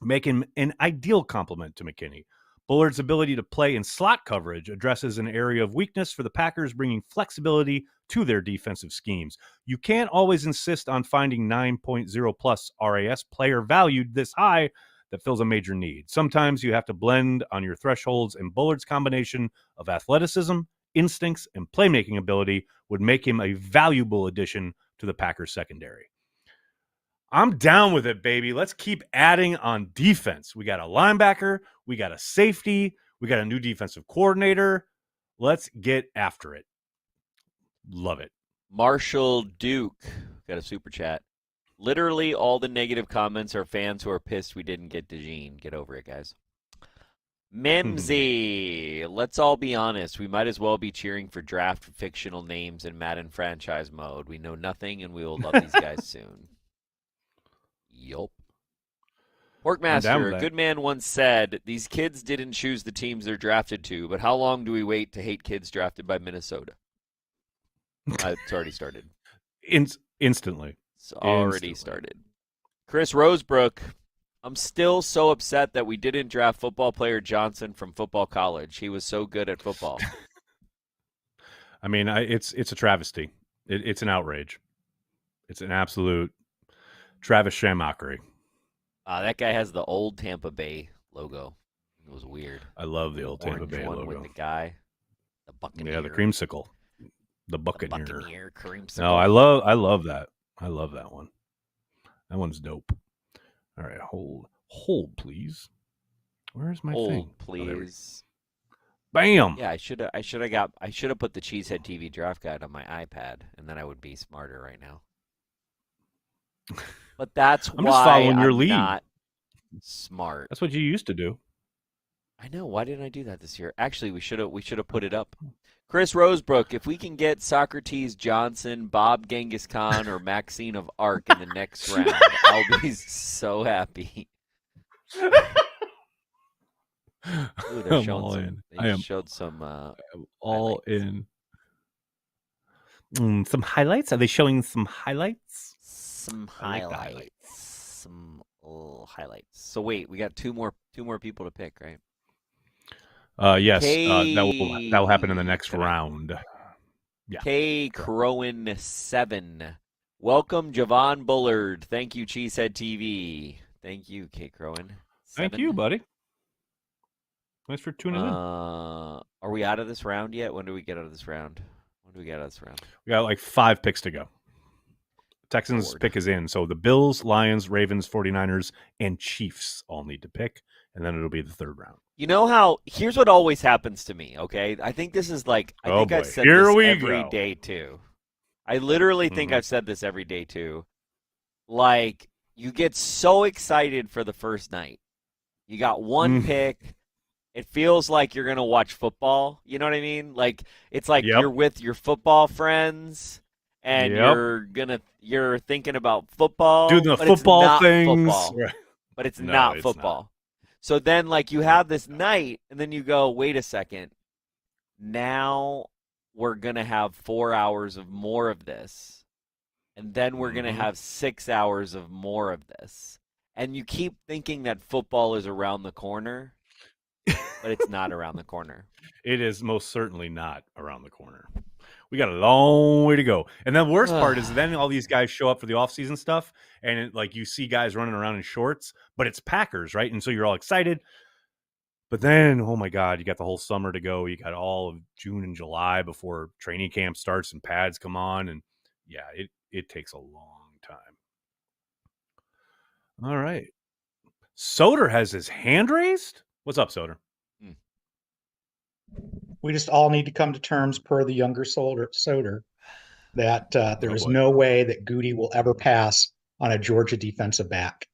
make him an ideal complement to McKinney. Bullard's ability to play in slot coverage addresses an area of weakness for the Packers, bringing flexibility to their defensive schemes. You can't always insist on finding 9.0 plus RAS player valued this high that fills a major need. Sometimes you have to blend on your thresholds, and Bullard's combination of athleticism, instincts, and playmaking ability would make him a valuable addition to the Packers secondary. I'm down with it, baby. Let's keep adding on defense. We got a linebacker, we got a safety, we got a new defensive coordinator. Let's get after it. Love it. Marshall Duke got a super chat. Literally all the negative comments are fans who are pissed we didn't get DeJean. Get over it, guys. Mimsy, let's all be honest. We might as well be cheering for draft fictional names in Madden franchise mode. We know nothing, and we will love these guys soon. Yup. Porkmaster, a good man once said, these kids didn't choose the teams they're drafted to, but how long do we wait to hate kids drafted by Minnesota? It's already started. Instantly. It's already started. Chris Rosebrook, I'm still so upset that we didn't draft football player Johnson from football college. He was so good at football. I mean, it's a travesty. It's an outrage. It's an absolute Travis Shamockery. That guy has the old Tampa Bay logo. It was weird. I love the old Tampa Bay logo. With the guy, the Buccaneer. Yeah, the creamsicle. The Buccaneer. The Buccaneer creamsicle. No, I love that. I love that one. That one's dope. All right, hold, please. Where's my thing? Hold, please. Bam. Yeah, I should have put the Cheesehead TV draft guide on my iPad, and then I would be smarter right now. But that's I'm just following your lead. Not smart. That's what you used to do. I know. Why didn't I do that this year? Actually, we should have put it up. Chris Rosebrook, if we can get Socrates Johnson, Bob Genghis Khan, or Maxine of Arc in the next round, I'll be so happy. Ooh, they're showing some. They showed some. All in. Some highlights. Are they showing some highlights? Some highlights. Some highlights. So wait, we got two more people to pick, right? Yes, that will happen in the next round. Yeah. K. Crowan 7. Welcome, Javon Bullard. Thank you, Cheesehead TV. Thank you, K. Crowan. Thank you, buddy. Thanks for tuning in. Are we out of this round yet? When do we get out of this round? What do we got this round? We got like 5 picks to go. Texans pick is in. So the Bills, Lions, Ravens, 49ers, and Chiefs all need to pick, and then it'll be the third round. You know how, here's what always happens to me, okay? I think this is like, I think I've said this every day too. I literally think I've said this every day too. Like, you get so excited for the first night. You got one pick. It feels like you're going to watch football. You know what I mean? Like, it's like you're with your football friends. And you're thinking about football, doing the football things, football, but it's not football. So then, like, you have this night, and then you go, wait a second. Now we're gonna have 4 hours of more of this, and then we're gonna have 6 hours of more of this, and you keep thinking that football is around the corner, but it's not around the corner. It is most certainly not around the corner. We got a long way to go. And the worst part is then all these guys show up for the offseason stuff, and like you see guys running around in shorts, but it's Packers, right? And so you're all excited. But then, oh my God, you got the whole summer to go. You got all of June and July before training camp starts and pads come on. And yeah, it takes a long time. All right. Soder has his hand raised? What's up, Soder? We just all need to come to terms per the younger Soder that there is no way that Goody will ever pass on a Georgia defensive back,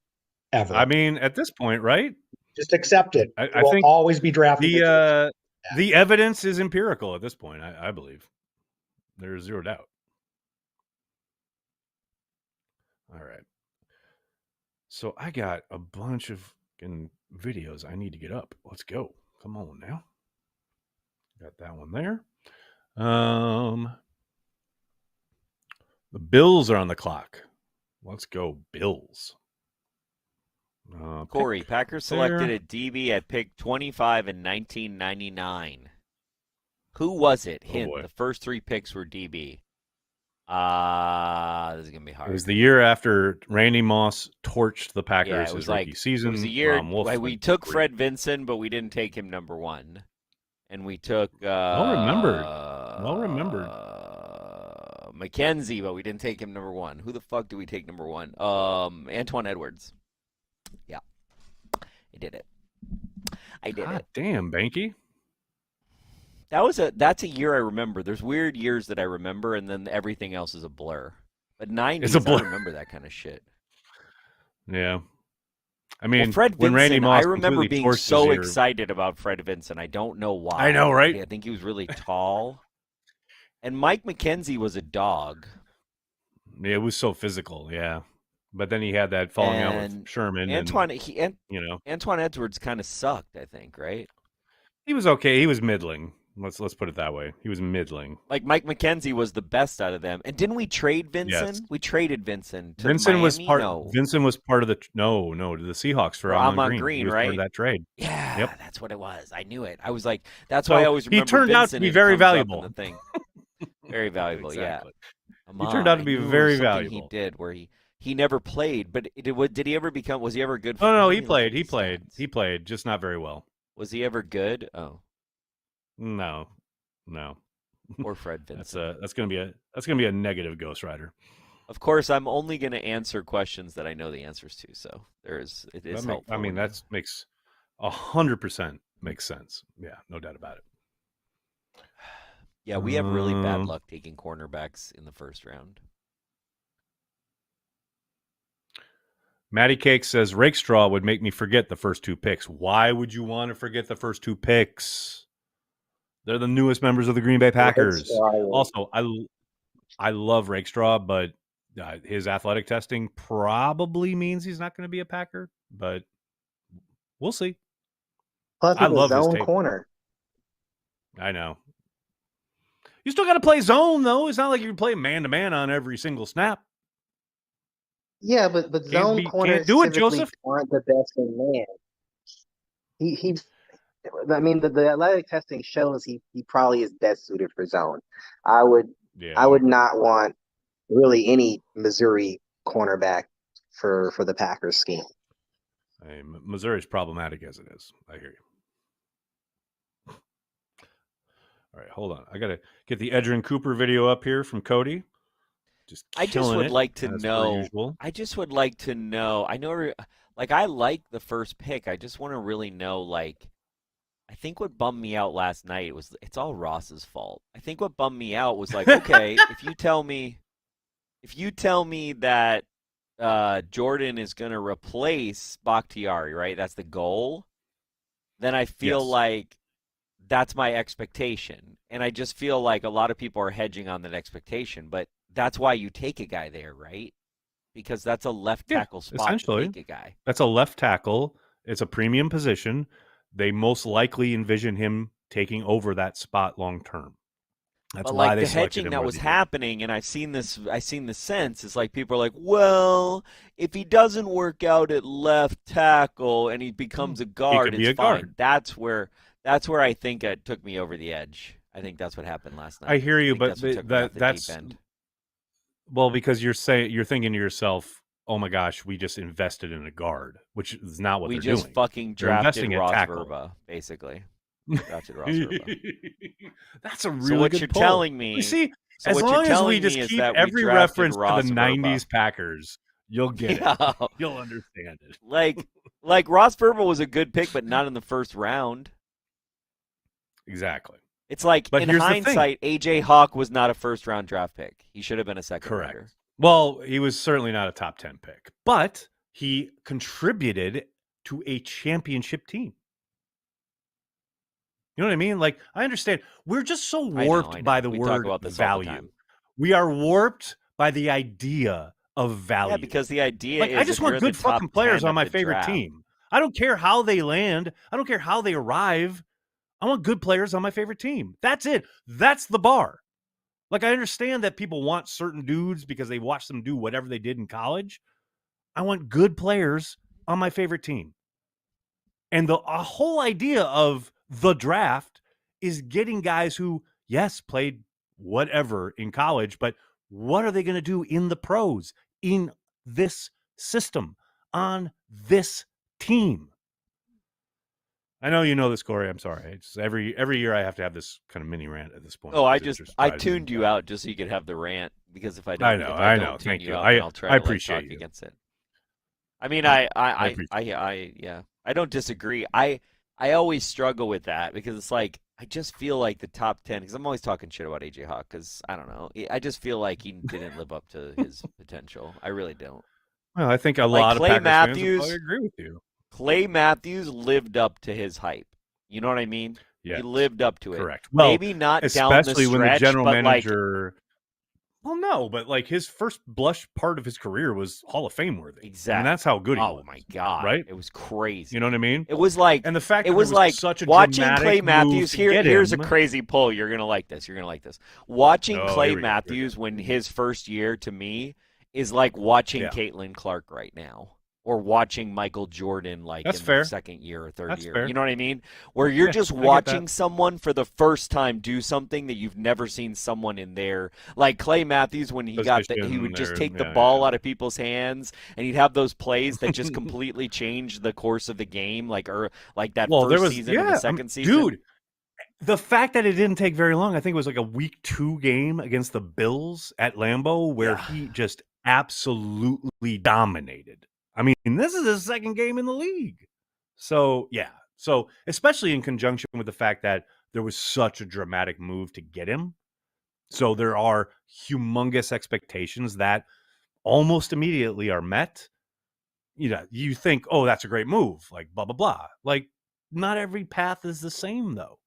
ever. I mean, at this point, right? Just accept it. I will think always be drafted. The evidence is empirical at this point, I believe. There's zero doubt. All right. So I got a bunch of videos I need to get up. Let's go. Come on now. Got that one there. The Bills are on the clock. Let's go, Bills. Corey, Packers selected a DB at pick 25 in 1999. Who was it? Hint, the first 3 picks were DB. This is going to be hard. It was the year after Randy Moss torched the Packers his rookie season. It was the year we took Fred Vinson, but we didn't take him number 1. And we took well remembered McKenzie, but we didn't take him number 1. Who the fuck do we take number 1? Antoine Edwards. Yeah, I did it. Damn, Behnke. That's a year I remember. There's weird years that I remember, and then everything else is a blur. But 90s, I remember that kind of shit. Yeah. I mean, Fred Vinson, when Randy Moss I remember being so excited about Fred Vinson. I don't know why. I know, right? I think he was really tall. And Mike McKenzie was a dog. Yeah, it was so physical, yeah. But then he had that falling out with Sherman. Antoine Edwards kind of sucked, I think, right? He was okay. He was middling. Let's put it that way. He was middling. Like Mike McKenzie was the best out of them. And didn't we trade Vinson? Yes. We traded Vinson to Vincent Miami? was part. No. Vincent was part of the to the Seahawks for Amon Green. He was right? part of that trade. Yeah, yep. That's what it was. I knew it. I was like, that's why I always remember. He turned out to be very valuable. The thing. Very valuable. Exactly. Yeah. He turned out to be very valuable. He did where he never played, but did he ever become? Was he ever good? No, he played. He played, just not very well. Was he ever good? Oh, no. Or Fred Vinson. That's gonna be a negative Ghost Rider. Of course, I'm only gonna answer questions that I know the answers to. So it is helpful. I mean, that makes 100% makes sense. Yeah, no doubt about it. Yeah, we have really bad luck taking cornerbacks in the first round. Matty Cake says Rakestraw would make me forget the first 2 picks. Why would you want to forget the first 2 picks? They're the newest members of the Green Bay Packers. Also, I love Rakestraw, but his athletic testing probably means he's not going to be a Packer. But we'll see. Plus, I love his tape. corner. I know. You still got to play zone, though. It's not like you can play man-to-man on every single snap. Yeah, but zone corners do it, Joseph. Aren't the best in man. I mean, the athletic testing shows he probably is best suited for zone. I would not want really any Missouri cornerback for the Packers scheme. Hey, Missouri's problematic as it is. I hear you. All right, hold on. I got to get the Edgerrin Cooper video up here from Cody. I just would like to know. I just would like to know. I know, like, I like the first pick. I just want to really know, like, I think what bummed me out last night was it's all Ross's fault. I think what bummed me out was like, okay, if you tell me that Jordan is going to replace Bakhtiari, right? That's the goal. Then I feel like that's my expectation. And I just feel like a lot of people are hedging on that expectation, but that's why you take a guy there, right? Because that's a left tackle spot essentially. to take a guy. That's a left tackle. It's a premium position. They most likely envision him taking over that spot long term. That's why they the hedging that was happening, and I've seen the sense. It's like people are like, well, if he doesn't work out at left tackle and he becomes a guard, it's fine. Guard. That's where I think it took me over the edge. I think that's what happened last night. I hear you, but that's well, because you're thinking to yourself, oh my gosh, we just invested in a guard, which is not what they're doing. We just fucking drafted Ross Verba, basically. Drafted Ross Verba. That's a really so what good you're pull. telling me. You see, as long as we just keep every reference to the '90s Packers, you'll get it. You'll understand it. Like Ross Verba was a good pick, but not in the first round. Exactly. It's like, but in hindsight, A.J. Hawk was not a first-round draft pick. He should have been a second Correct. Rounder. Well, he was certainly not a top 10 pick, but he contributed to a championship team. You know what I mean? Like, I understand. We're just so warped by the word value. We are warped by the idea of value. Yeah, because the idea is I just want good fucking players on my favorite team. I don't care how they land. I don't care how they arrive. I want good players on my favorite team. That's it. That's the bar. Like, I understand that people want certain dudes because they watched them do whatever they did in college. I want good players on my favorite team. And the whole idea of the draft is getting guys who, yes, played whatever in college, but what are they going to do in the pros, in this system, on this team? I know you know this, Corey. I'm sorry. It's every year I have to have this kind of mini rant at this point. Oh, I tuned you out just so you could have the rant, because if I don't, I know. Thank you. I'll try I to appreciate talk you. against it. I mean, I don't disagree. I always struggle with that because it's like I just feel like the top 10, because I'm always talking shit about AJ Hawk because I don't know. I just feel like he didn't live up to his potential. I really don't. Well, I think a lot of Packers fans would probably agree with you. Clay Matthews lived up to his hype. You know what I mean? Yeah, he lived up to it. Correct. Well, maybe not especially down the stretch, when the general but manager. Well, no, but like his first blush part of his career was Hall of Fame worthy. Exactly. And that's how good he was. Oh my God! Right? It was crazy. You know what I mean? It was like, and the fact it that was like such a watching Clay Matthews. Here's a crazy pull. You're gonna like this. You're gonna like this. Watching Clay Matthews when his first year, to me, is like watching Caitlin Clark right now. Or watching Michael Jordan their second year or third year. Fair. You know what I mean? Where you're just watching someone for the first time do something that you've never seen someone in there. Like Clay Matthews when he would just take the ball out of people's hands and he'd have those plays that just completely changed the course of the game, like that first season and the second season. Dude, the fact that it didn't take very long, I think it was like a week 2 game against the Bills at Lambeau where he just absolutely dominated. I mean, this is his second game in the league. So, yeah. So, especially in conjunction with the fact that there was such a dramatic move to get him. So, there are humongous expectations that almost immediately are met. You know, you think, oh, that's a great move. Like, blah, blah, blah. Like, not every path is the same, though.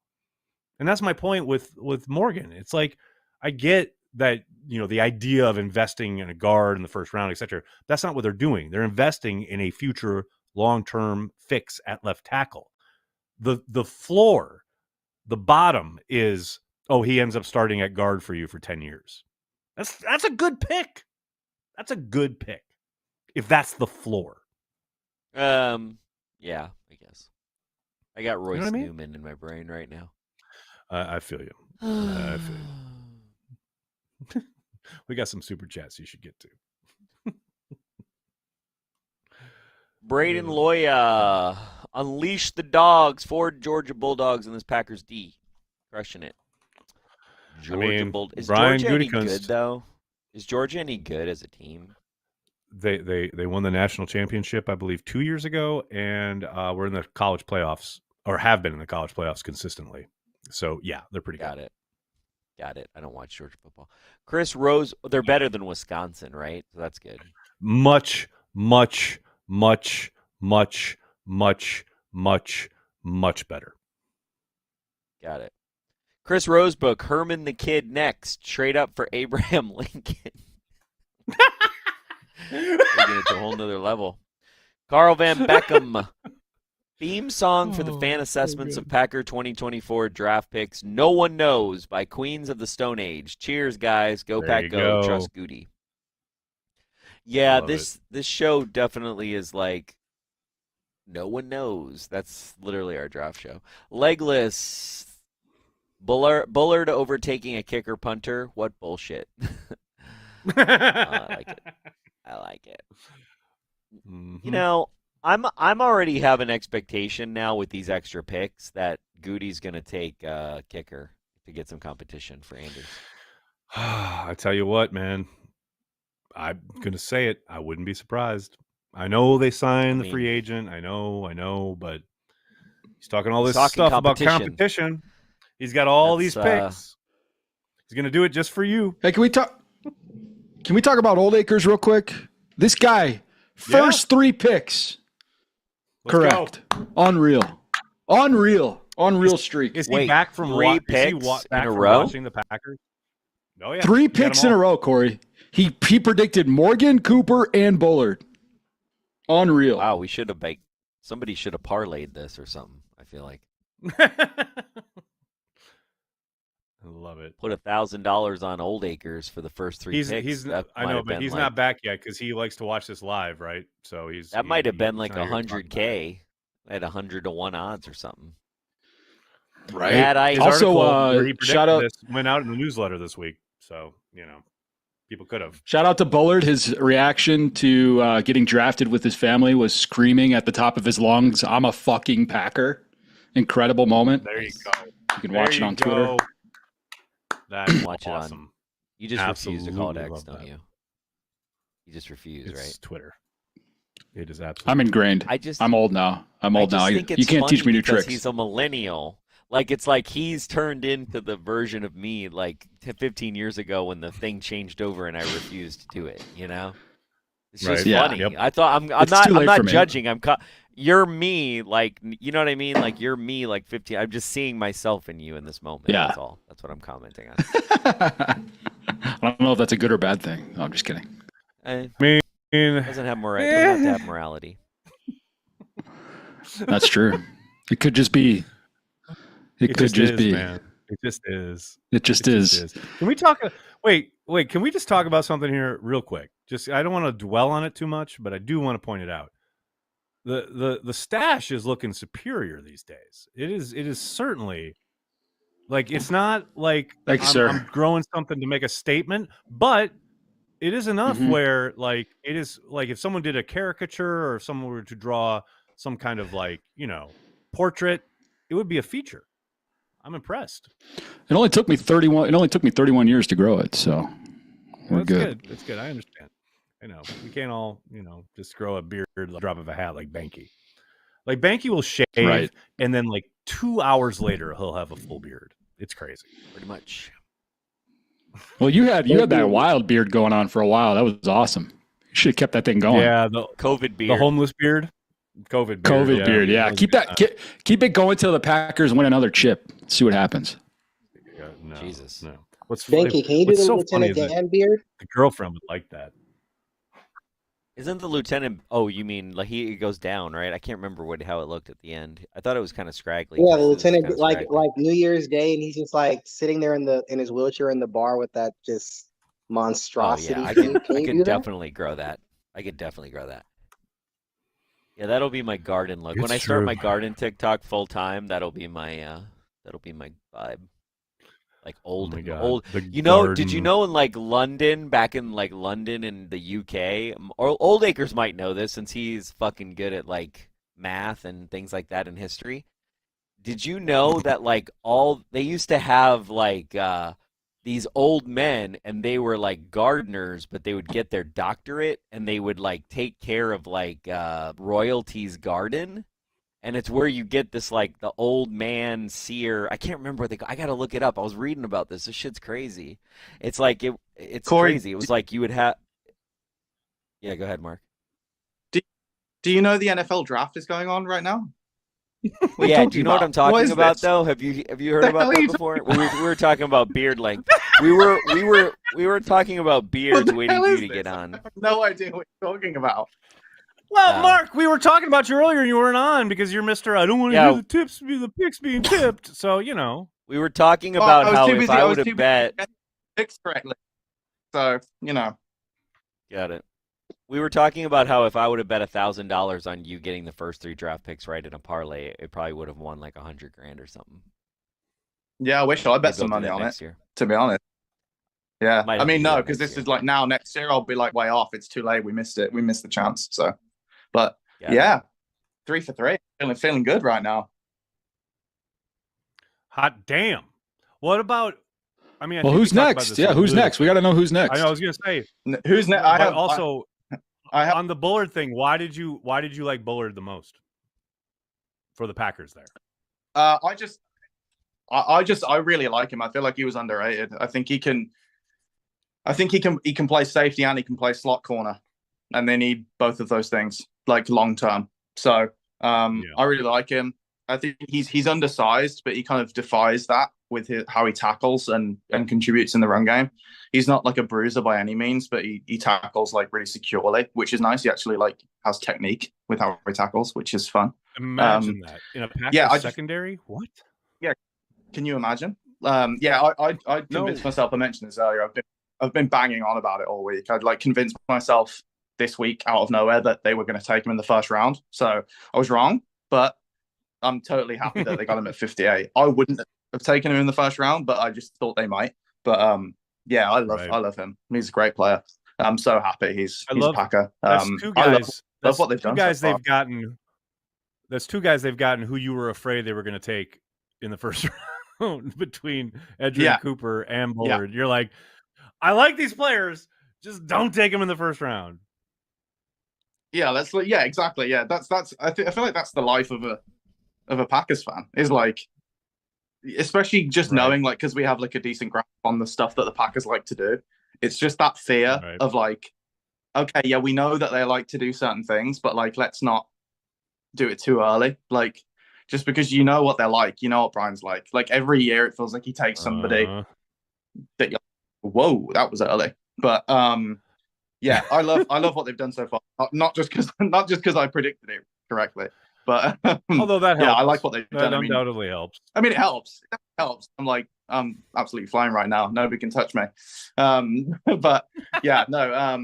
And that's my point with Morgan. It's like, I get that, you know, the idea of investing in a guard in the first round, etc. That's not what they're doing. They're investing in a future long-term fix at left tackle. The floor, the bottom is, oh, he ends up starting at guard for you for 10 years. That's a good pick. That's a good pick. If that's the floor. Yeah, I guess. I got Royce I mean? Newman in my brain right now. I feel you. I feel you. We got some super chats you should get to. Braden Loya, unleash the dogs for Georgia Bulldogs in this Packers D. Crushing it. Is Brian Georgia any Gutekunst, good though? Is Georgia any good as a team? They won the national championship, I believe, 2 years ago, and we're in the college playoffs, or have been in the college playoffs consistently. So yeah, they're pretty good. Got it. I don't watch Georgia football. Chris Rose, they're better than Wisconsin, right? So that's good. Much, much, much, much, much, much, much better. Got it. Chris Rosebook, Herman the Kid next. Trade up for Abraham Lincoln. Taking it to a whole nother level. Carl Van Beckham. Theme song for the fan assessments of Packer 2024 draft picks. No One Knows by Queens of the Stone Age. Cheers, guys. Go There Pack you Go. go. Trust Goody. Yeah, Love this show definitely is like no one knows. That's literally our draft show. Legless. Bullard overtaking a kicker punter. What bullshit. I like it. You know, I'm already have an expectation now with these extra picks that Goody's gonna take kicker to get some competition for Anders. I tell you what, man. I'm gonna say it. I wouldn't be surprised. I know they signed the free agent. I know, but he's talking all this stuff about competition. He's got all these picks. He's gonna do it just for you. Hey, can we talk about Old Acres real quick? This guy, first 3 picks. Correct. Unreal streak. Is he back from 3 picks in a row? Watching the Packers? Oh yeah, 3 picks in a row, Corey. He predicted Morgan, Cooper, and Bullard. Unreal. Wow, somebody should have parlayed this or something. I feel like. I love it. Put $1,000 on Old Acres for the first 3 picks. I know, but he's not back yet because he likes to watch this live, right? So that might have been like $100K at 100 to 1 odds or something. Right. His also, where he shout out this went out in the newsletter this week. So people could have. Shout out to Bullard. His reaction to getting drafted with his family was screaming at the top of his lungs, "I'm a fucking Packer." Incredible moment. There you go. You can watch it on Twitter. That's Watch awesome. it on. You just refuse to call it X, don't you? You just refuse, It's right? Twitter. It is absolutely. I'm ingrained. I'm old now. You can't teach me new tricks. He's a millennial. Like, it's like he's turned into the version of me like 15 years ago when the thing changed over and I refused to do it, you know? It's just funny. Yep. I thought I'm not judging. You're me, like, you know what I mean? Like, you're me, like 15. I'm just seeing myself in you in this moment. Yeah. That's all. That's what I'm commenting on. I don't know if that's a good or bad thing. No, I'm just kidding. Doesn't have morality. That's true. It could just be. It could just be. Man. It just is. It just is. Can we talk? Wait. Can we just talk about something here real quick? I don't want to dwell on it too much, but I do want to point it out. The stash is looking superior these days. It is certainly like, it's not like I'm growing something to make a statement, but it is enough where, like, it is like if someone did a caricature or if someone were to draw some kind of, like, portrait, it would be a feature. I'm impressed. It only took me 31 years to grow it, so we're good. That's good. I understand. I know we can't all, just grow a beard at the drop of a hat like Behnke. Like, Behnke will shave, and then like 2 hours later he'll have a full beard. It's crazy. Pretty much. Well, you had that wild beard going on for a while. That was awesome. You should have kept that thing going. Yeah, the COVID beard, the homeless beard, COVID beard. Yeah, keep it going till the Packers win another chip. See what happens. No, Jesus. No. What's Behnke, can you do the so Lieutenant Dan beard? The girlfriend would like that. Isn't the lieutenant? Oh, you mean like it goes down, right? I can't remember how it looked at the end. I thought it was kind of scraggly. Yeah, the lieutenant, like New Year's Day, and he's just like sitting there in his wheelchair in the bar with that just monstrosity. Oh, yeah, I can definitely grow that. I could definitely grow that. Yeah, that'll be my garden look. When I start my garden TikTok full time, that'll be my vibe. Like old. Did you know in like London, back in like London in the UK, Old Acres might know this since he's fucking good at like math and things like that in history. Did you know that like they used to have like these old men, and they were like gardeners, but they would get their doctorate and they would like take care of like royalty's garden. And it's where you get this like the old man seer. I can't remember what they. I gotta look it up. I was reading about this. This shit's crazy. It's like it's Corey, crazy. It was like you would have. Yeah, go ahead, Mark. Do you know the NFL draft is going on right now? Yeah, do you know what I'm talking about though? Have you heard about that before? We were talking about beard length. We were talking about beards waiting for you to get on. I have no idea what you're talking about. Well, Mark, we were talking about you earlier, and you weren't on because you're Mister. I don't want to hear the picks being tipped. So we were talking about how if I would have bet picks correctly. So got it. We were talking about how if I would have bet $1,000 on you getting the first 3 draft picks right in a parlay, it probably would have won like $100,000 or something. Yeah, I wish I bet some money on it. To be honest, yeah. I mean, no, because this is like now next year I'll be like way off. It's too late. We missed it. We missed the chance. So, but yeah, 3 for 3. Feeling good right now. Hot damn! What about? I mean, who's next? Yeah, who's next? We got to know who's next. I know. I was gonna say who's next. I have on the Bullard thing. Why did you like Bullard the most for the Packers there? I really like him. I feel like he was underrated. I think he can play safety and he can play slot corner, and they need both of those things like long term. So I really like him. I think he's undersized, but he kind of defies that with how he tackles and contributes in the run game. He's not like a bruiser by any means, but he tackles like really securely, which is nice. He actually like has technique with how he tackles, which is fun. Imagine that in a Packers secondary. What? Yeah, can you imagine? I convinced myself. I mentioned this earlier. I've been banging on about it all week. I'd like convinced myself this week out of nowhere that they were going to take him in the first round. So I was wrong, but I'm totally happy that they got him at 58. I wouldn't have taken him in the first round, but I just thought they might. But yeah, I love him. He's a great player. I'm so happy he's a Packer. That's two guys. I love what they've done. That's 2 guys they've gotten who you were afraid they were going to take in the first round between Edgerrin Cooper and Bullard. You're like, I like these players, just don't take them in the first round. Yeah, exactly. Yeah, that's. I feel like that's the life of a Packers fan. Is like, especially just knowing like because we have like a decent grasp on the stuff that the Packers like to do. It's just that fear of like, okay, yeah, we know that they like to do certain things, but like, let's not do it too early. Like, just because you know what they're like, you know what Brian's like. Like every year, it feels like he takes somebody that you're like, whoa, that was early. But yeah, I love what they've done so far. Not just because I predicted it correctly, but although that helps. Yeah, I like what they've done. That undoubtedly helps. I mean, it helps. It helps. I'm absolutely flying right now. Nobody can touch me. But yeah, no. I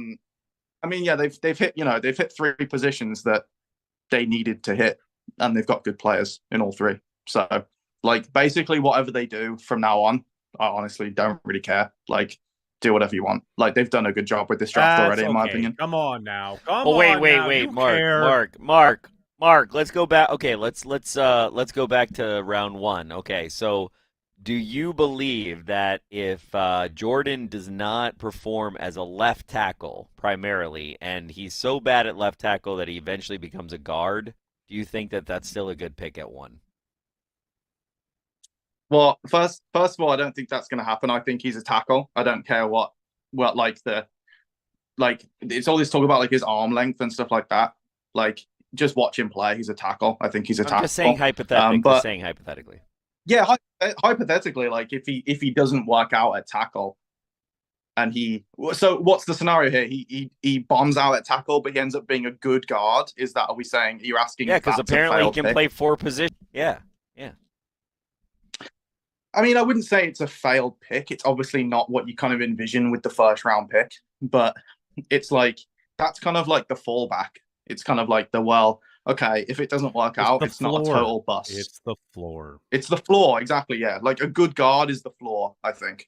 mean, yeah, they've hit 3 positions that they needed to hit, and they've got good players in all 3. So, like, basically, whatever they do from now on, I honestly don't really care. Like, do whatever you want. Like, they've done a good job with this draft already, in my opinion. Come on now. Wait, Mark. Let's go back. Okay, let's go back to round 1. Okay, so do you believe that if Jordan does not perform as a left tackle primarily, and he's so bad at left tackle that he eventually becomes a guard, do you think that that's still a good pick at 1? Well, first of all, I don't think that's going to happen. I think he's a tackle. I don't care what it's all this talk about like his arm length and stuff like that. Like, just watch him play. He's a tackle. I think he's a tackle. I'm just saying hypothetically. Yeah, hypothetically, like if he doesn't work out at tackle, and so what's the scenario here? He bombs out at tackle, but he ends up being a good guard. Is that, are we saying, you're asking? Yeah, because apparently he can play 4 positions. Yeah. I mean, I wouldn't say it's a failed pick. It's obviously not what you kind of envision with the first round pick, but it's like, that's kind of like the fallback. It's kind of like okay, if it doesn't work out, it's not a total bust. It's the floor. It's the floor, exactly, yeah. Like a good guard is the floor, I think.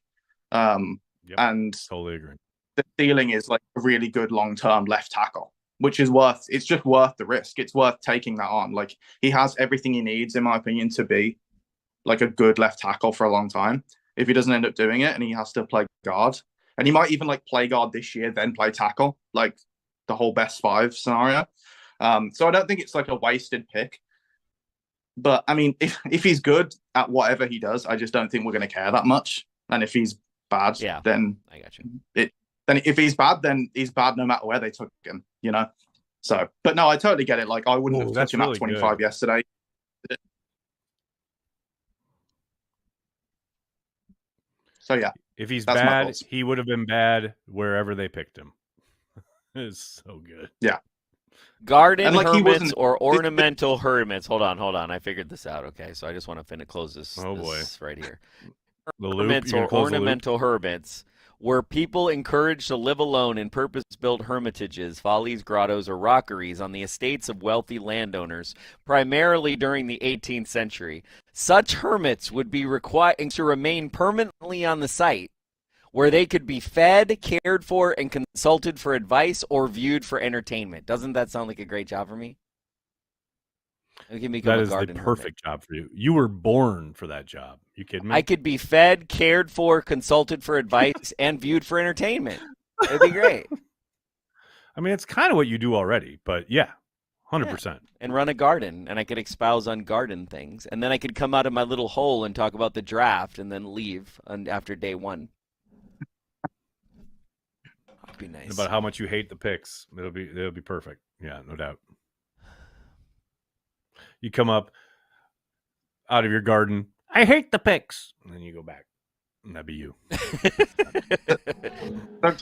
And totally agree. The ceiling is like a really good long-term left tackle, which is it's just worth the risk. It's worth taking that on. Like, he has everything he needs, in my opinion, to be like a good left tackle for a long time. if he doesn't end up doing it and he has to play guard. And he might even like play guard this year, then play tackle, like the whole best 5 scenario. So I don't think it's like a wasted pick. But I mean, if he's good at whatever he does, I just don't think we're going to care that much. And if he's bad, then I got you. Then if he's bad, then he's bad no matter where they took him, you know? So, but no, I totally get it. Like, I wouldn't have touched him at 25 yesterday. So, yeah. If he's bad, he would have been bad wherever they picked him. It's so good. Yeah. Garden hermits or ornamental hermits. Hold on. I figured this out. Okay, so I just want to close this. Oh boy, this right here. The loop. Hermits or ornamental hermits, were people encouraged to live alone in purpose-built hermitages, follies, grottos, or rockeries on the estates of wealthy landowners, primarily during the 18th century. Such hermits would be required to remain permanently on the site, where they could be fed, cared for, and consulted for advice or viewed for entertainment. Doesn't that sound like a great job for me? That is the perfect job for you. You were born for that job. You kidding me? I could be fed, cared for, consulted for advice, and viewed for entertainment. It'd be great. I mean, it's kind of what you do already, but yeah, 100%. Yeah. And run a garden, and I could espouse on garden things. And then I could come out of my little hole and talk about the draft and then leave after day 1. That'd be nice. About how much you hate the picks. It'll be perfect. Yeah, no doubt. You come up out of your garden. I hate the picks. And then you go back. And that'd be you.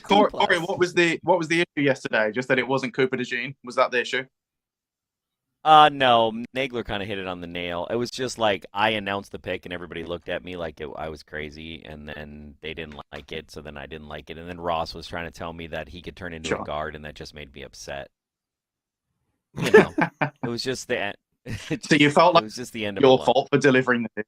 Corey, what was the issue yesterday? Just that it wasn't Cooper DeJean? Was that the issue? No, Nagler kind of hit it on the nail. It was just like I announced the pick and everybody looked at me like I was crazy, and then they didn't like it, so then I didn't like it, and then Ross was trying to tell me that he could turn into a guard, and that just made me upset. You know, it was just the end. So you felt like it was just the end of your fault for delivering the news?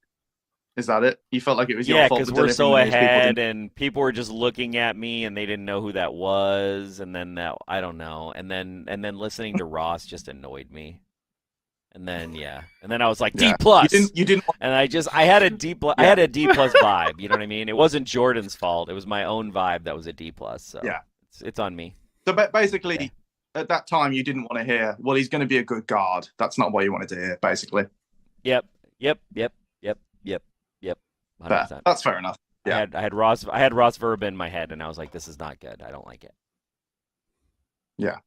Is that it? You felt like it was your fault for delivering the news? Yeah, because we're so ahead, and people were just looking at me, and they didn't know who that was, and then I don't know, and then listening to Ross just annoyed me. And then and then I was like D+. You didn't. And I had a D+. I had a D+ vibe. You know what I mean? It wasn't Jordan's fault. It was my own vibe that was a D+. So yeah, it's on me. So basically, at that time, you didn't want to hear, well, he's going to be a good guard. That's not what you wanted to hear, basically. Yep. 100%. That's fair enough. Yeah. I had Ross Verba in my head, and I was like, this is not good. I don't like it. Yeah.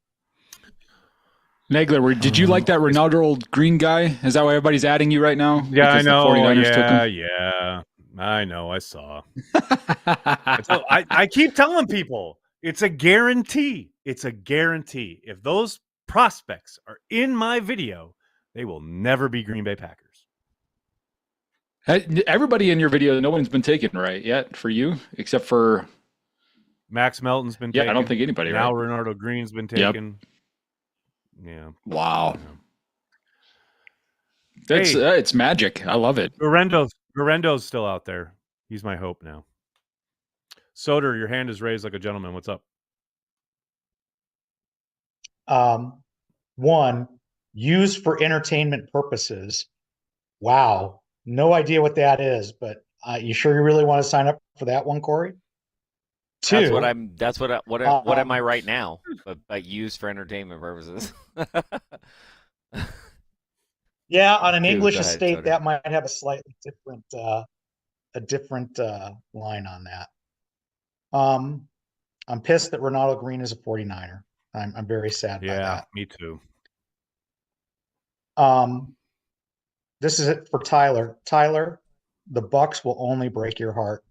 Nagler, did you like that Ronaldo Green guy? Is that why everybody's adding you right now? Yeah, I know. 49ers took him? Yeah. I know. I saw. I keep telling people it's a guarantee. It's a guarantee. If those prospects are in my video, they will never be Green Bay Packers. Everybody in your video, no one's been taken right yet for you, except for Max Melton's been taken. I don't think anybody. Now right? Ronaldo Green's been taken. Yep. Yeah. Wow. That's it's magic. I love it. Guarendo's still out there. He's my hope now. Soder, your hand is raised like a gentleman. What's up? One, used for entertainment purposes. Wow. No idea what that is, but you sure you really want to sign up for that one, Corey? Two. What am I right now? But used for entertainment purposes. Yeah, on an English estate, that might have a slightly different line on that. I'm pissed that Ronaldo Green is a 49er. I'm very sad by that. Yeah, me too. This is it for Tyler. Tyler, the Bucks will only break your heart.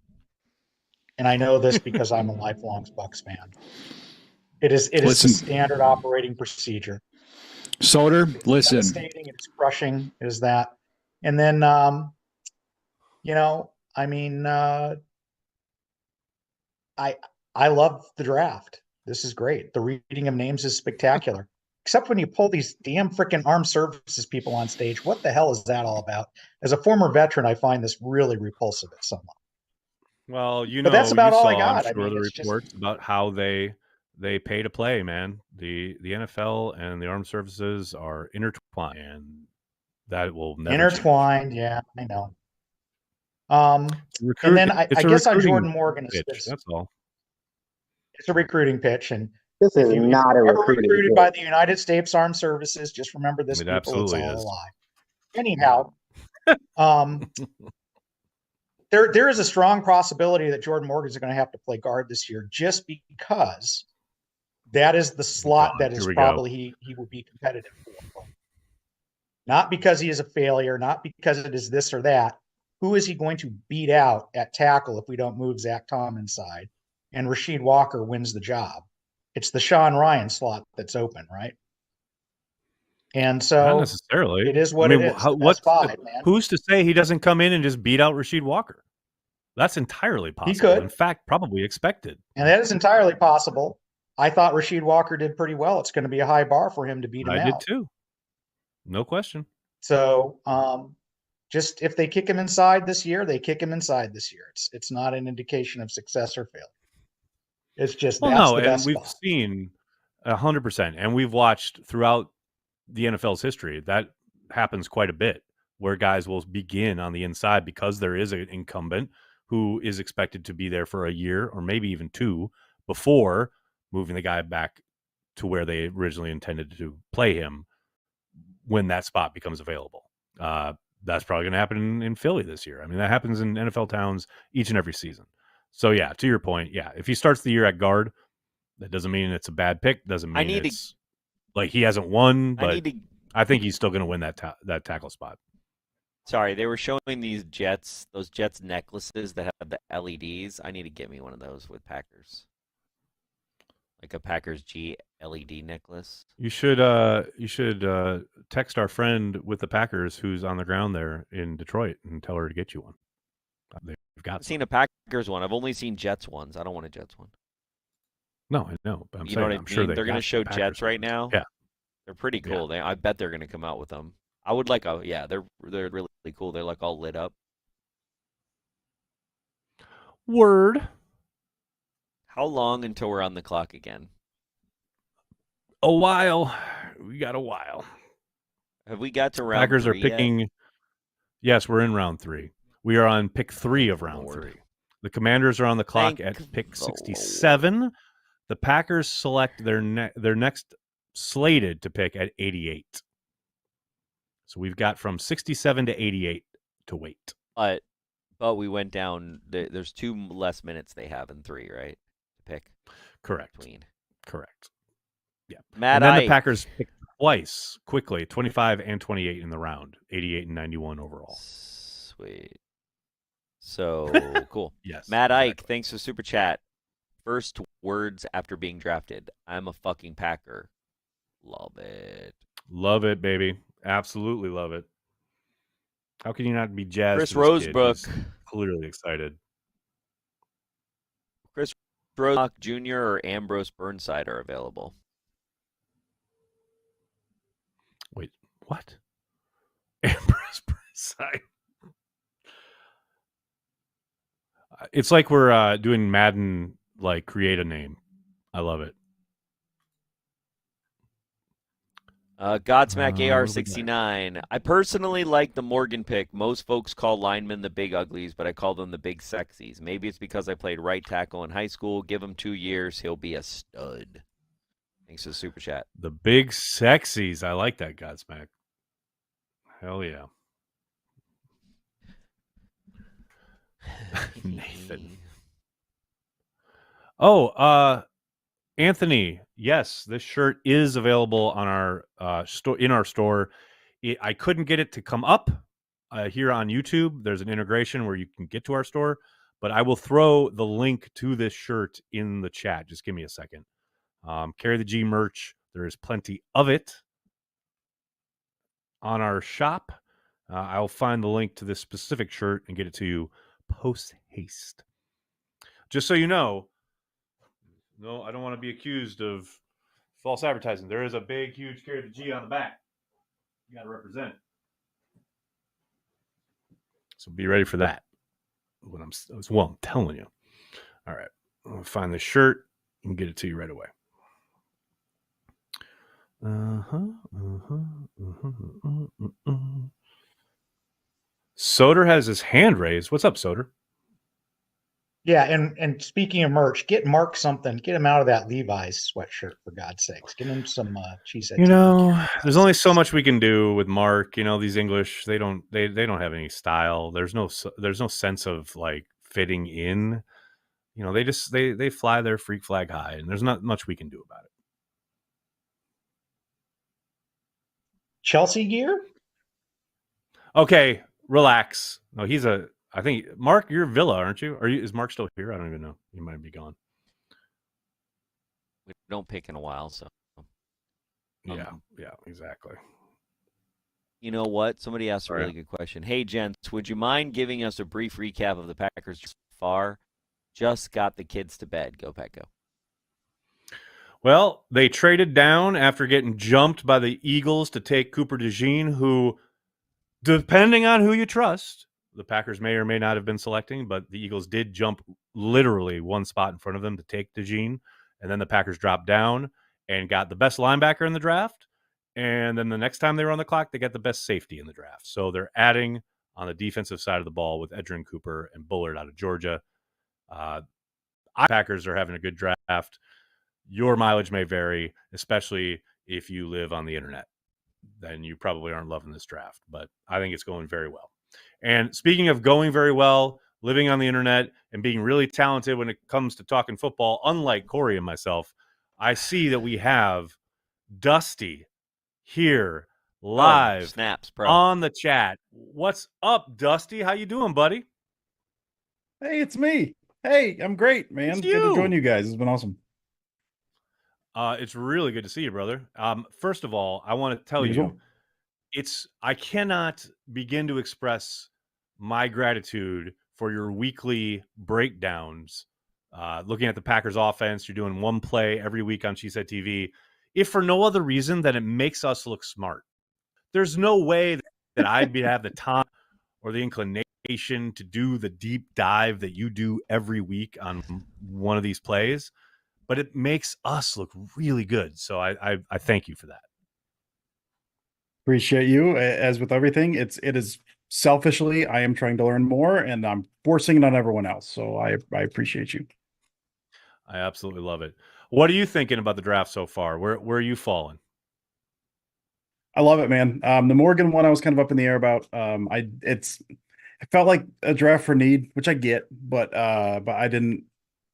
And I know this because I'm a lifelong Bucks fan. It is the standard operating procedure. Soder, listen. It's devastating, it's crushing, it is that. And then I love the draft. This is great. The reading of names is spectacular. Except when you pull these damn freaking armed services people on stage. What the hell is that all about? As a former veteran, I find this really repulsive at some level. Well, but that's about all I got. I'm sure the reports about how they pay to play, man. The NFL and the armed services are intertwined, and that will never intertwined. change. Yeah, I know. And then I guess on Jordan Morgan, that's all. It's a recruiting pitch, and this is not a recruited by the United States Armed Services. Just remember this, people. It's all a lie. Anyhow, there is a strong possibility that Jordan Morgan is going to have to play guard this year, just because that is the slot that is probably he will be competitive for. Not because he is a failure, not because it is this or that. Who is he going to beat out at tackle if we don't move Zach Tom inside? And Rasheed Walker wins the job. It's the Sean Ryan slot that's open, right? And so not necessarily. It is what it is. Who's to say he doesn't come in and just beat out Rasheed Walker? That's entirely possible. He could. In fact, probably expected. And that is entirely possible. I thought Rasheed Walker did pretty well. It's going to be a high bar for him to beat him out. I did too. No question. So just if they kick him inside this year, they kick him inside this year. It's not an indication of success or failure. It's just the best we've seen 100%, and we've watched throughout the NFL's history that happens quite a bit, where guys will begin on the inside because there is an incumbent who is expected to be there for a year or maybe even two before moving the guy back to where they originally intended to play him when that spot becomes available. That's probably going to happen in Philly this year. I mean, that happens in NFL towns each and every season. So, yeah, to your point, if he starts the year at guard, that doesn't mean it's a bad pick. Doesn't mean it's like he hasn't won, but I think he's still going to win that tackle spot. Sorry, they were showing those Jets necklaces that have the LEDs. I need to get me one of those with Packers. Like a Packers G LED necklace. You should text our friend with the Packers who's on the ground there in Detroit and tell her to get you one. They've got. I've seen a Packers one. I've only seen Jets ones. I don't want a Jets one. No, I know. But you know what I mean? Sure they're going to show Packers Jets right now. Yeah, they're pretty cool. Yeah. I bet they're going to come out with them. I would like they're really cool. They're like all lit up. Word. How long until we're on the clock again? A while. We got a while. Have we got to round Packers 3 are picking. Yet? Yes, we're in round 3. We are on pick 3 of round 3. The Commanders are on the clock at pick 67. The Packers select their next slated to pick at 88. So we've got from 67 to 88 to wait. But we went down. There's 2 less minutes they have in 3, right? To pick. Correct. Between. Correct. Yeah. Matt and then Ike. the Packers pick twice, quickly, 25 and 28 in the round, 88 and 91 overall. Sweet. So cool. Yes. Matt Ike, thanks for super chat. First words after being drafted: I'm a fucking Packer. Love it. Love it, baby. Absolutely love it. How can you not be jazzed? Chris Rosebrook, clearly excited. Chris Rosebrook Jr. or Ambrose Burnside are available. Wait, what? Ambrose Burnside. It's like we're doing Madden, like create a name. I love it. Godsmack AR69. I personally like the Morgan pick. Most folks call linemen the big uglies, but I call them the big sexies. Maybe it's because I played right tackle in high school. Give him 2 years, he'll be a stud. Thanks for the super chat. The big sexies. I like that, Godsmack. Hell yeah. Nathan. Oh, Anthony. Yes, this shirt is available on our store. In our store, I couldn't get it to come up here on YouTube. There's an integration where you can get to our store, but I will throw the link to this shirt in the chat. Just give me a second. Carry the G merch. There is plenty of it on our shop. I'll find the link to this specific shirt and get it to you post haste. Just so you know, no, I don't want to be accused of false advertising. There is a big, huge Carry the G on the back. You got to represent. So be ready for that. I'm telling you. All right. I'll find the shirt and get it to you right away. Soder has his hand raised. What's up, Soder? Yeah, and speaking of merch, get Mark something. Get him out of that Levi's sweatshirt, for God's sakes. Get him some CHTV. There's only so much we can do with Mark. These English, they don't have any style. There's no sense of like fitting in. They fly their freak flag high, and there's not much we can do about it. Chelsea gear? Okay, relax. No, I think Mark, you're Villa, aren't you? Is Mark still here? I don't even know. He might be gone. We don't pick in a while, so. Yeah, exactly. You know what? Somebody asked a really good question. Hey, gents, would you mind giving us a brief recap of the Packers so far? Just got the kids to bed. Go, Pack, go. Well, they traded down after getting jumped by the Eagles to take Cooper DeJean, who, depending on who you trust, the Packers may or may not have been selecting, but the Eagles did jump literally one spot in front of them to take DeJean. And then the Packers dropped down and got the best linebacker in the draft. And then the next time they were on the clock, they got the best safety in the draft. So they're adding on the defensive side of the ball with Edgerrin Cooper and Bullard out of Georgia. Packers are having a good draft. Your mileage may vary, especially if you live on the internet. Then you probably aren't loving this draft, but I think it's going very well. And speaking of going very well, living on the internet and being really talented when it comes to talking football, unlike Corey and myself, I see that we have Dusty here live snaps, bro. On the chat. What's up, Dusty? How you doing, buddy? Hey, it's me. Hey, I'm great, man. Good to join you guys. It's been awesome. It's really good to see you, brother. First of all, I want to tell you, I cannot begin to express my gratitude for your weekly breakdowns. Looking at the Packers offense, you're doing one play every week on CHTV. If for no other reason than it makes us look smart. There's no way that I'd have the time or the inclination to do the deep dive that you do every week on one of these plays, but it makes us look really good. So I thank you for that. Appreciate you. As with everything, it is selfishly, I am trying to learn more and I'm forcing it on everyone else. So I appreciate you. I absolutely love it. What are you thinking about the draft so far? Where are you falling? I love it, man. The Morgan one I was kind of up in the air about. It felt like a draft for need, which I get, but I didn't.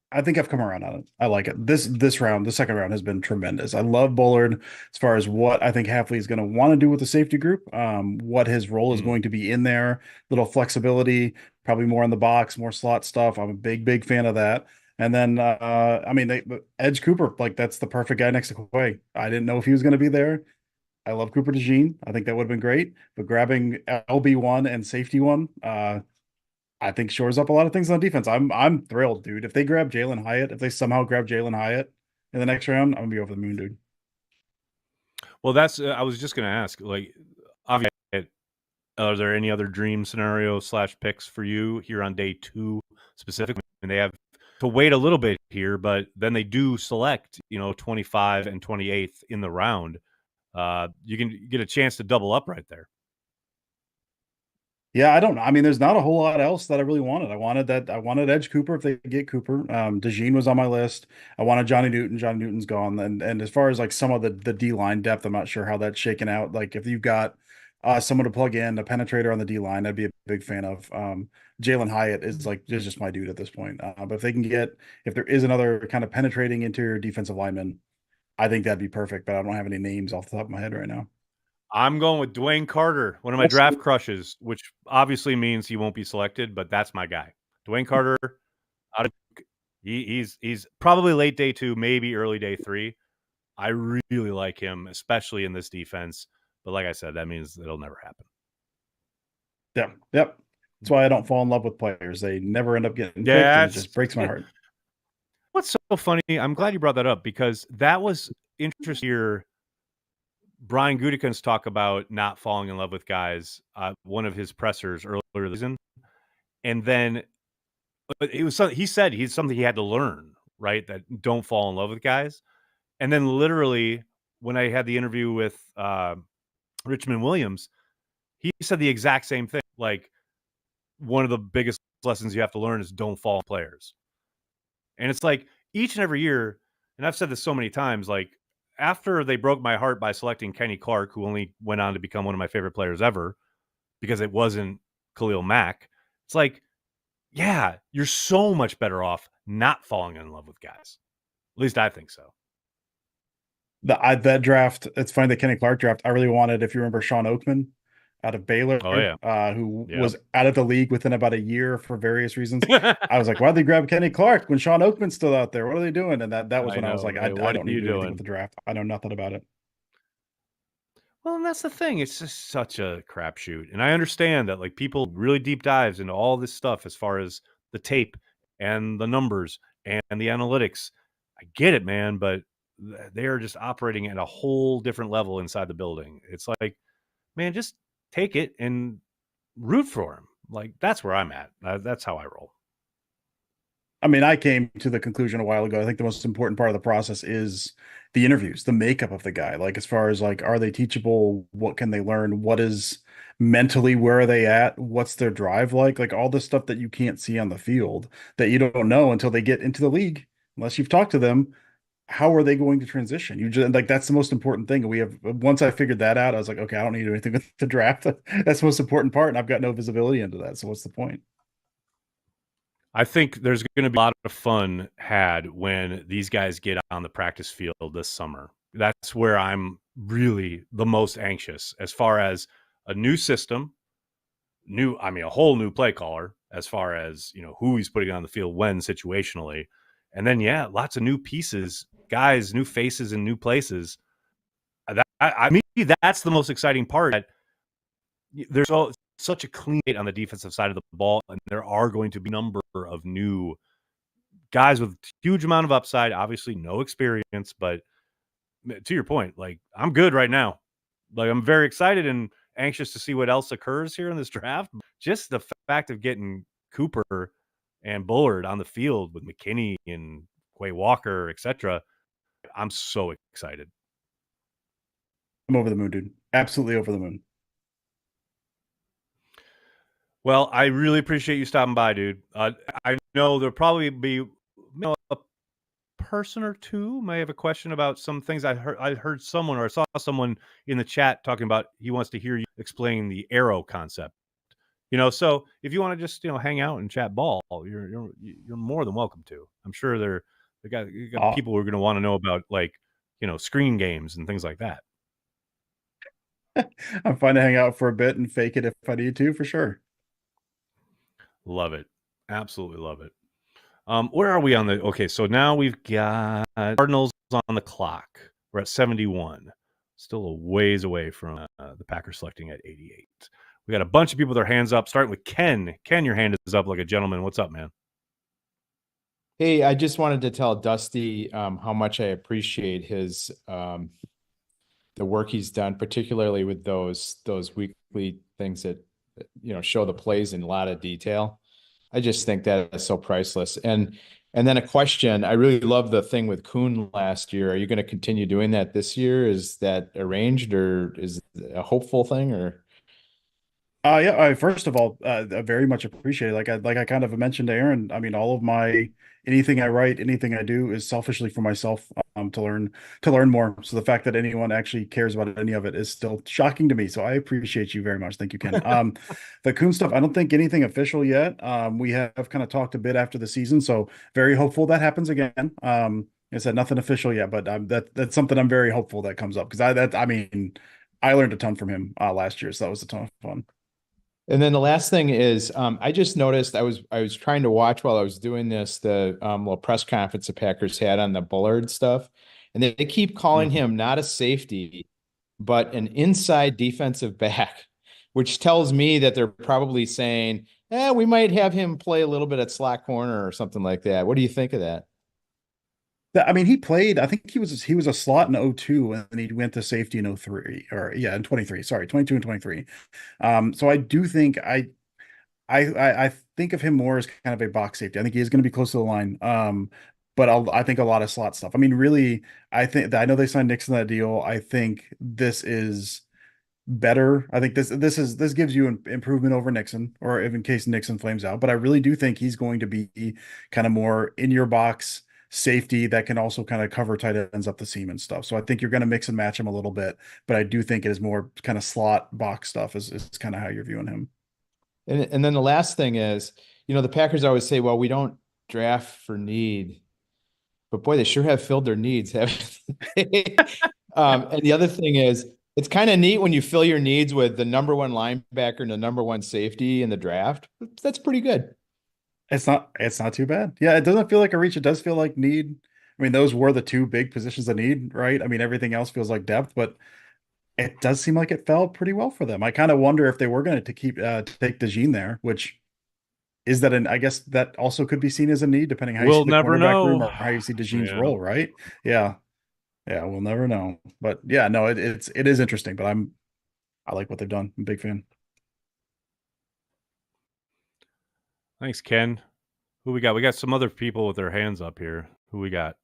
I think I've come around on it. I like it. This round, the second round, has been tremendous. I love Bullard as far as what I think Hafley is going to want to do with the safety group. What his role is going to be in there. Little flexibility, probably more in the box, more slot stuff. I'm a big fan of that. And then, Edge Cooper, like that's the perfect guy next to Quay. I didn't know if he was going to be there. I love Cooper DeJean. I think that would have been great. But grabbing LB1 and safety one, I think shores up a lot of things on defense. I'm thrilled, dude. If they grab Jalen Hyatt, if they somehow grab Jalen Hyatt in the next round, I'm gonna be over the moon, dude. Well, that's I was just gonna ask, like, obviously, are there any other dream scenario / picks for you here on day 2 specifically? And they have to wait a little bit here, but then they do select, 25 and 28th in the round. You can get a chance to double up right there. Yeah, I don't know. I mean, there's not a whole lot else that I really wanted. I wanted Edge Cooper if they get Cooper. DeJean was on my list. I wanted Johnny Newton. Johnny Newton's gone. And as far as like some of the D-line depth, I'm not sure how that's shaken out. Like if you've got someone to plug in, a penetrator on the D-line, I'd be a big fan of. Jalen Hyatt is just my dude at this point. But if there is another kind of penetrating interior defensive lineman, I think that'd be perfect. But I don't have any names off the top of my head right now. I'm going with DeWayne Carter, one of my draft crushes, which obviously means he won't be selected, but that's my guy. DeWayne Carter, he's probably late day 2, maybe early day 3. I really like him, especially in this defense. But like I said, that means it'll never happen. Yep. That's why I don't fall in love with players. They never end up getting picked, and it just breaks my heart. What's so funny, I'm glad you brought that up because that was interesting here. Brian Gutekunst talk about not falling in love with guys. One of his pressers earlier this season, and then it was something he said. He's something he had to learn, right? That don't fall in love with guys. And then literally, when I had the interview with Richmond Williams, he said the exact same thing. Like one of the biggest lessons you have to learn is don't fall on players. And it's like each and every year, and I've said this so many times, like after they broke my heart by selecting Kenny Clark, who only went on to become one of my favorite players ever because it wasn't Khalil Mack, it's like, yeah, you're so much better off not falling in love with guys. At least I think so. That draft, it's funny, the Kenny Clark draft, I really wanted, if you remember, Sean Oakman out of Baylor, who was out of the league within about a year for various reasons. I was like, why'd they grab Kenny Clark when Sean Oakman's still out there? What are they doing? And that was when I was like, I don't need to do anything with the draft. I know nothing about it. Well, and that's the thing. It's just such a crapshoot. And I understand that like people really deep dives into all this stuff as far as the tape and the numbers and the analytics. I get it, man, but they are just operating at a whole different level inside the building. It's like, man, just take it and root for him. Like, that's where I'm at. That's how I roll. I mean, I came to the conclusion a while ago. I think the most important part of the process is the interviews, the makeup of the guy. Like, as far as like, are they teachable? What can they learn? What is mentally, where are they at? What's their drive like? Like all the stuff that you can't see on the field that you don't know until they get into the league, unless you've talked to them. How are they going to transition? You just like, that's the most important thing. Once I figured that out, I was like, okay, I don't need to do anything with the draft. That's the most important part. And I've got no visibility into that. So what's the point? I think there's going to be a lot of fun had when these guys get on the practice field this summer. That's where I'm really the most anxious as far as a new system, a whole new play caller as far as, who he's putting on the field when situationally. And then, lots of new pieces, guys, new faces in new places. That's the most exciting part. There's such a clean on the defensive side of the ball, and there are going to be a number of new guys with huge amount of upside, obviously no experience, but to your point, like I'm good right now. Like I'm very excited and anxious to see what else occurs here in this draft. Just the fact of getting Cooper and Bullard on the field with McKinney and Quay Walker, etc. I'm so excited. I'm over the moon, dude. Absolutely over the moon. Well, I really appreciate you stopping by, dude. I know there'll probably be a person or two may have a question about some things. I heard someone or I saw someone in the chat talking about he wants to hear you explain the arrow concept. So if you want to just hang out and chat ball, you're more than welcome to. I'm sure you got people who are going to want to know about like screen games and things like that. I'm fine to hang out for a bit and fake it if I need to, for sure. Love it. Absolutely love it. Where are we on the? Okay, so now we've got Cardinals on the clock. We're at 71. Still a ways away from the Packers selecting at 88. We got a bunch of people with their hands up, starting with Ken. Ken, your hand is up like a gentleman. What's up, man? Hey, I just wanted to tell Dusty how much I appreciate his the work he's done, particularly with those weekly things that show the plays in a lot of detail. I just think that is so priceless. And then a question, I really love the thing with Kuhn last year. Are you going to continue doing that this year? Is that arranged or is it a hopeful thing or? First of all, I very much appreciate it. Like I kind of mentioned to Aaron, I mean, all of anything I write, anything I do is selfishly for myself, to learn more. So the fact that anyone actually cares about any of it is still shocking to me. So I appreciate you very much. Thank you, Ken. The Kuhn stuff, I don't think anything official yet. We have kind of talked a bit after the season, so very hopeful that happens again. I said nothing official yet, but that's something I'm very hopeful that comes up because I learned a ton from him last year, so that was a ton of fun. And then the last thing is, I just noticed I was trying to watch while I was doing this, the little press conference the Packers had on the Bullard stuff. And they keep calling him not a safety, but an inside defensive back, which tells me that they're probably saying, we might have him play a little bit at slot corner or something like that. What do you think of that? I mean, he played, I think he was a slot in 02 and then he went to safety in 03 in 23, sorry, 22 and 23. So I do think I think of him more as kind of a box safety. I think he is going to be close to the line. But I think a lot of slot stuff. I mean, really, I know they signed Nixon that deal. I think this is better. I think this gives you an improvement over Nixon, or if in case Nixon flames out. But I really do think he's going to be kind of more in your box safety that can also kind of cover tight ends up the seam and stuff. So I think you're going to mix and match him a little bit, but I do think it is more kind of slot box stuff is kind of how you're viewing him. And then the last thing is, the Packers always say, well, we don't draft for need, but boy, they sure have filled their needs, haven't they? And the other thing is, it's kind of neat when you fill your needs with the number one linebacker and the number one safety in the draft. That's pretty good. It's not too bad. Yeah, it doesn't feel like a reach. It does feel like need. I mean, those were the two big positions of need, right? I mean, everything else feels like depth, but it does seem like it fell pretty well for them. I kind of wonder if they were going to take DeJean there, which is that I guess that also could be seen as a need, depending how you see the cornerback room or how you see DeJean's role, right? Yeah. Yeah, we'll never know. But yeah, no, it is interesting, but I like what they've done. I'm a big fan. Thanks, Ken. Who we got? We got some other people with their hands up here. Who we got?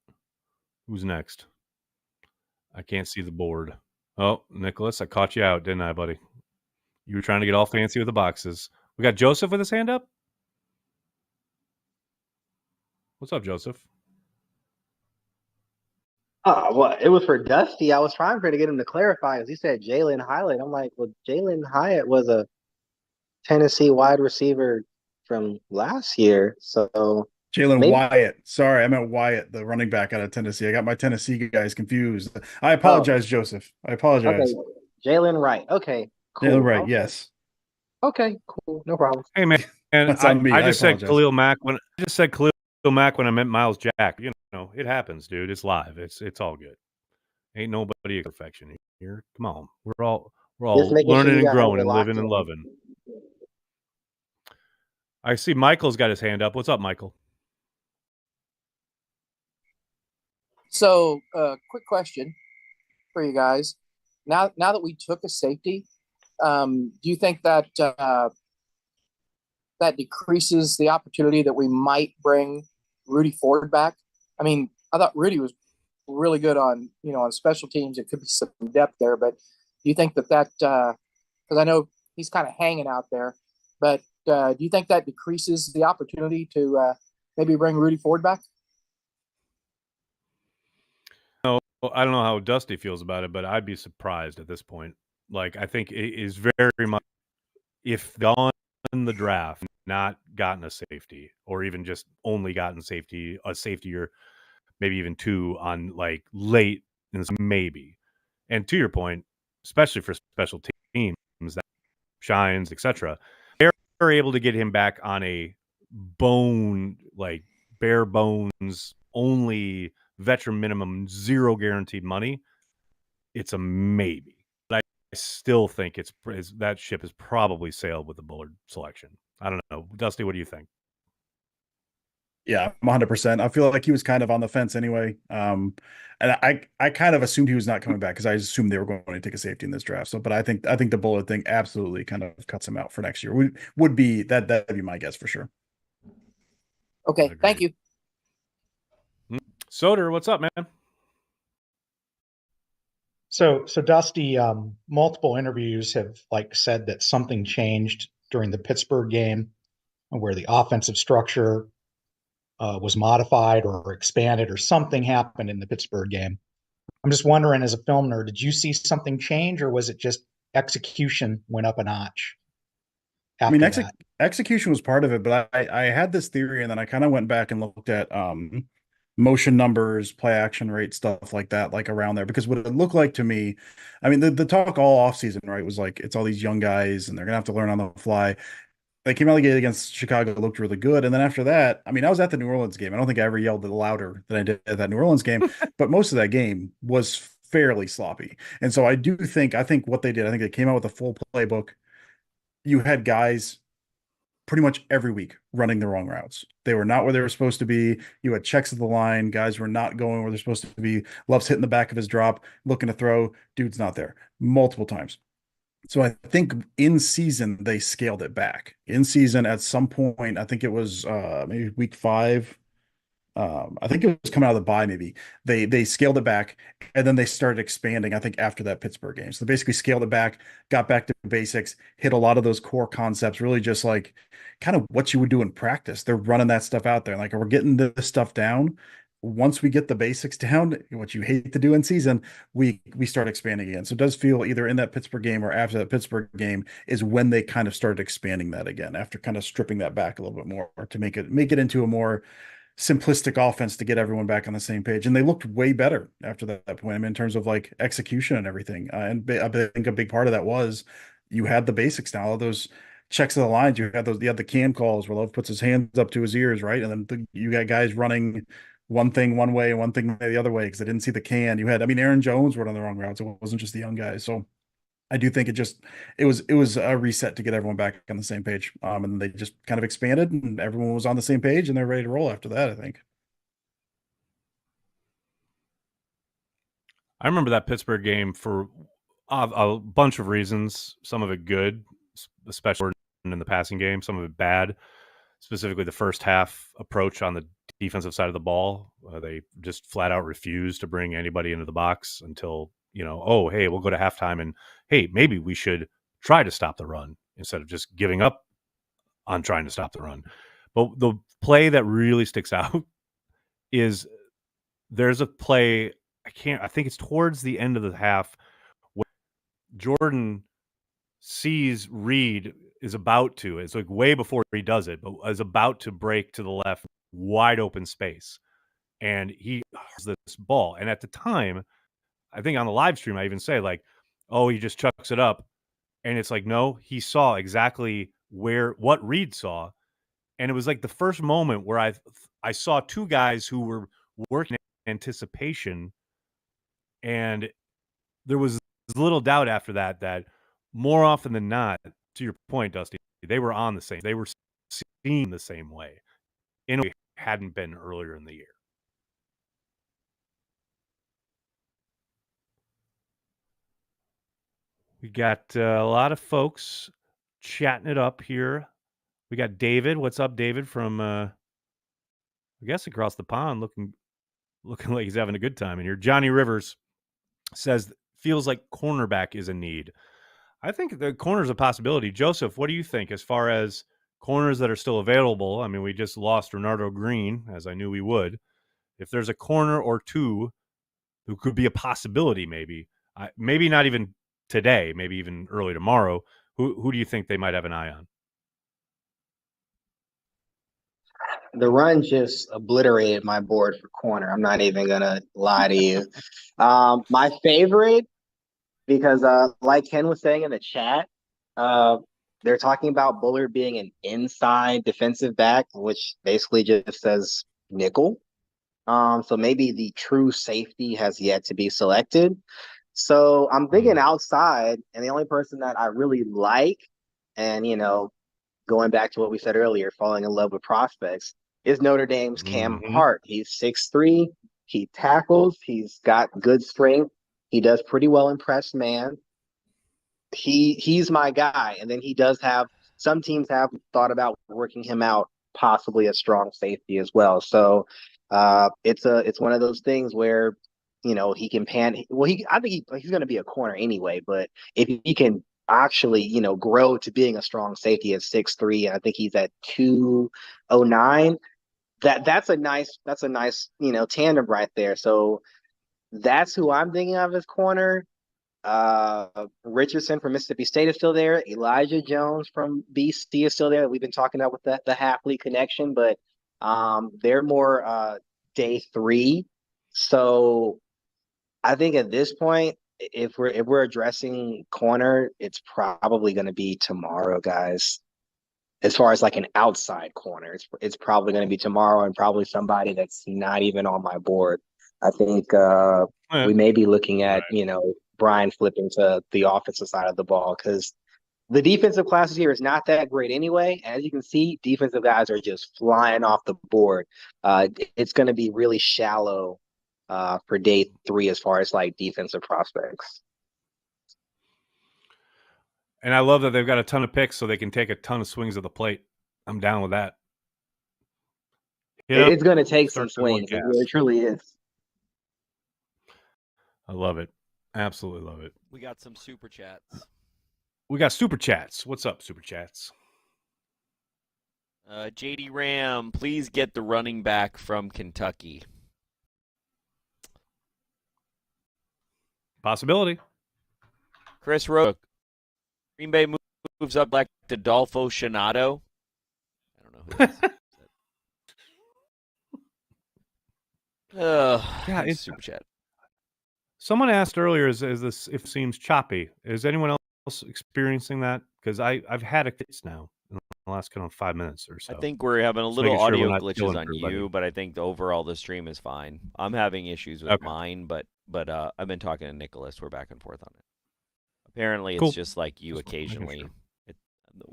Who's next? I can't see the board. Oh, Nicholas, I caught you out, didn't I, buddy? You were trying to get all fancy with the boxes. We got Joseph with his hand up. What's up, Joseph? Well, it was for Dusty. I was trying to get him to clarify because he said Jalen Hyatt. I'm like, well, Jalen Hyatt was a Tennessee wide receiver from last year. So Jalen Wyatt. Sorry, I meant Wyatt, the running back out of Tennessee. I got my Tennessee guys confused. I apologize, Joseph. I apologize. Okay, Jalen Wright. Okay, cool. Jalen Wright, yes. Okay, cool. No problem. Hey, man. And I just said Khalil Mack when I meant Miles Jack. It happens, dude. It's live. It's all good. Ain't nobody a perfection here. Come on. We're all learning and growing and living and loving. I see Michael's got his hand up. What's up, Michael? So, quick question for you guys. Now that we took a safety, do you think that that decreases the opportunity that we might bring Rudy Ford back? I mean, I thought Rudy was really good on special teams. It could be some depth there, but do you think that because I know he's kind of hanging out there, but do you think that decreases the opportunity to maybe bring Rudy Ford back? No, I don't know how Dusty feels about it, but I'd be surprised at this point. Like, I think it is very much if gone in the draft, not gotten a safety, or even just only gotten a safety or maybe even two on like late in this, maybe. And to your point, especially for special teams that shines, etc., they're able to get him back on a bare bones, only veteran minimum, zero guaranteed money. It's a maybe. But I still think that ship has probably sailed with the Bullard selection. I don't know. Dusty, what do you think? Yeah, 100%. I feel like he was kind of on the fence anyway. And I kind of assumed he was not coming back because I assumed they were going to take a safety in this draft. So, but I think the Bullard thing absolutely kind of cuts him out for next year. Would be that'd be my guess for sure. Okay, thank you. Soder, what's up, man? So Dusty, multiple interviews have said that something changed during the Pittsburgh game, where the offensive structure was modified or expanded, or something happened in the Pittsburgh game. I'm just wondering, as a film nerd, did you see something change, or was it just execution went up a notch? I mean, execution was part of it, but I had this theory, and then I kind of went back and looked at motion numbers, play action rate, stuff like that, like around there, because what it looked like to me, I mean, the talk all offseason, right, was like, it's all these young guys and they're gonna have to learn on the fly. They came out of the gate against Chicago, looked really good. And then after that, I mean, I was at the New Orleans game. I don't think I ever yelled louder than I did at that New Orleans game, but most of that game was fairly sloppy. And so I think what they did, I think they came out with a full playbook. You had guys pretty much every week running the wrong routes. They were not where they were supposed to be. You had checks at the line. Guys were not going where they're supposed to be. Love's hitting the back of his drop, looking to throw. Dude's not there multiple times. So I think in season, they scaled it back. In season, at some point, I think it was maybe week 5, I think it was coming out of the bye, maybe they scaled it back and then they started expanding, I think, after that Pittsburgh game. So they basically scaled it back, got back to basics, hit a lot of those core concepts, really just like kind of what you would do in practice. They're running that stuff out there. Like, we're getting this stuff down. Once we get the basics down, what you hate to do in season, we start expanding again. So it does feel either in that Pittsburgh game or after that Pittsburgh game is when they kind of started expanding that again, after kind of stripping that back a little bit more to make it into a more simplistic offense to get everyone back on the same page. And they looked way better after that point. I mean, in terms of like execution and everything. And I think a big part of that was you had the basics now. All those checks of the lines, you had the can calls where Love puts his hands up to his ears, right? And then you got guys running one thing one way and one thing the other way because they didn't see the can. Aaron Jones running the wrong routes. It wasn't just the young guys. So I do think it was a reset to get everyone back on the same page. And they just kind of expanded and everyone was on the same page and they're ready to roll after that, I think. I remember that Pittsburgh game for a bunch of reasons, some of it good, especially in the passing game, some of it bad, specifically the first half approach on the defensive side of the ball. They just flat out refused to bring anybody into the box until, oh, hey, we'll go to halftime and, hey, maybe we should try to stop the run instead of just giving up on trying to stop the run. But the play that really sticks out is there's a play, I think it's towards the end of the half where Jordan sees Reed is about to, it's like way before he does it, but is about to break to the left, wide open space. And he has this ball. And at the time, I think on the live stream, I even say like, oh, he just chucks it up. And it's like, no, he saw exactly what Reed saw. And it was like the first moment where I saw two guys who were working in anticipation. And there was little doubt after that more often than not, to your point, Dusty, they were seeing the same way in a way hadn't been earlier in the year. We got a lot of folks chatting it up here. We got David. What's up, David? From I guess across the pond, looking like he's having a good time in here. Johnny Rivers says feels like cornerback is a need. I think the corner's a possibility. Joseph, what do you think as far as corners that are still available? I mean, we just lost Renardo Green, as I knew we would. If there's a corner or two who could be a possibility, maybe not even today, maybe even early tomorrow, who do you think they might have an eye on? The run just obliterated my board for corner. I'm not even going to lie to you. My favorite, because like Ken was saying in the chat, they're talking about Bullard being an inside defensive back, which basically just says nickel. So maybe the true safety has yet to be selected. So I'm thinking outside, and the only person that I really like, and, going back to what we said earlier, falling in love with prospects, is Notre Dame's Cam Hart. He's 6'3", he tackles, he's got good strength, he does pretty well in press man. He's my guy. And then he does have, some teams have thought about working him out, possibly a strong safety as well. So it's one of those things where, he can pan. Well, I think he's going to be a corner anyway, but if he can actually, grow to being a strong safety at 6'3", and I think he's at 209, that's a nice, tandem right there. So that's who I'm thinking of as corner. Richardson from Mississippi State is still there. Elijah Jones from BC is still there. We've been talking about with the Hapley connection, but they're more day 3. So I think at this point, if we're addressing corner, it's probably going to be tomorrow, guys. As far as like an outside corner, it's probably going to be tomorrow, and probably somebody that's not even on my board. I think we may be looking at, Brian flipping to the offensive side of the ball, because the defensive classes here is not that great anyway. As you can see, defensive guys are just flying off the board. It's going to be really shallow for day 3 as far as like defensive prospects. And I love that they've got a ton of picks so they can take a ton of swings at the plate. I'm down with that. It's going to take some Start going swings. It gas. truly is. I love it. Absolutely love it. We got some super chats. We got super chats. What's up, super chats? JD Ram, please get the running back from Kentucky. Possibility. Chris Rowe, Green Bay moves up like Adolfo Shinato. I don't know who that is. Yeah, it's super chat. Someone asked earlier, is this if it seems choppy? Is anyone else experiencing that? Because I've had it now in the last kind of 5 minutes or so. I think we're having a Just little making sure we're audio not glitches killing on everybody. you, but I think overall the stream is fine. I'm having issues with Okay. mine, but I've been talking to Nicholas. We're back and forth on it. Apparently, Cool. it's just like you Just making occasionally. sure.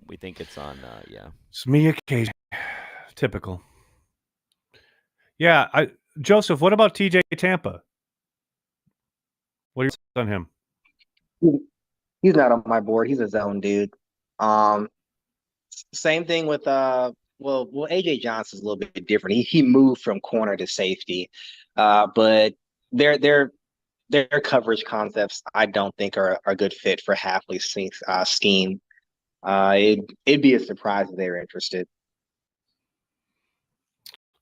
We think it's on. Yeah. It's me occasionally. Typical. Yeah, Joseph, what about TJ Tampa? What are your thoughts on him? He's not on my board. He's a zone dude. Same thing with well, AJ Johnson's a little bit different. He moved from corner to safety, but their coverage concepts I don't think are a good fit for Hafley's scheme. It'd be a surprise if they were interested.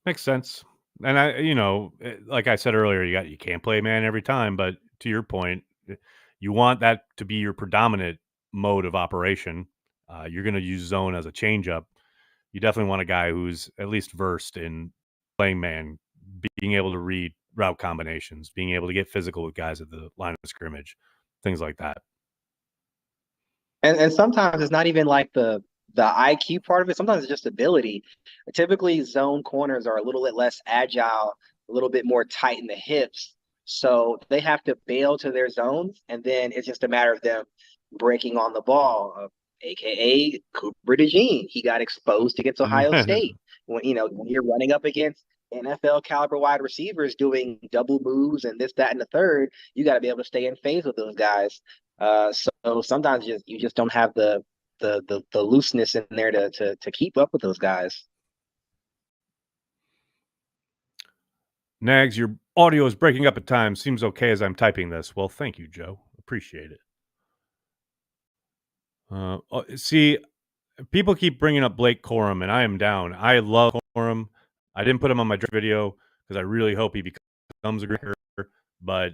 Makes sense. And like I said earlier, you can't play man every time, but to your point, you want that to be your predominant mode of operation. You're going to use zone as a changeup. You definitely want a guy who's at least versed in playing man, being able to read route combinations, being able to get physical with guys at the line of scrimmage, things like that. And sometimes it's not even like the IQ part of it. Sometimes it's just ability. Typically, zone corners are a little bit less agile, a little bit more tight in the hips. So they have to bail to their zones, and then it's just a matter of them breaking on the ball, aka Cooper DeJean. He got exposed against Ohio State. When you're running up against NFL caliber wide receivers doing double moves and this, that, and the third, you got to be able to stay in phase with those guys. So sometimes you just don't have the looseness in there to keep up with those guys. Nags, your audio is breaking up at times. Seems okay as I'm typing this. Well, thank you, Joe. Appreciate it. See, people keep bringing up Blake Corum, and I am down. I love Corum. I didn't put him on my draft video because I really hope he becomes a great career, but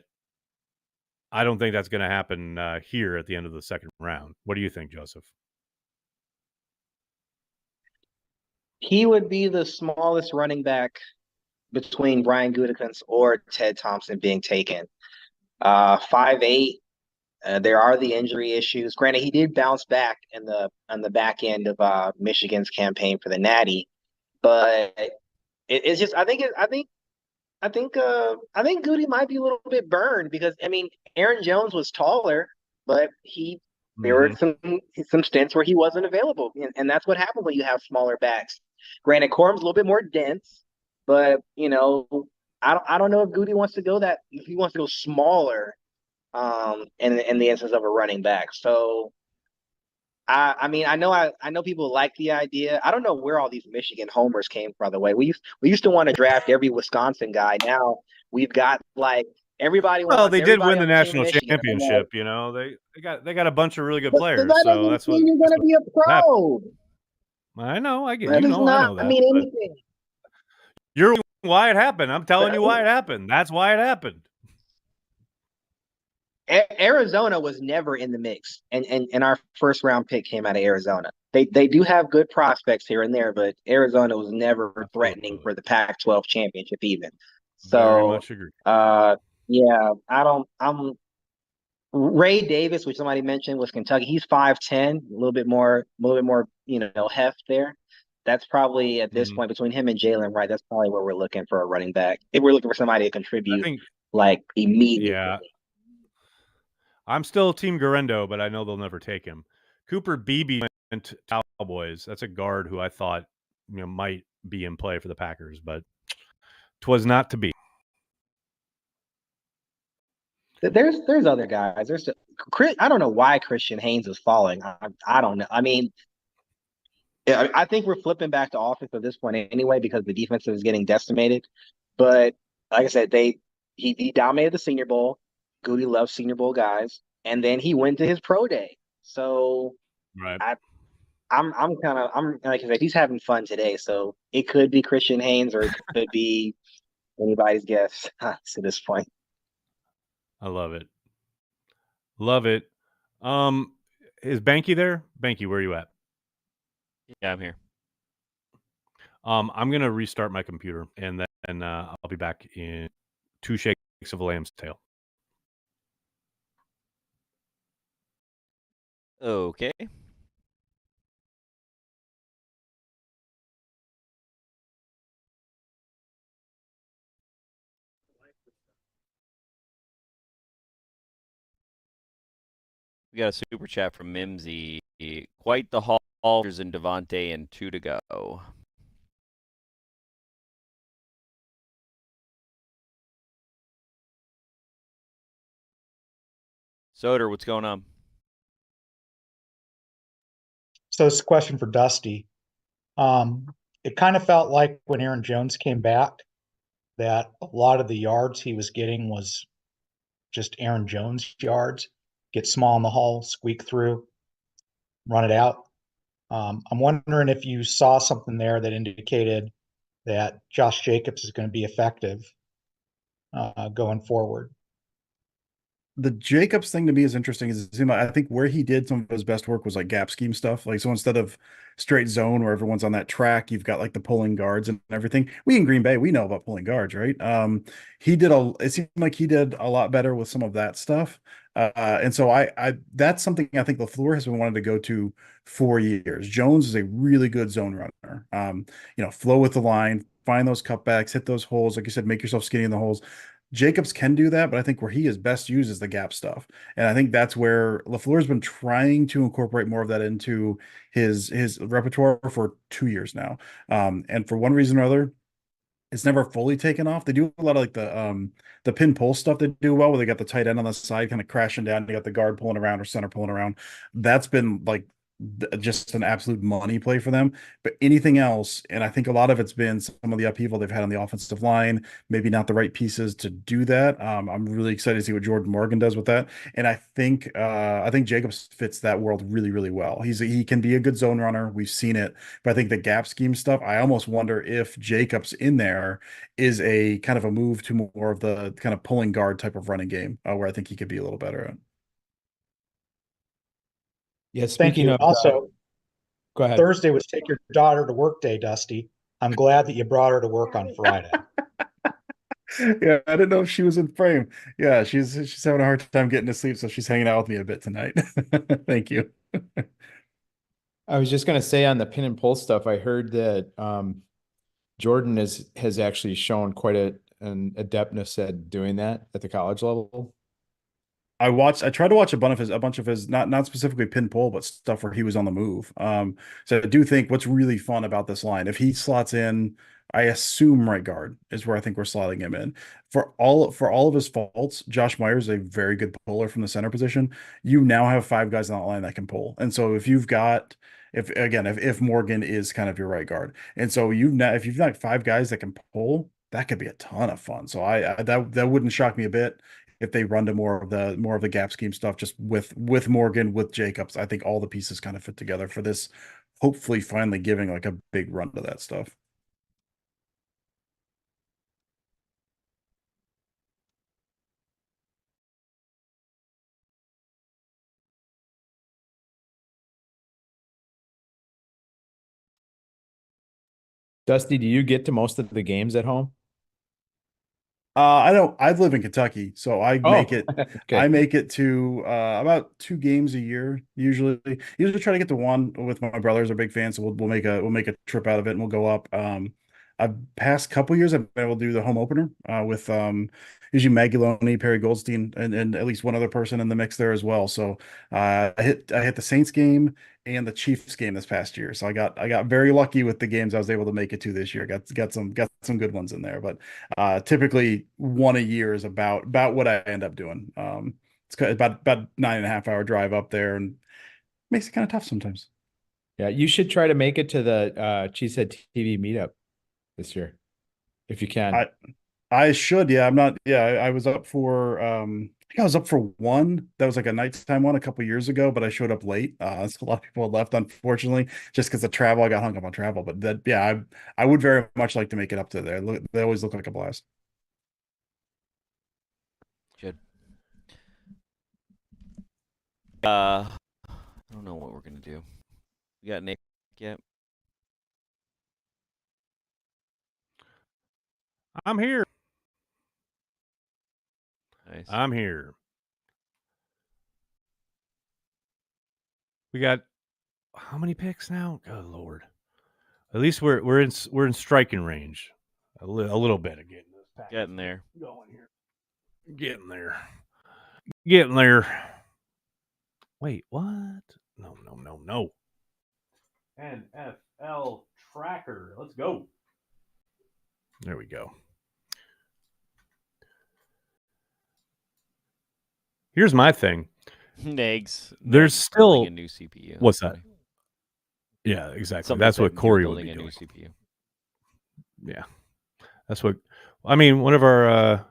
I don't think that's going to happen here at the end of the second round. What do you think, Joseph? He would be the smallest running back between Brian Gutekunst or Ted Thompson being taken. 5'8". There are the injury issues. Granted, he did bounce back on the back end of Michigan's campaign for the Natty, but it's just I think Goody might be a little bit burned because Aaron Jones was taller, but there were some stints where he wasn't available, and that's what happens when you have smaller backs. Granted, Corum's a little bit more dense, but I don't know if Goody wants to go if he wants to go smaller in the instance of a running back. So I know people like the idea. I don't know where all these Michigan homers came from, by the way. We used to want to draft every Wisconsin guy. Now we've got like everybody. Well, they did win the on national championship. They got a bunch of really good players. So that's what you're going to be a pro. I know. I get. That I does know not that. mean anything. You're why it happened. I'm telling you why it happened. That's why it happened. Arizona was never in the mix, and our first round pick came out of Arizona. They do have good prospects here and there, but Arizona was never threatening for the Pac-12 championship even. So very much agree. I'm Ray Davis, which somebody mentioned, was Kentucky. He's 5'10", a little bit more heft there. That's probably at this point between him and Jalen Wright. That's probably where we're looking for a running back. If we're looking for somebody to contribute, immediately. Yeah. I'm still Team Garendo, but I know they'll never take him. Cooper Beebe went to Cowboys. That's a guard who I thought might be in play for the Packers, but 'twas not to be. There's other guys. I don't know why Christian Haynes is falling. I don't know. Yeah, I think we're flipping back to offense at this point anyway because the defense is getting decimated. But like I said, he dominated the Senior Bowl. Goody loves Senior Bowl guys, and then he went to his pro day. So Right. I'm like I said, he's having fun today. So it could be Christian Haynes or it could be anybody's guess to this point. I love it. Love it. Is Behnke there? Behnke, where are you at? Yeah, I'm here. I'm gonna restart my computer and then I'll be back in 2 shakes of a lamb's tail. Okay. We got a super chat from Mimsy. Quite the haul in Devontae and 2 to go. Soder, what's going on? So it's a question for Dusty. It kind of felt like when Aaron Jones came back that a lot of the yards he was getting was just Aaron Jones yards. Get small in the hole, squeak through, run it out. I'm wondering if you saw something there that indicated that Josh Jacobs is going to be effective going forward. The Jacobs thing to me is interesting. I think where he did some of his best work was like gap scheme stuff. Like, so instead of straight zone where everyone's on that track, you've got like the pulling guards and everything. We in Green Bay, we know about pulling guards, right? It seemed like he did a lot better with some of that stuff. And so that's something I think LaFleur has been wanting to go to for years. Jones is a really good zone runner. Flow with the line, find those cutbacks, hit those holes. Like you said, make yourself skinny in the holes. Jacobs can do that, but I think where he is best used is the gap stuff. And I think that's where LaFleur's been trying to incorporate more of that into his repertoire for 2 years now. And for one reason or other, it's never fully taken off. They do a lot of like the pin pull stuff they do well, where they got the tight end on the side kind of crashing down, you got the guard pulling around or center pulling around. That's been like just an absolute money play for them. But anything else, and I think a lot of it's been some of the upheaval they've had on the offensive line, maybe not the right pieces to do that. I'm really excited to see what Jordan Morgan does with that. And I think Jacobs fits that world really, really well. He can be a good zone runner. We've seen it, but I think the gap scheme stuff, I almost wonder if Jacobs in there is a kind of a move to more of the kind of pulling guard type of running game, where I think he could be a little better at. Yeah, speaking of also, go ahead. Thursday was take your daughter to work day, Dusty. I'm glad that you brought her to work on Friday. Yeah, I didn't know if she was in frame. Yeah, she's having a hard time getting to sleep, so she's hanging out with me a bit tonight. Thank you. I was just going to say on the pin and pull stuff, I heard that Jordan has actually shown quite an adeptness at doing that at the college level. I tried to watch a bunch of his not specifically pin pull, but stuff where he was on the move. So I do think what's really fun about this line, if he slots in, I assume right guard is where I think we're slotting him in. For all of his faults, Josh Myers is a very good puller from the center position. You now have 5 guys on that line that can pull. And so if Morgan is kind of your right guard, and so if you've got 5 guys that can pull, that could be a ton of fun. So that wouldn't shock me a bit if they run to more of the gap scheme stuff, just with Morgan, with Jacobs. I think all the pieces kind of fit together for this, hopefully finally giving like a big run to that stuff. Dusty, do you get to most of the games at home? I don't. I live in Kentucky, so I make it. Okay. I make it to about 2 games a year usually. Usually try to get to one with my brothers. Are big fans, so we'll make a trip out of it and we'll go up. I've past couple years I've been able to do the home opener with usually Maguloni, Perry Goldstein, and at least one other person in the mix there as well. So I hit the Saints game and the Chiefs game this past year. So I got very lucky with the games I was able to make it to this year. Got some good ones in there, but typically one a year is about what I end up doing. It's about 9.5 hour drive up there and makes it kind of tough sometimes. Yeah, you should try to make it to the CHTV meetup this year, if you can. I should, yeah. I'm not, yeah. I was up for, I think I was up for one. That was like a nighttime one a couple years ago, but I showed up late. So a lot of people had left, unfortunately, just because of travel. I got hung up on travel. But that, yeah, I would very much like to make it up to there. They always look like a blast. Good. I don't know what we're gonna do. We got Nick yet? I'm here. Nice. I'm here. We got how many picks now? Good Lord. At least we're in striking range. A little bit of getting this pack. Getting there. Going here. Getting there. Getting there. Wait, what? No. NFL tracker. Let's go. There we go. Here's my thing. Nags. There's still a new CPU. What's that? Yeah, exactly. Somebody That's said what you're Corey would building be a doing. new CPU. Yeah, that's what. I mean, one of our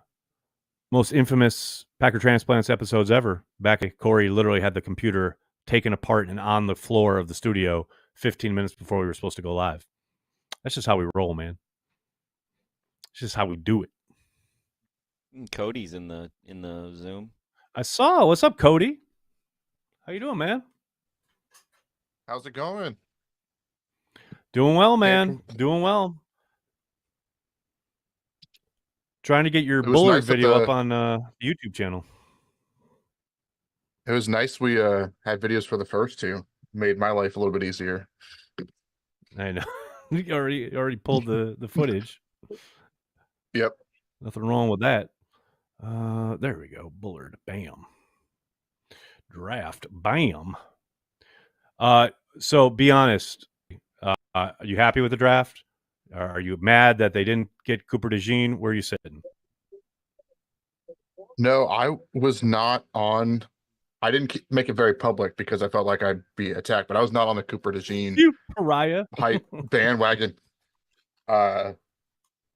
most infamous Packer Transplants episodes ever. Back, Corey literally had the computer taken apart and on the floor of the studio 15 minutes before we were supposed to go live. That's just how we roll, man. It's just how we do it. Cody's in the Zoom. I saw. What's up, Cody? How you doing, man? How's it going? Doing well, man. Doing well. Trying to get your Bullard nice video up on the YouTube channel. It was nice we had videos for the first two. Made my life a little bit easier. I know. You already pulled the footage. Yep. Nothing wrong with that. There we go. Bullard. Bam. Draft. Bam. So be honest. Are you happy with the draft? Are you mad that they didn't get Cooper DeJean? Where are you sitting? No, I was not on. I didn't make it very public because I felt like I'd be attacked, but I was not on the Cooper DeJean You pariah hype bandwagon.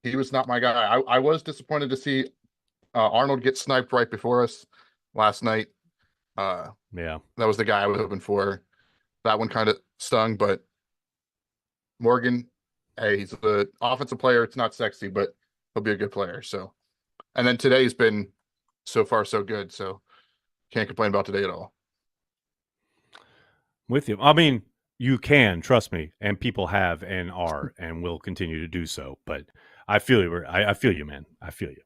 He was not my guy. I was disappointed to see Arnold get sniped right before us last night. Yeah, that was the guy I was hoping for. That one kind of stung, but Morgan, hey, he's an offensive player. It's not sexy, but he'll be a good player. So, and then today's been so far so good. So can't complain about today at all. With you. I mean, you can, trust me, and people have and are and will continue to do so. But I feel you. I feel you, man. I feel you.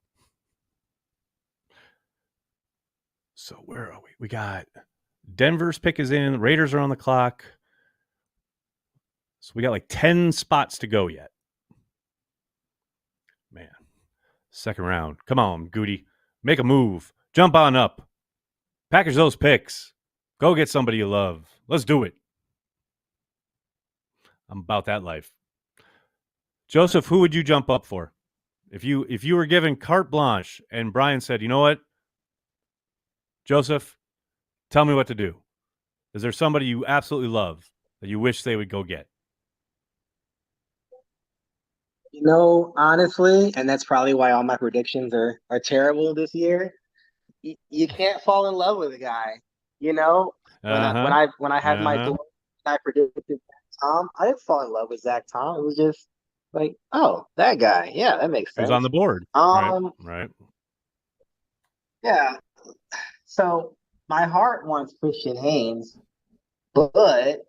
So where are we? We got Denver's pick is in. Raiders are on the clock. So we got like 10 spots to go yet. Man, second round. Come on, Goody. Make a move. Jump on up. Package those picks. Go get somebody you love. Let's do it. I'm about that life. Joseph, who would you jump up for? If you were given carte blanche and Brian said, you know what? Joseph, tell me what to do. Is there somebody you absolutely love that you wish they would go get? You know, honestly, and that's probably why all my predictions are terrible this year. You can't fall in love with a guy. You know, when I had my door, I predicted Zach Tom. I didn't fall in love with Zach Tom. It was just like, oh, that guy. Yeah, that makes sense. He was on the board. Right. Yeah. So my heart wants Christian Haynes, but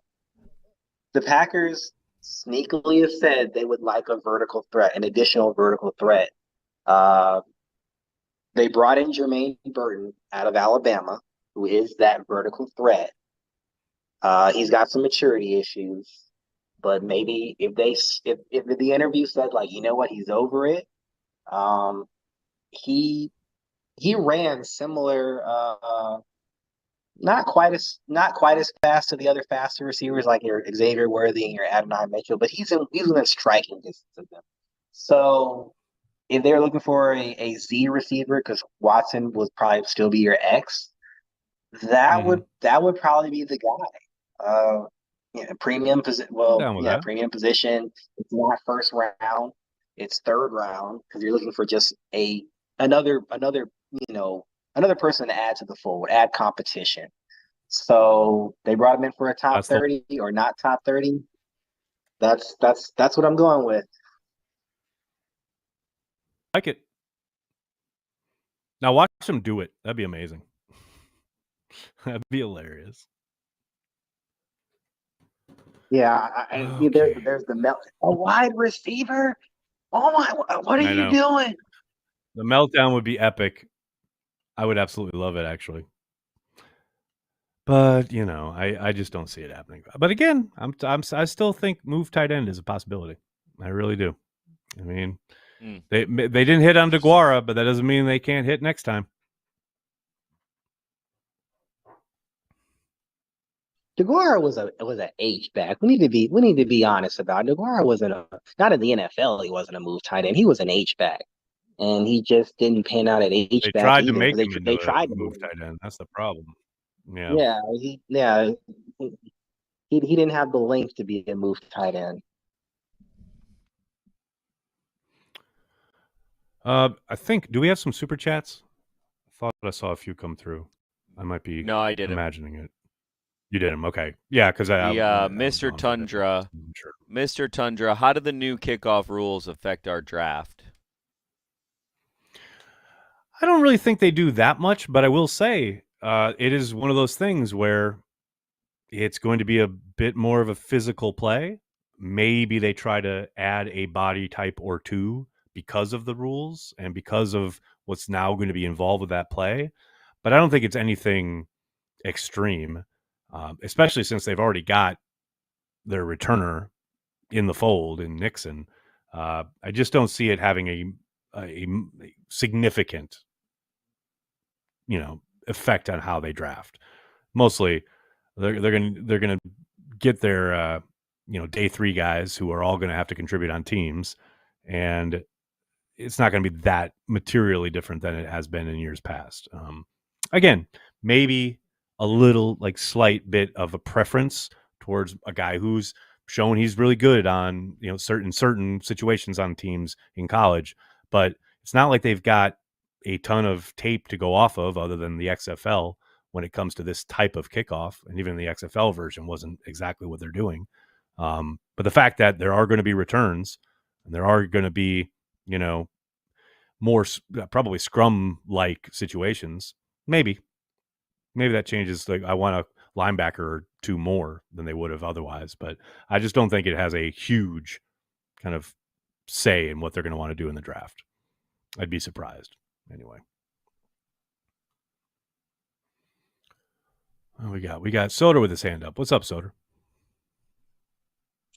the Packers sneakily have said they would like a vertical threat, an additional vertical threat. They brought in Jermaine Burton out of Alabama, who is that vertical threat. He's got some maturity issues, but maybe if the interview said, like, you know what, he's over it. He ran similar, not quite as fast to the other faster receivers like your Xavier Worthy and your Adonai Mitchell, but he's within striking distance of them. So if they're looking for a Z receiver, because Watson would probably still be your X, that would probably be the guy. premium position. I'm down with that. Premium position. It's not first round. It's third round because you're looking for just another person to add to the fold, add competition. So they brought him in for a top 30 or not top 30. That's what I'm going with. Like it. Now watch him do it. That'd be amazing. That'd be hilarious. Yeah, there's a wide receiver. Oh my! What are you doing? The meltdown would be epic. I would absolutely love it, actually. But I just don't see it happening. But again, I still think move tight end is a possibility. I really do. I mean, they didn't hit on DeGuara, but that doesn't mean they can't hit next time. DeGuara was an H back. We need to be honest about it. DeGuara wasn't not in the NFL. He wasn't a move tight end. He was an H back, and he just didn't pan out at H back. They tried to make him into a move tight end. That's the problem. Yeah. He didn't have the length to be a move tight end. I think. Do we have some super chats? I thought I saw a few come through. I might be. No, I didn't. Imagining it. You did them, okay? Yeah, because Mr. Tundra, Mr. Tundra, how do the new kickoff rules affect our draft? I don't really think they do that much, but I will say it is one of those things where it's going to be a bit more of a physical play. Maybe they try to add a body type or two because of the rules and because of what's now going to be involved with that play. But I don't think it's anything extreme. Especially since they've already got their returner in the fold in Nixon. I just don't see it having a significant, effect on how they draft. Mostly, they're gonna get their day 3 guys who are all going to have to contribute on teams, and it's not going to be that materially different than it has been in years past. Again, maybe a little slight bit of a preference towards a guy who's shown he's really good on certain situations on teams in college, but it's not like they've got a ton of tape to go off of other than the XFL when it comes to this type of kickoff, and even the XFL version wasn't exactly what they're doing. But the fact that there are going to be returns and there are going to be more probably scrum like situations, maybe that changes. I want a linebacker or two more than they would have otherwise, but I just don't think it has a huge kind of say in what they're going to want to do in the draft. I'd be surprised anyway. Oh, we got Soder with his hand up. What's up, Soder?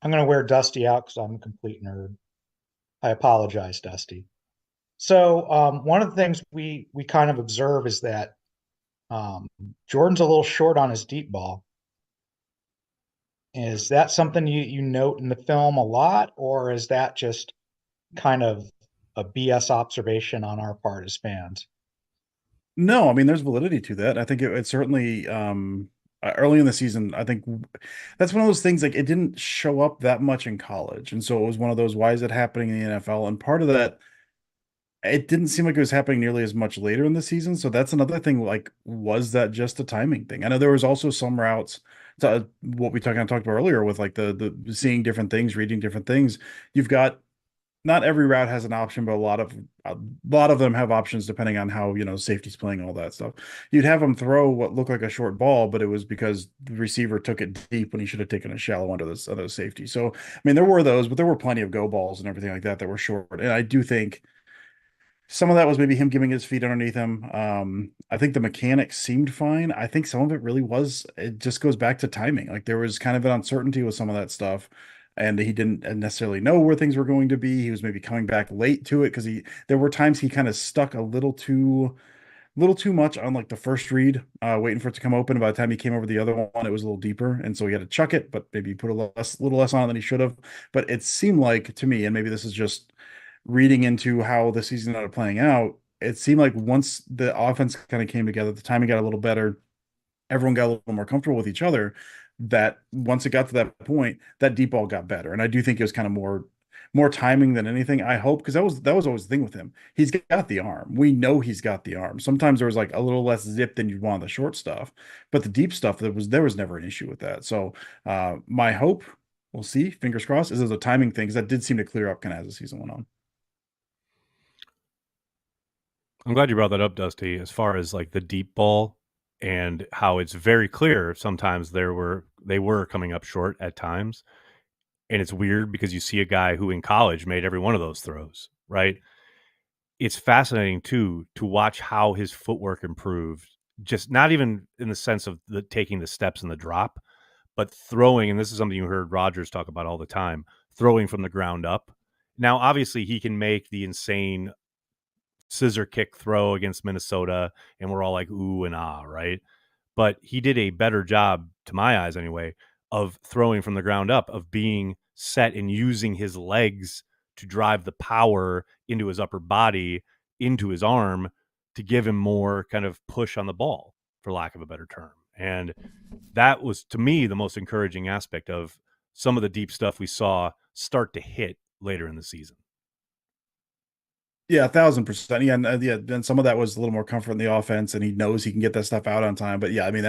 I'm going to wear Dusty out because I'm a complete nerd. I apologize, Dusty. So one of the things we kind of observe is that Jordan's a little short on his deep ball. Is that something you note in the film a lot, or is that just kind of a BS observation on our part as fans? No, I mean, there's validity to that. I think it certainly early in the season, I think that's one of those things, it didn't show up that much in college. And so it was one of those, why is it happening in the NFL? And part of that, it didn't seem like it was happening nearly as much later in the season. So that's another thing, was that just a timing thing? I know there was also some routes to what we talked about earlier with the seeing different things, reading different things. You've got, not every route has an option, but a lot of them have options depending on how, safety's playing, all that stuff. You'd have them throw what looked like a short ball, but it was because the receiver took it deep when he should have taken a shallow under those safety. So, I mean, there were those, but there were plenty of go balls and everything like that were short. And I do think some of that was maybe him giving his feet underneath him. I think the mechanics seemed fine. I think some of it really it just goes back to timing. There was kind of an uncertainty with some of that stuff, and he didn't necessarily know where things were going to be. He was maybe coming back late to it because there were times he kind of stuck a little too much on the first read, waiting for it to come open. By the time he came over the other one, it was a little deeper, and so he had to chuck it, but maybe put a little less on it than he should have. But it seemed like to me, and maybe this is just reading into how the season ended up playing out, it seemed like once the offense kind of came together, the timing got a little better. everyone got a little more comfortable with each other, that once it got to that point, that deep ball got better. And I do think it was kind of more timing than anything. I hope, because that was always the thing with him. He's got the arm. We know he's got the arm. Sometimes there was like a little less zip than you'd want on the short stuff, but the deep stuff, there was never an issue with that. So my hope, we'll see, fingers crossed, is there's a timing thing, because that did seem to clear up kind of as the season went on. I'm glad you brought that up, Dusty, as far as like the deep ball and how it's very clear sometimes they were coming up short at times. And it's weird because you see a guy who in college made every one of those throws, right? It's fascinating too to watch how his footwork improved, just not even in the sense of taking the steps and the drop, but throwing, and this is something you heard Rodgers talk about all the time, throwing from the ground up. Now, obviously, he can make the insane scissor kick throw against Minnesota, and we're all like, ooh and ah, right? But he did a better job, to my eyes anyway, of throwing from the ground up, of being set and using his legs to drive the power into his upper body, into his arm, to give him more kind of push on the ball, for lack of a better term. And that was, to me, the most encouraging aspect of some of the deep stuff we saw start to hit later in the season. Yeah, 1,000%. Yeah, and some of that was a little more comfort in the offense, and he knows he can get that stuff out on time. But yeah, I mean,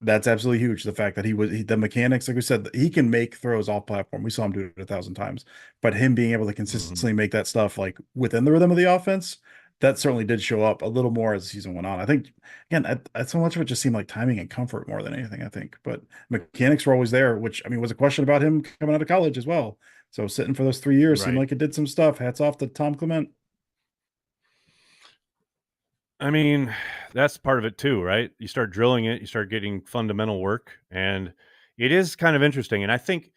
that's absolutely huge. The fact that the mechanics, like we said, he can make throws off platform. We saw him do it 1,000 times, but him being able to consistently make that stuff like within the rhythm of the offense, that certainly did show up a little more as the season went on. I think, again, so much of it just seemed like timing and comfort more than anything, I think. But mechanics were always there, which, I mean, was a question about him coming out of college as well. So sitting for those 3 years seemed like it did some stuff. Hats off to Tom Clement. I mean, that's part of it too, right? You start drilling it, you start getting fundamental work, and it is kind of interesting. And I think,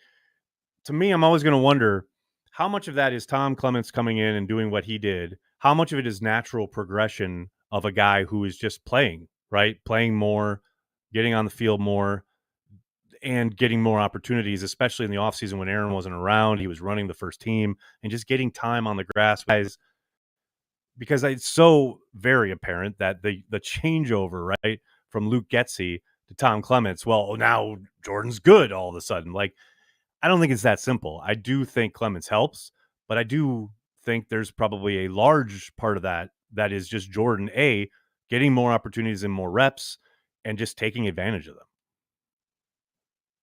to me, I'm always going to wonder how much of that is Tom Clements coming in and doing what he did. How much of it is natural progression of a guy who is just playing, right? Playing more, getting on the field more, and getting more opportunities, especially in the offseason when Aaron wasn't around. He was running the first team and just getting time on the grass. Because it's so very apparent that the changeover, right, from Luke Getsy to Tom Clements, well, now Jordan's good all of a sudden. Like, I don't think it's that simple. I do think Clements helps, but I do think there's probably a large part of that is just Jordan, getting more opportunities and more reps and just taking advantage of them.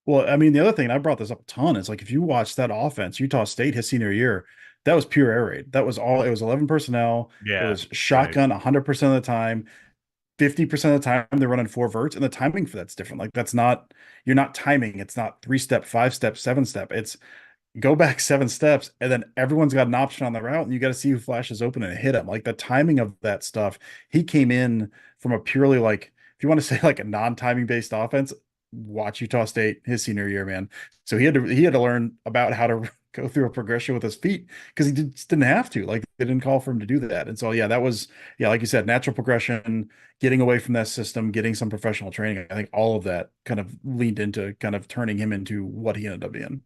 Well, I mean, the other thing, and I brought this up a ton, is like if you watch that offense, Utah State, his senior year, that was pure air raid. That was all. It was 11 personnel. Yeah, it was shotgun 100% of the time. 50% of the time they're running 4 verts, and the timing for that's different. Like you're not timing. It's not 3-step, 5-step, 7-step. It's go back 7 steps, and then everyone's got an option on the route, and you got to see who flashes open and hit him. Like the timing of that stuff. He came in from a purely, like, if you want to say like a non-timing based offense, watch Utah State his senior year, man. So he had to learn about how to go through a progression with his feet, because he just didn't have to. Like, they didn't call for him to do that. And so, yeah, that was, like you said, natural progression, getting away from that system, getting some professional training. I think all of that kind of leaned into kind of turning him into what he ended up being.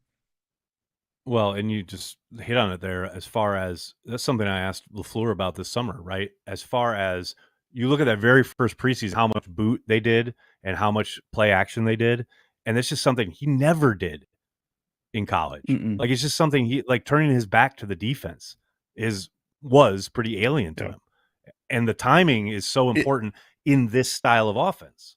Well, and you just hit on it there, as far as that's something I asked LaFleur about this summer, right? As far as you look at that very first preseason, how much boot they did and how much play action they did. And it's just something he never did in college. Like, it's just something he, like, turning his back to the defense was pretty alien to him. And the timing is so important in this style of offense.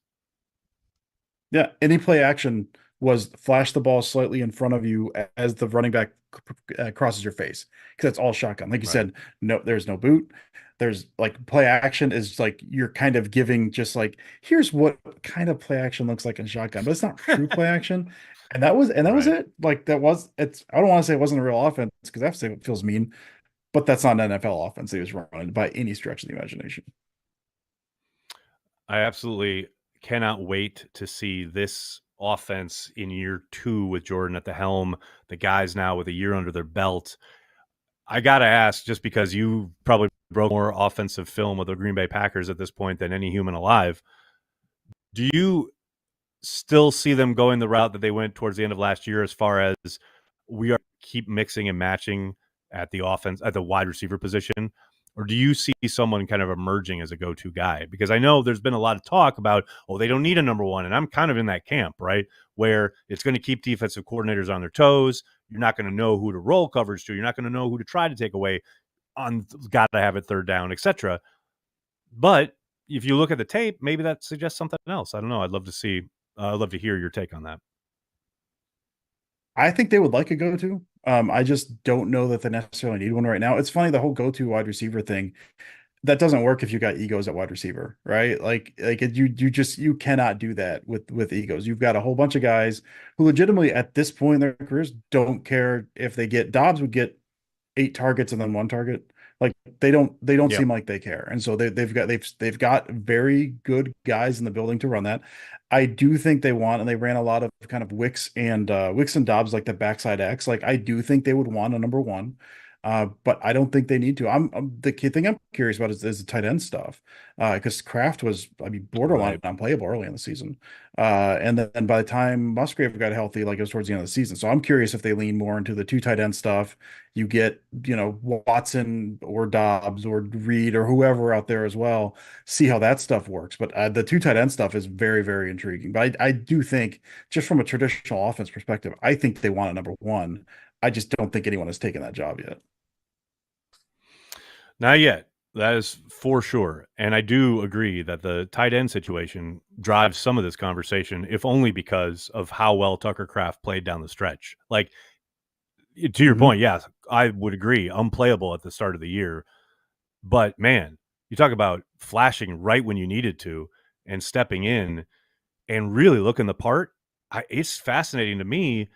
Yeah. Any play action was flash the ball slightly in front of you as the running back crosses your face, because that's all shotgun. Like you said, no, there's no boot. There's like play action is like you're kind of giving just like, here's what kind of play action looks like in shotgun, but it's not true play action. And that was it. Like I don't want to say it wasn't a real offense, because that feels mean, but that's not an NFL offense he was running by any stretch of the imagination. I absolutely cannot wait to see this offense in year 2 with Jordan at the helm, the guys now with a year under their belt. I got to ask, just because you probably broke more offensive film with the Green Bay Packers at this point than any human alive, do you still see them going the route that they went towards the end of last year, as far as we are keep mixing and matching at the offense, at the wide receiver position? Or do you see someone kind of emerging as a go-to guy? Because I know there's been a lot of talk about, they don't need a number one. And I'm kind of in that camp, right? Where it's going to keep defensive coordinators on their toes. You're not going to know who to roll coverage to. You're not going to know who to try to take away on got to have it third down, etc. But if you look at the tape, maybe that suggests something else. I don't know. I'd love to hear your take on that. I think they would like a go-to. I just don't know that they necessarily need one right now. It's funny, the whole go-to wide receiver thing, that doesn't work if you got egos at wide receiver, right? You cannot do that with egos. You've got a whole bunch of guys who legitimately at this point in their careers don't care if they get Dobbs would get 8 targets and then 1 target. Like they don't seem like they care. And so they've got very good guys in the building to run that. I do think they want, and they ran a lot of kind of Wicks and Dobbs, like the backside X. Like I do think they would want a number one. But I don't think they need to. The key thing I'm curious about is the tight end stuff, because Kraft was, borderline unplayable early in the season, and then by the time Musgrave got healthy, like it was towards the end of the season. So I'm curious if they lean more into the 2 tight end stuff. You get Watson or Dobbs or Reed or whoever out there as well. See how that stuff works. But the 2 tight end stuff is very, very intriguing. But I do think, just from a traditional offense perspective, I think they want a number one. I just don't think anyone has taken that job yet. Not yet. That is for sure. And I do agree that the tight end situation drives some of this conversation, if only because of how well Tucker Kraft played down the stretch. Like, to your point, yes, I would agree, unplayable at the start of the year. But, man, you talk about flashing right when you needed to and stepping in and really looking the part. It's fascinating to me.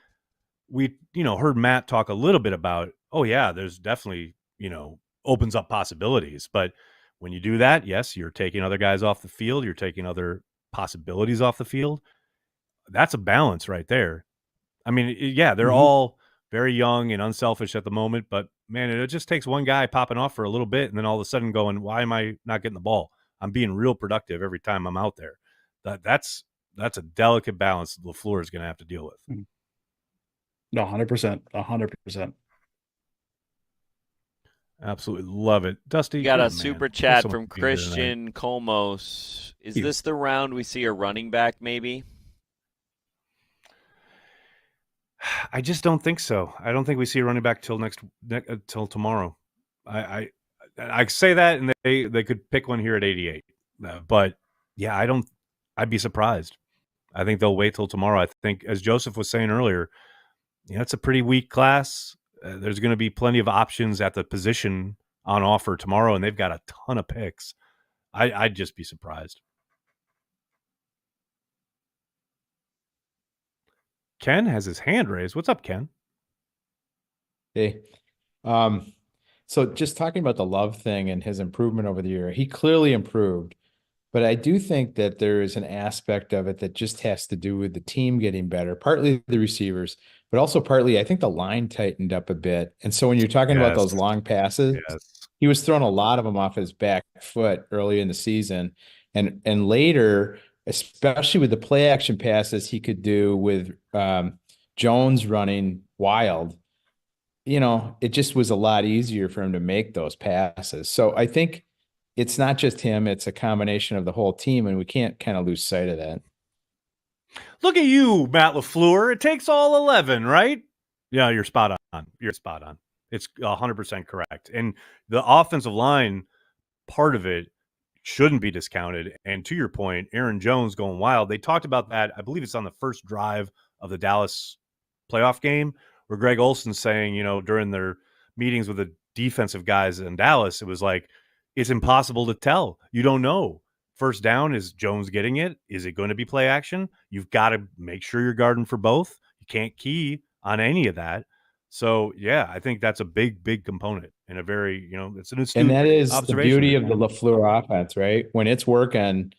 We, heard Matt talk a little bit about, there's definitely, opens up possibilities. But when you do that, yes, you're taking other guys off the field. You're taking other possibilities off the field. That's a balance right there. I mean, they're all very young and unselfish at the moment, but man, it just takes one guy popping off for a little bit and then all of a sudden going, why am I not getting the ball? I'm being real productive every time I'm out there. That's a delicate balance LaFleur is going to have to deal with. No, 100%. 100%. Absolutely love it. Dusty, we got a super chat from Christian Colmos. Is this the round we see a running back maybe? I just don't think so. I don't think we see a running back till tomorrow. I say that, and they could pick one here at 88. But yeah, I'd be surprised. I think they'll wait till tomorrow. I think, as Joseph was saying earlier, it's a pretty weak class. There's going to be plenty of options at the position on offer tomorrow, and they've got a ton of picks. I'd just be surprised. Ken has his hand raised. What's up, Ken? Hey. So just talking about the Love thing and his improvement over the year, he clearly improved. But I do think that there is an aspect of it that just has to do with the team getting better, partly the receivers, but also partly I think the line tightened up a bit. And so when you're talking about those long passes, he was throwing a lot of them off his back foot early in the season. And later, especially with the play action passes he could do with Jones running wild, it just was a lot easier for him to make those passes. So I think it's not just him, it's a combination of the whole team, and we can't kind of lose sight of that. Look at you, Matt LaFleur. It takes all 11, right? Yeah, you're spot on. You're spot on. It's 100% correct. And the offensive line part of it shouldn't be discounted. And to your point, Aaron Jones going wild. They talked about that. I believe it's on the first drive of the Dallas playoff game where Greg Olson's saying, during their meetings with the defensive guys in Dallas, it was like, it's impossible to tell. You don't know. First down, is Jones getting it? Is it going to be play action? You've got to make sure you're guarding for both. You can't key on any of that. So, yeah, I think that's a big, big component and a very, it's an astute and that is the observation. Beauty of the LaFleur offense, right? When it's working,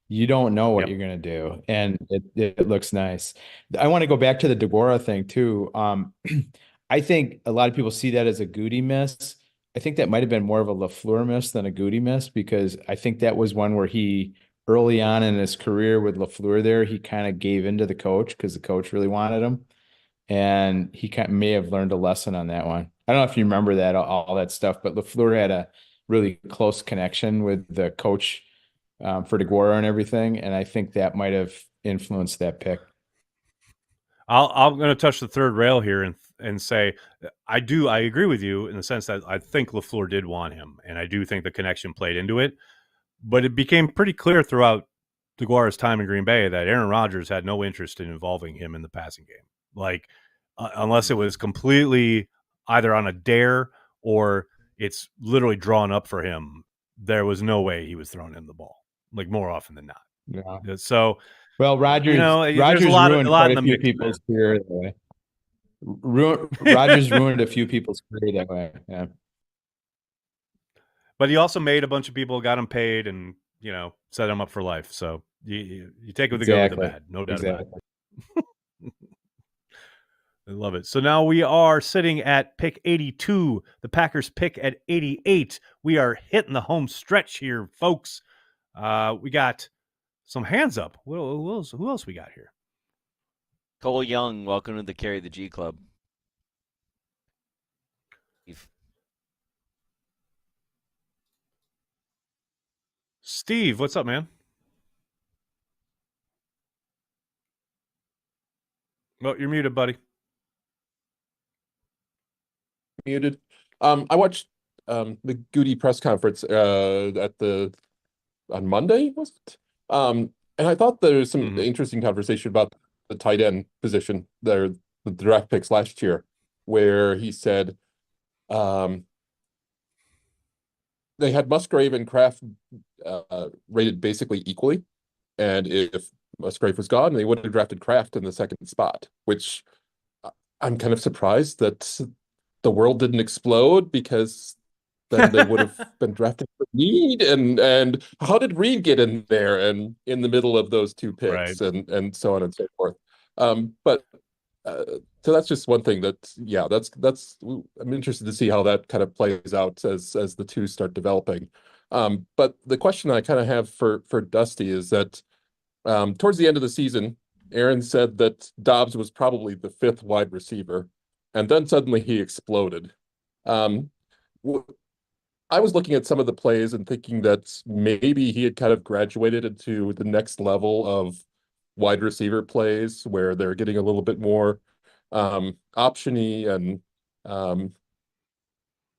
you don't know what you're going to do, and it looks nice. I want to go back to the DeGuara thing too. I think a lot of people see that as a Goody miss. I think that might have been more of a LaFleur miss than a Goody miss, because I think that was one where he, early on in his career with LaFleur there, he kind of gave in to the coach because the coach really wanted him. And he may have learned a lesson on that one. I don't know if you remember that, all that stuff, but LaFleur had a really close connection with the coach for DeGuara and everything, and I think that might have influenced that pick. I'm going to touch the third rail here and say I agree with you in the sense that I think LaFleur did want him, and I do think the connection played into it. But it became pretty clear throughout DeGuara's time in Green Bay that Aaron Rodgers had no interest in involving him in the passing game, like unless it was completely either on a dare or it's literally drawn up for him. There was no way he was throwing him the ball, like more often than not. Yeah. So. Well, Rodgers, you know, Rodgers ruined quite a few mix, people's career that way. Rodgers ruined a few people's career that way. Yeah. But he also made a bunch of people, got them paid, and set them up for life. So you take it with the good with the bad, no doubt about it. I love it. So now we are sitting at pick 82. The Packers pick at 88. We are hitting the home stretch here, folks. We got some hands up. Who else we got here? Cole Young, welcome to the Carry the G Club. Steve, what's up, man? Well, you're muted, buddy. Muted. I watched the Goody press conference on Monday, was it? And I thought there was some interesting conversation about the tight end position there, the draft picks last year, where he said they had Musgrave and Kraft rated basically equally, and if Musgrave was gone, they would have drafted Kraft in the second spot, which I'm kind of surprised that the world didn't explode, because then they would have been drafted for Reed, and how did Reed get in there and in the middle of those two picks, right, and so on and so forth. But so that's just one thing that's I'm interested to see how that kind of plays out as the two start developing. But the question I kind of have for Dusty is that towards the end of the season, Aaron said that Dobbs was probably the fifth wide receiver, and then suddenly he exploded. I was looking at some of the plays and thinking that maybe he had kind of graduated into the next level of wide receiver plays, where they're getting a little bit more option-y and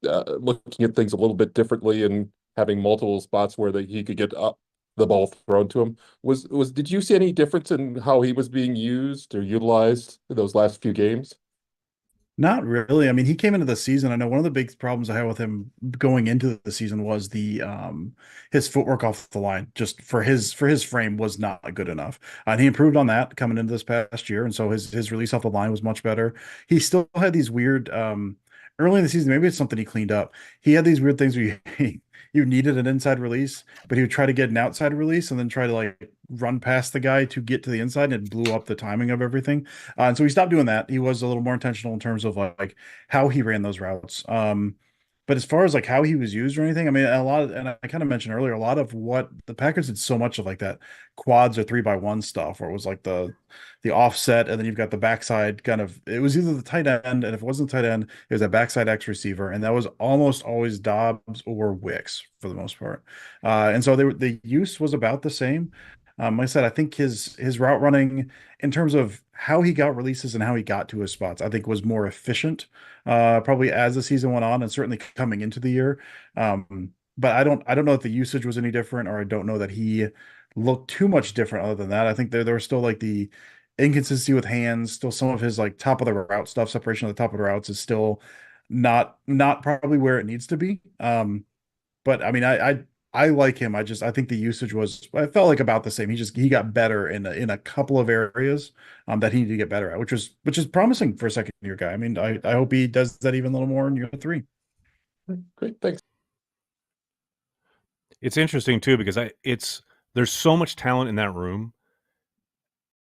looking at things a little bit differently and having multiple spots where he could get the ball thrown to him. Did you see any difference in how he was being used or utilized in those last few games? Not really. I mean, he came into the season. I know one of the big problems I had with him going into the season was his footwork off the line. Just for his frame was not good enough, and he improved on that coming into this past year. And so his release off the line was much better. He still had these weird early in the season. Maybe it's something he cleaned up. He had these weird things where you needed an inside release, but he would try to get an outside release and then try to like run past the guy to get to the inside, and it blew up the timing of everything. And so he stopped doing that. He was a little more intentional in terms of like how he ran those routes. But as far as like how he was used or anything, I mean, and I kind of mentioned earlier, a lot of what the Packers did so much of like that quads or 3x1 stuff, where it was like the offset, and then you've got the backside kind of, it was either the tight end, and if it wasn't tight end, it was a backside X receiver, and that was almost always Dobbs or Wicks for the most part. And so the use was about the same. Like I said, I think his route running in terms of how he got releases and how he got to his spots, I think was more efficient, probably as the season went on and certainly coming into the year. But I don't know if the usage was any different, or I don't know that he looked too much different other than that. I think there was still like the inconsistency with hands, still some of his like top of the route stuff, separation at the top of the routes is still not probably where it needs to be. But I mean, I like him. I think the usage I felt like about the same. He got better in a couple of areas that he needed to get better at, which is promising for a second year guy. I mean, I hope he does that even a little more in year 3. Great, thanks. It's interesting too, because there's so much talent in that room,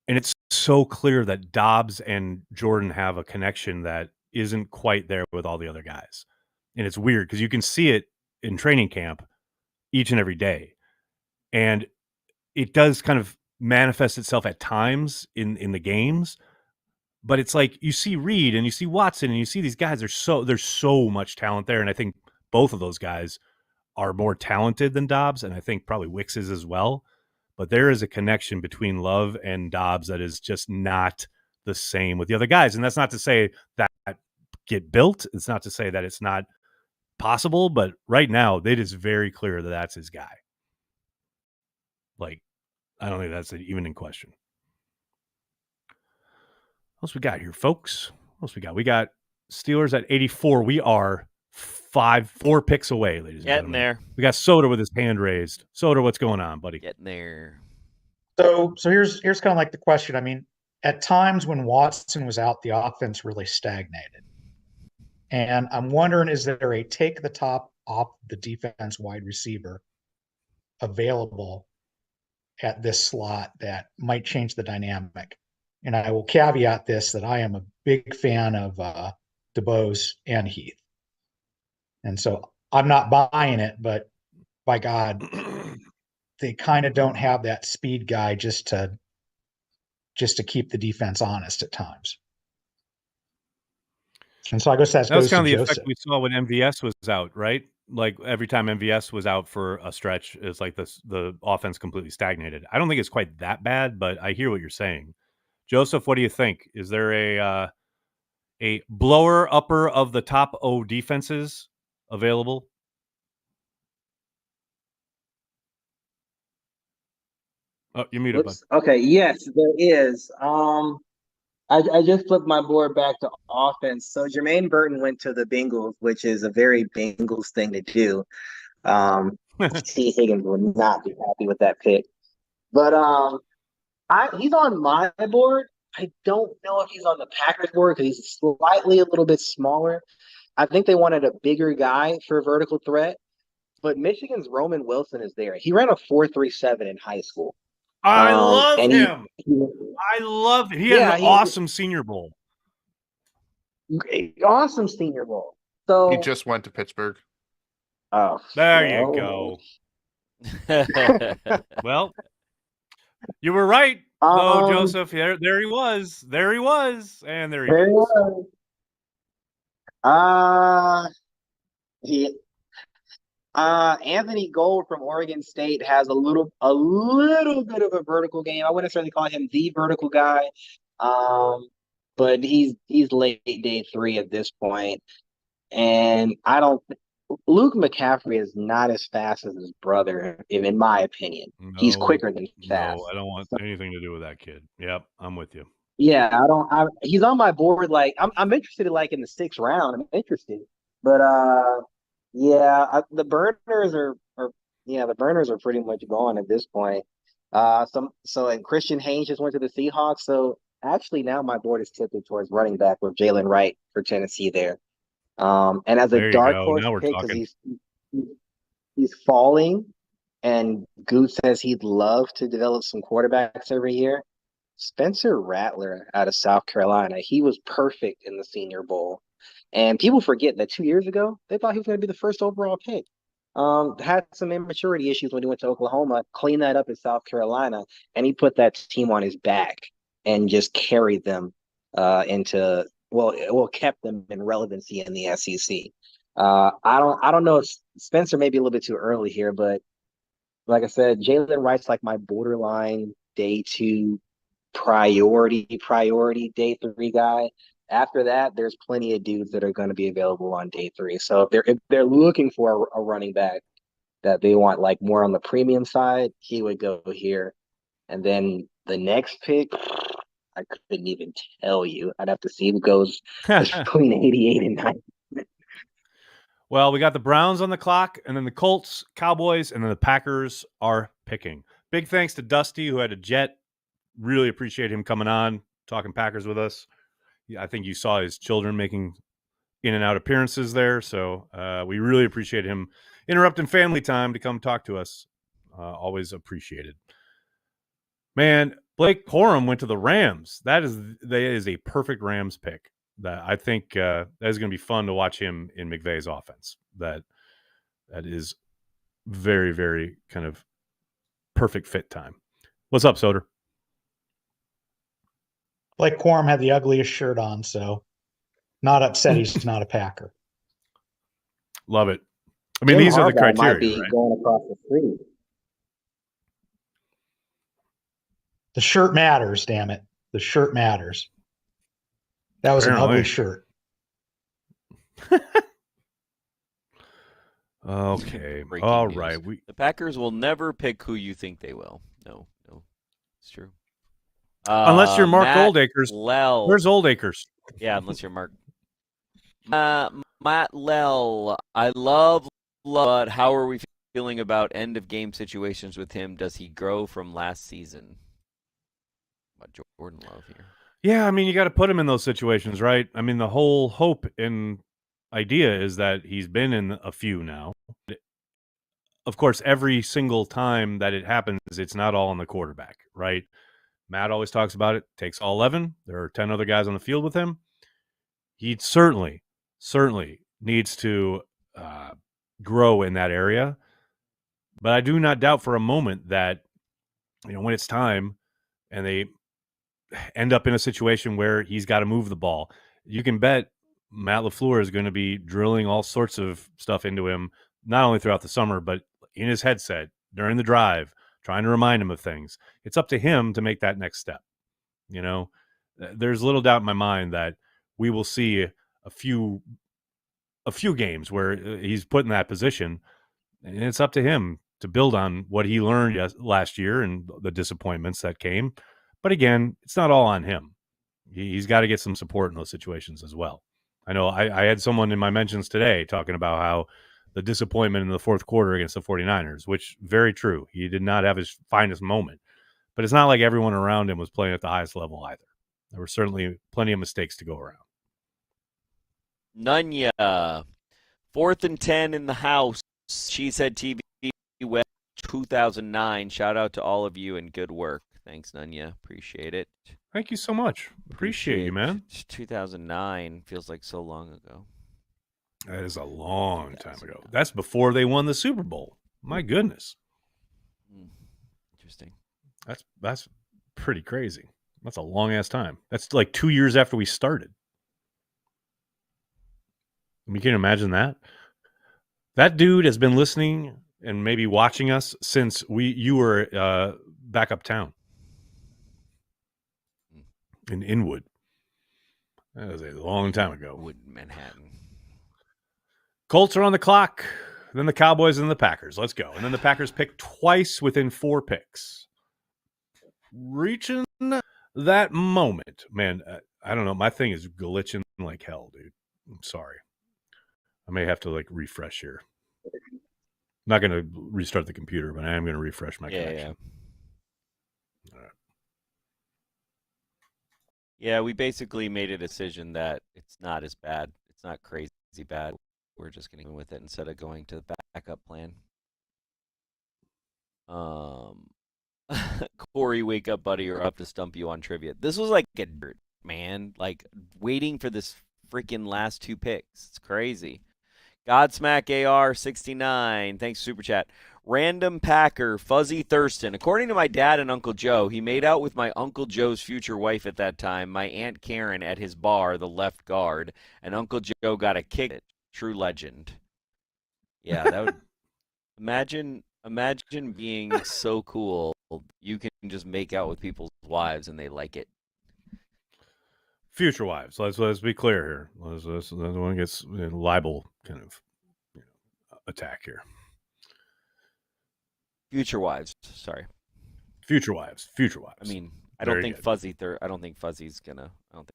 and it's so clear that Dobbs and Jordan have a connection that isn't quite there with all the other guys. And it's weird because you can see it in training camp each and every day. And it does kind of manifest itself at times in the games. But it's like you see Reed and you see Watson and you see these guys, there's so much talent there. And I think both of those guys are more talented than Dobbs, and I think probably Wicks is as well. But there is a connection between Love and Dobbs that is just not the same with the other guys. And that's not to say that get built. It's not to say that it's not possible, but right now it is very clear that that's his guy. Like, I don't think that's even in question. What else we got here, folks? What else we got? We got Steelers at 84. We are 4 picks away, ladies and Getting gentlemen. there. We got Soder with his hand raised. Soder, what's going on, buddy? Getting there. So here's kind of like the question. I mean, at times when Watson was out, the offense really stagnated. And I'm wondering, is there a take the top off the defense wide receiver available at this slot that might change the dynamic? And I will caveat this, that I am a big fan of DeBose and Heath. And so I'm not buying it, but by God, they kind of don't have that speed guy just to keep the defense honest at times. And so I guess that was goes kind to of the Joseph. effect we saw when MVS was out, right? Like every time MVS was out for a stretch, it's like the offense completely stagnated. I don't think it's quite that bad, but I hear what you're saying. Joseph, what do you think? Is there a blower upper of the top O defenses available? Oh, you muted, bud. Okay, yes, there is. I just flipped my board back to offense. So Jermaine Burton went to the Bengals, which is a very Bengals thing to do. T. Higgins would not be happy with that pick. But he's on my board. I don't know if he's on the Packers board because he's slightly a little bit smaller. I think they wanted a bigger guy for vertical threat. But Michigan's Roman Wilson is there. He ran a 4.37 in high school. I love him. I love it. He had an awesome Senior Bowl. Awesome Senior Bowl. So he just went to Pittsburgh. Oh, there you go. Well, you were right, though, Joseph. There he was. There he was. And there he was. Anthony Gold from Oregon State has a little bit of a vertical game. I wouldn't necessarily call him the vertical guy, but he's late day 3 at this point. And Luke McCaffrey is not as fast as his brother, in my opinion. No, he's quicker than fast. No, I don't want anything to do with that kid. Yep, I'm with you. Yeah, he's on my board. Like I'm interested in in the 6th round. I'm interested, but yeah, the burners are pretty much gone at this point. And Christian Haynes just went to the Seahawks. So actually now my board is tipped towards running back with Jalen Wright for Tennessee there. And as a dark horse pick, because he's falling, and Goot says he'd love to develop some quarterbacks every year. Spencer Rattler out of South Carolina, he was perfect in the Senior Bowl. And people forget that 2 years ago, they thought he was going to be the first overall pick. Had some immaturity issues when he went to Oklahoma, cleaned that up in South Carolina, and he put that team on his back and just carried them kept them in relevancy in the SEC. I don't know if Spencer may be a little bit too early here, but like I said, Jalen Wright's like my borderline day 2 priority day 3 guy. After that, there's plenty of dudes that are going to be available on day 3. So if they're looking for a running back that they want like more on the premium side, he would go here. And then the next pick, I couldn't even tell you. I'd have to see who goes between 88 and 90. Well, we got the Browns on the clock, and then the Colts, Cowboys, and then the Packers are picking. Big thanks to Dusty, who had a jet. Really appreciate him coming on, talking Packers with us. I think you saw his children making in and out appearances there. So we really appreciate him interrupting family time to come talk to us. Always appreciated. Man, Blake Corum went to the Rams. That is a perfect Rams pick. That I think that is going to be fun to watch him in McVay's offense. That is very, very kind of perfect fit time. What's up, Soder? Blake Corum had the ugliest shirt on, so not upset he's not a Packer. Love it. I mean, Jim these are the Harbaugh might criteria, be right? going across the street. The shirt matters, damn it. The shirt matters. That was an ugly shirt. Okay. Breaking All news. right. The Packers will never pick who you think they will. No, it's true. Unless you're Mark Matt Oldacres. Lell. Where's Oldacres? Yeah, unless you're Mark. Matt Lell. I love, but how are we feeling about end of game situations with him? Does he grow from last season? About Jordan Love here. Yeah, I mean, you got to put him in those situations, right? I mean, the whole hope and idea is that he's been in a few now. Of course, every single time that it happens, it's not all on the quarterback, right? Matt always talks about it. Takes all 11. There are 10 other guys on the field with him. He certainly needs to grow in that area. But I do not doubt for a moment that, when it's time and they end up in a situation where he's got to move the ball, you can bet Matt LaFleur is going to be drilling all sorts of stuff into him, not only throughout the summer, but in his headset during the drive, trying to remind him of things. It's up to him to make that next step. There's little doubt in my mind that we will see a few games where he's put in that position, and it's up to him to build on what he learned last year and the disappointments that came. But again, it's not all on him. He's got to get some support in those situations as well. I know I had someone in my mentions today talking about how the disappointment in the fourth quarter against the 49ers, which very true. He did not have his finest moment, but it's not like everyone around him was playing at the highest level either. There were certainly plenty of mistakes to go around. Nunya, 4th and 10 in the house. She said TV West 2009. Shout out to all of you and good work. Thanks, Nunya. Appreciate it. Thank you so much. Appreciate you, man. 2009 feels like so long ago. That is a long time ago. That's before they won the Super Bowl. My goodness. Interesting. That's pretty crazy. That's a long ass time. That's like 2 years after we started. I mean, can you imagine that? That dude has been listening and maybe watching us since you were back uptown in Inwood. That was a long time ago. Wood, Manhattan. Colts are on the clock. Then the Cowboys and the Packers. Let's go. And then the Packers pick twice within 4 picks. Reaching that moment. Man, I don't know. My thing is glitching like hell, dude. I'm sorry. I may have to refresh here. I'm not going to restart the computer, but I am going to refresh my connection. Yeah. All right. Yeah, we basically made a decision that it's not as bad. It's not crazy bad. We're just going to go with it instead of going to the backup plan. Corey, wake up, buddy, or up to stump you on trivia. This was like a dirt, man. Waiting for this freaking last 2 picks. It's crazy. Godsmack AR 69. Thanks, Super Chat. Random Packer, Fuzzy Thurston. According to my dad and Uncle Joe, he made out with my Uncle Joe's future wife at that time, my Aunt Karen, at his bar, the left guard, and Uncle Joe got a kick at it. True legend. Yeah, that would imagine being so cool you can just make out with people's wives and they like it. Future wives. Let's be clear here. Let's one gets libel kind of attack here. Future wives. Sorry. Future wives. I mean, I don't think Fuzzy's gonna. I don't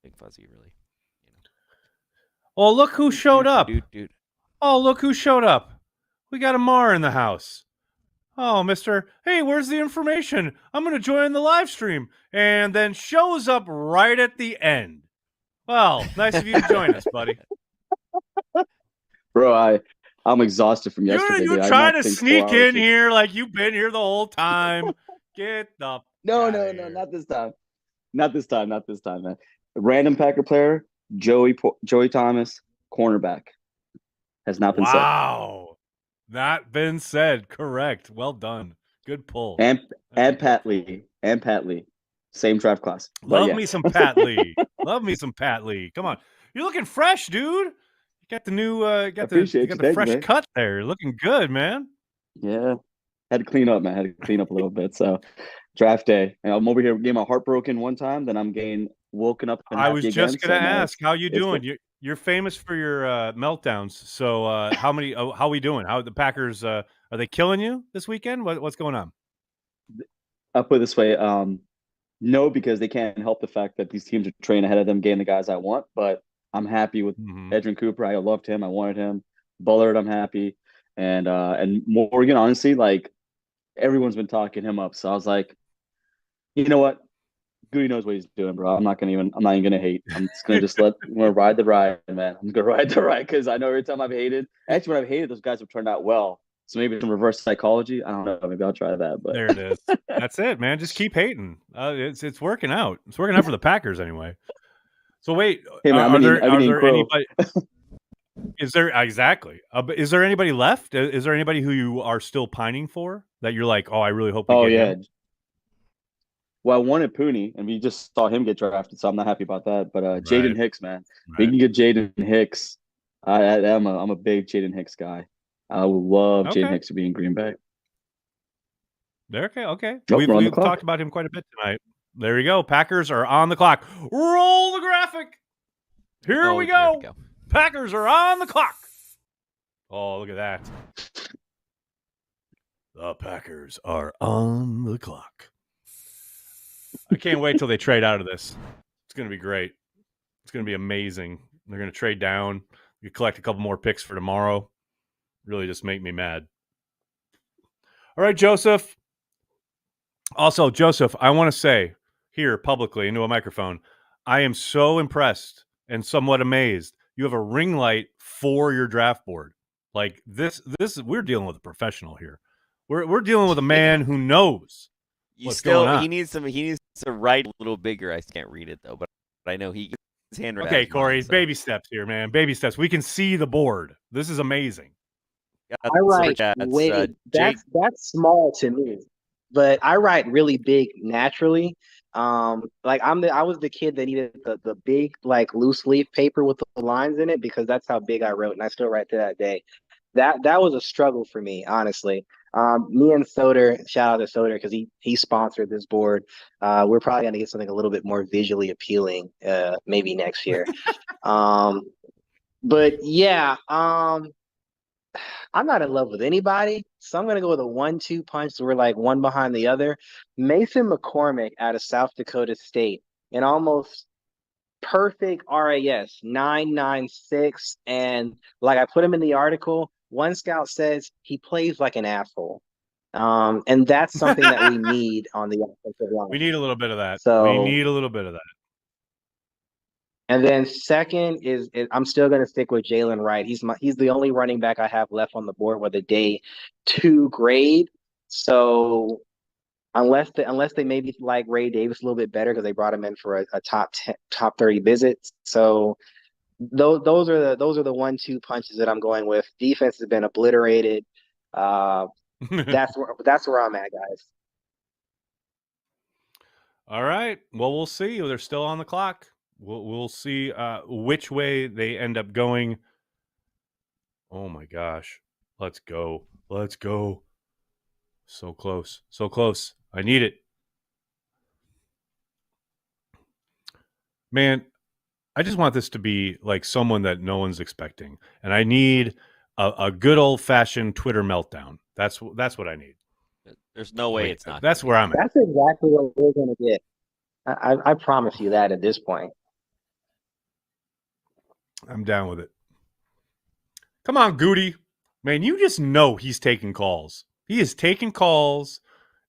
think Fuzzy really. Oh, look who showed up. Dude. Oh, look who showed up. We got Amar in the house. Oh, hey, where's the information? I'm going to join the live stream. And then shows up right at the end. Well, nice of you to join us, buddy. Bro, I'm exhausted from yesterday. You're trying to sneak in here like you've been here the whole time. Get the No, not this time. Not this time, man. Random Packer player, Joey Thomas, cornerback. Has not been said. Wow. Not been said. Correct. Well done. Good pull. And Pat Lee. Same draft class. Love me some Pat Lee. Love me some Pat Lee. Come on. You're looking fresh, dude. You got the new, got the fresh cut there. Looking good, man. Yeah, had to clean up, man. Had to clean up a little bit. So draft day, and I'm over here getting my heart broken one time, then I'm getting woken up and I happy was again. just gonna So, no, ask, how you it's doing? good. You're famous for your meltdowns. So how many? How we doing? How the Packers? Are they killing you this weekend? What's going on? I'll put it this way. No, because they can't help the fact that these teams are training ahead of them, getting the guys I want. But I'm happy with Edgerrin Cooper. I loved him. I wanted him. Bullard, I'm happy. And Morgan, honestly, like everyone's been talking him up. So I was like, you know what? Goody knows what he's doing, bro. I'm not even gonna hate. I'm just gonna I'm gonna ride the ride, man. I'm gonna ride the ride because I know every time I've hated, actually when I've hated, those guys have turned out well. So maybe some reverse psychology. I don't know. Maybe I'll try that. But there it is. That's it, man. Just keep hating. It's working out. It's working out for the Packers anyway. So wait, hey, man, are there anybody? Is there exactly? Is there anybody left? Is there anybody who you are still pining for that you're like, oh, I really hope we get him? Well, I wanted Pooney, and we just saw him get drafted, so I'm not happy about that. But Jaden Hicks, man, we can get Jaden Hicks. I'm a big Jaden Hicks guy. I would love Jaden Hicks to be in Green Bay. Okay. Oh, We've talked about him quite a bit tonight. There you go. Packers are on the clock. Roll the graphic. Here we go. Packers are on the clock. Oh, look at that. The Packers are on the clock. I can't wait till they trade out of this. It's going to be great. It's going to be amazing. They're going to trade down. You collect a couple more picks for tomorrow. Really just make me mad. All right, Joseph. Also, Joseph, I want to say here publicly into a microphone, I am so impressed and somewhat amazed. You have a ring light for your draft board. Like this we're dealing with a professional here. We're dealing with a man who knows what's going on. He needs to write a little bigger. I can't read it though, but I know his handwriting. Okay, Corey, baby steps here, man. Baby steps. We can see the board. This is amazing. I write way that's small to me, but I write really big naturally. Like I was the kid that needed the big like loose leaf paper with the lines in it because that's how big I wrote, and I still write to that day. That was a struggle for me, honestly. Me and Soder, shout out to Soder because he sponsored this board. We're probably gonna get something a little bit more visually appealing, maybe next year. But yeah, I'm not in love with anybody, so I'm gonna go with a 1-2 punch. So we're like one behind the other. Mason McCormick out of South Dakota State, an almost perfect RAS 996, and like I put him in the article. One scout says he plays like an asshole, and that's something that we need on the offensive line. We need a little bit of that. So we need a little bit of that. And then second is I'm still going to stick with Jalen Wright. He's the only running back I have left on the board with a day 2 grade. So unless they maybe like Ray Davis a little bit better because they brought him in for a top 30 visit. So those are the 1-2 punches that I'm going with. Defense has been obliterated. That's where I'm at, guys. All right. Well, we'll see. They're still on the clock. We'll see which way they end up going. Oh my gosh. Let's go. Let's go. So close. So close. I need it. Man, I just want this to be like someone that no one's expecting. And I need a good old-fashioned Twitter meltdown. That's what I need. There's no way it's not. That's where I'm at. That's exactly what we're going to get. I promise you that at this point. I'm down with it. Come on, Goody. Man, you just know he's taking calls. He is taking calls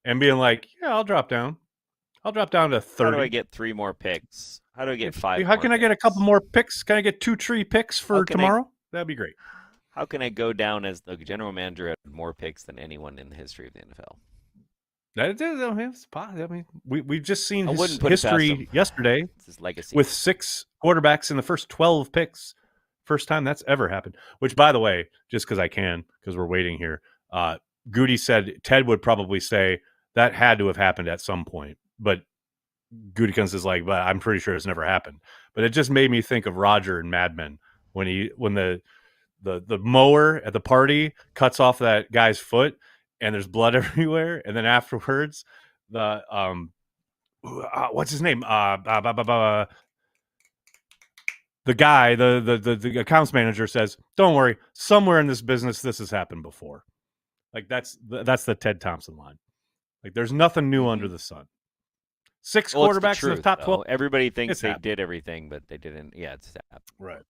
and being like, yeah, I'll drop down. I'll drop down to 30. How do I get 3 more picks? How do I get 5 How can I get a couple more picks? Can I get 2 tree picks for tomorrow? That'd be great. How can I go down as the general manager at more picks than anyone in the history of the NFL? I mean, we've just seen his put it past history him. yesterday It's his legacy. with 6 quarterbacks in the first 12 picks. First time that's ever happened. Which, by the way, just because we're waiting here, Goody said Ted would probably say that had to have happened at some point. But Goody comes is like, but I'm pretty sure it's never happened. But it just made me think of Roger and Mad Men when the mower at the party cuts off that guy's foot and there's blood everywhere, and then afterwards the what's his name? The guy, the accounts manager says, "Don't worry, somewhere in this business this has happened before." Like that's the Ted Thompson line. Like there's nothing new under the sun. 6 quarterbacks in the top 12. Everybody thinks they did everything, but they didn't. Yeah, it's happened. Right.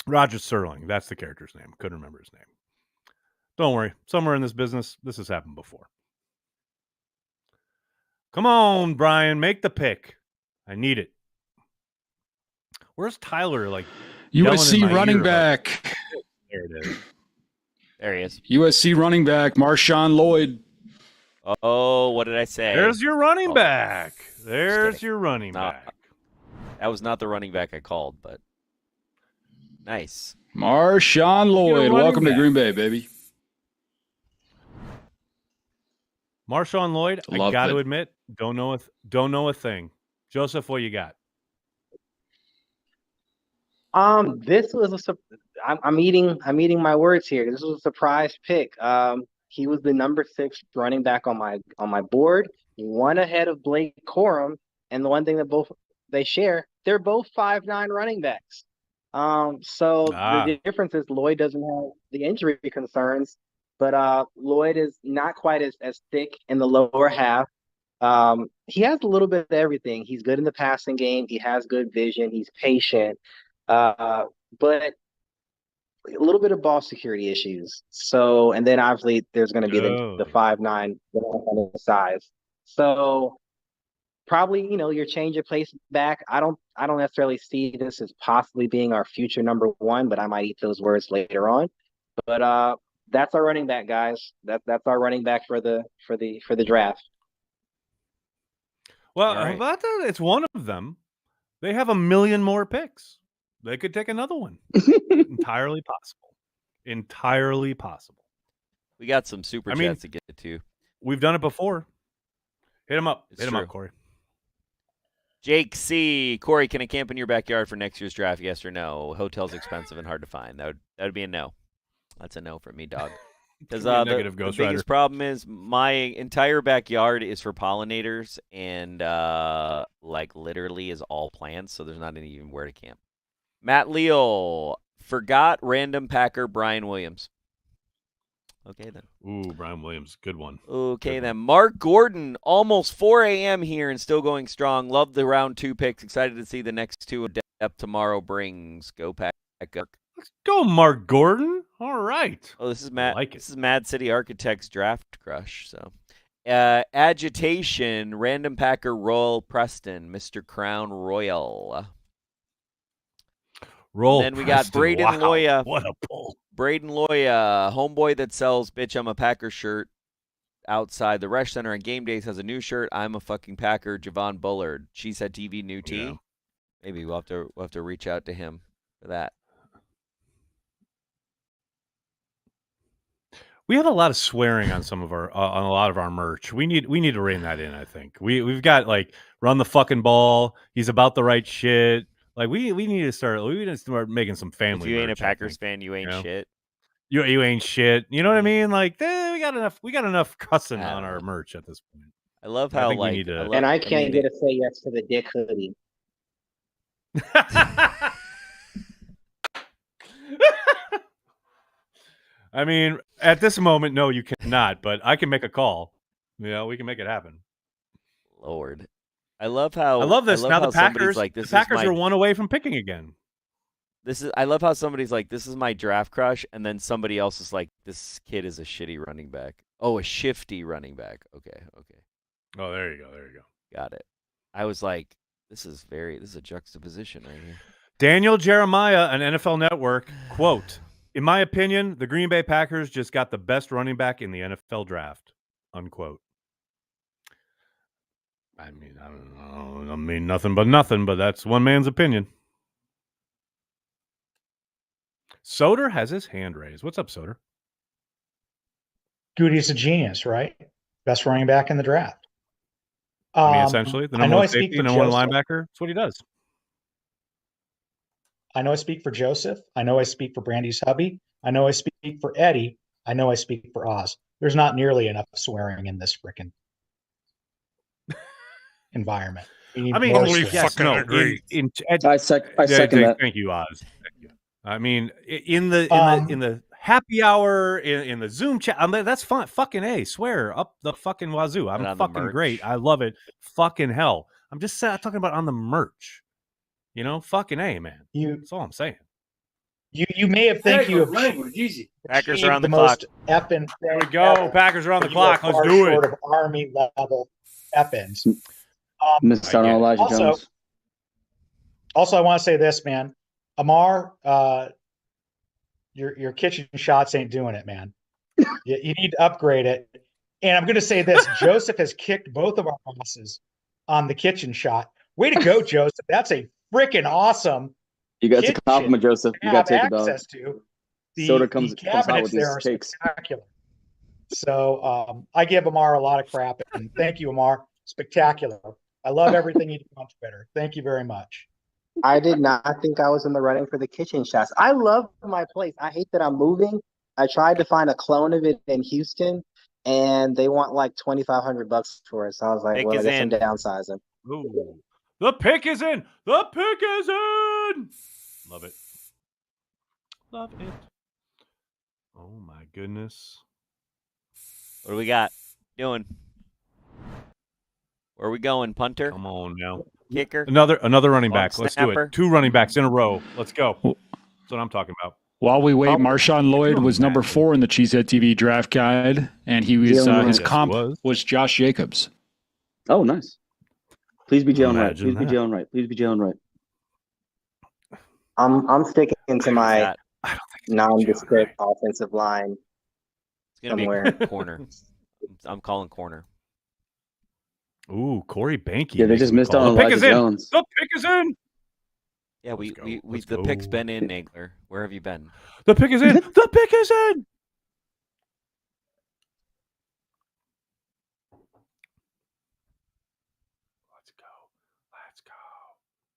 Roger Sterling, that's the character's name. Couldn't remember his name. Don't worry, somewhere in this business this has happened before. Come on, Brian, make the pick. I need it. Where's Tyler? Like USC running back. There it is. There he is. USC running back MarShawn Lloyd. Oh, what did I say? There's your running back. There's your running back. That was not the running back I called, but nice. MarShawn Lloyd. Welcome to Green Bay, baby. MarShawn Lloyd, I got to admit, don't know a thing. Joseph, what you got? This was I'm eating my words here. This was a surprise pick. He was the number 6 running back on my board, one ahead of Blake Corum, and the one thing that both they share, they're both 5'9" running backs. So the difference is Lloyd doesn't have the injury concerns, but Lloyd is not quite as thick in the lower half. He has a little bit of everything. He's good in the passing game. He has good vision. He's patient, but a little bit of ball security issues. So, and then obviously there's going to be the 5'9" size. So probably, your change of place back. I don't necessarily see this as possibly being our future number 1, but I might eat those words later on. But that's our running back, guys. That's our running back for the draft. Well, how about that? It's one of them. They have 1 million more picks. They could take another one. Entirely possible. Entirely possible. We got some super chats to get to. We've done it before. Hit him up. It's Hit him up, Corey. Jake C. Corey, can I camp in your backyard for next year's draft? Yes or no? Hotel's expensive and hard to find. That would be a no. That's a no for me, dog. Because the biggest problem is my entire backyard is for pollinators and literally is all plants, so there's not even where to camp. Matt Leal, forgot random Packer Brian Williams. Okay, then. Ooh, Brian Williams. Good one. Okay, then. Mark Gordon, almost 4 a.m. here and still going strong. Love the round 2 picks. Excited to see the next 2 depth tomorrow brings. Go Packer. Let's go, Mark Gordon. All right. Oh, this is This is Mad City Architects draft crush. So, agitation. Random Packer Royal Preston. Mr. Crown Royal. Then we got Braden Loya. What a pull. Braden Loya, homeboy that sells "Bitch, I'm a Packer" shirt outside the Resch Center on game days, has a new shirt. I'm a fucking Packer. Javon Bullard. CHTV new tee. Yeah. Maybe we'll have to reach out to him for that. We have a lot of swearing on some of our on a lot of our merch. We need to rein that in. I think we've got run the fucking ball. He's about the right shit. We need to start making some family. If you ain't merch, a Packers fan, you ain't shit. You ain't shit. You know what I mean? We got enough cussing on our merch at this point. I love how I can't get to say yes to the Dick hoodie. I mean, at this moment, no, you cannot. But I can make a call. We can make it happen. Lord. I love how I love this. Now the Packers are 1 away from picking again. I love how somebody's like, this is my draft crush, and then somebody else is like, this kid is a shitty running back. Oh, a shifty running back. Okay. Oh, there you go. Got it. I was like, this is a juxtaposition right here. Daniel Jeremiah on NFL Network, quote, "In my opinion, the Green Bay Packers just got the best running back in the NFL draft," unquote. I mean, I don't know. I mean, nothing, but that's one man's opinion. Soder has his hand raised. What's up, Soder? Dude, he's a genius, right? Best running back in the draft. I mean, essentially, the number one safety, number one linebacker. That's what he does. I know I speak for Joseph. I know I speak for Brandy's hubby. I know I speak for Eddie. I know I speak for Oz. There's not nearly enough swearing in this freaking environment. I mean, yes, no. I second that. Thank you, Oz. Thank you. I mean, in the happy hour in the Zoom chat, that's fun. Fucking A, swear up the fucking wazoo. I'm fucking great. I love it. Fucking hell. I'm just talking about on the merch. You know, fucking A, man. That's all I'm saying. You may have think you have language easy. Packers are on the most clock. effing. There we go. Packers are on the clock. Let's do it. Short of Army level effins. Missed out on Elijah Jones. Also, I want to say this, man. Amar, your kitchen shots ain't doing it, man. You need to upgrade it. And I'm going to say this: Joseph has kicked both of our asses on the kitchen shot. Way to go, Joseph! That's a freaking awesome. You got to compliment Joseph. You got to take it, dog. Access to Soda comes hot with there these cakes. Spectacular. So I give Amar a lot of crap, and thank you, Amar. Spectacular. I love everything you do on Twitter. Thank you very much. I did not think I was in the running for the kitchen shots. I love my place. I hate that I'm moving. I tried to find a clone of it in Houston, and they want like $2,500 for it. So I was like, well, I guess I'm downsizing. Ooh. The pick is in. The pick is in. Love it. Love it. Oh my goodness. What do we got? Doing? Where are we going? Punter? Come on now. Kicker? Another running back. Let's do it. 2 running backs in a row. Let's go. That's what I'm talking about. While we wait, MarShawn Lloyd was number 4 in the CHTV draft guide, and he was his comp was Josh Jacobs. Oh, nice. Please be Jalen Wright. Please be Jalen Wright. Please be Jalen Wright. I'm sticking to my nondescript offensive line. It's gonna be corner. I'm calling corner. Ooh, Corey Behnke. Yeah, they just missed on Elijah Jones. The pick is in. Yeah, the pick's been in, Nagler. Where have you been? The pick is in. The pick is in. Let's go.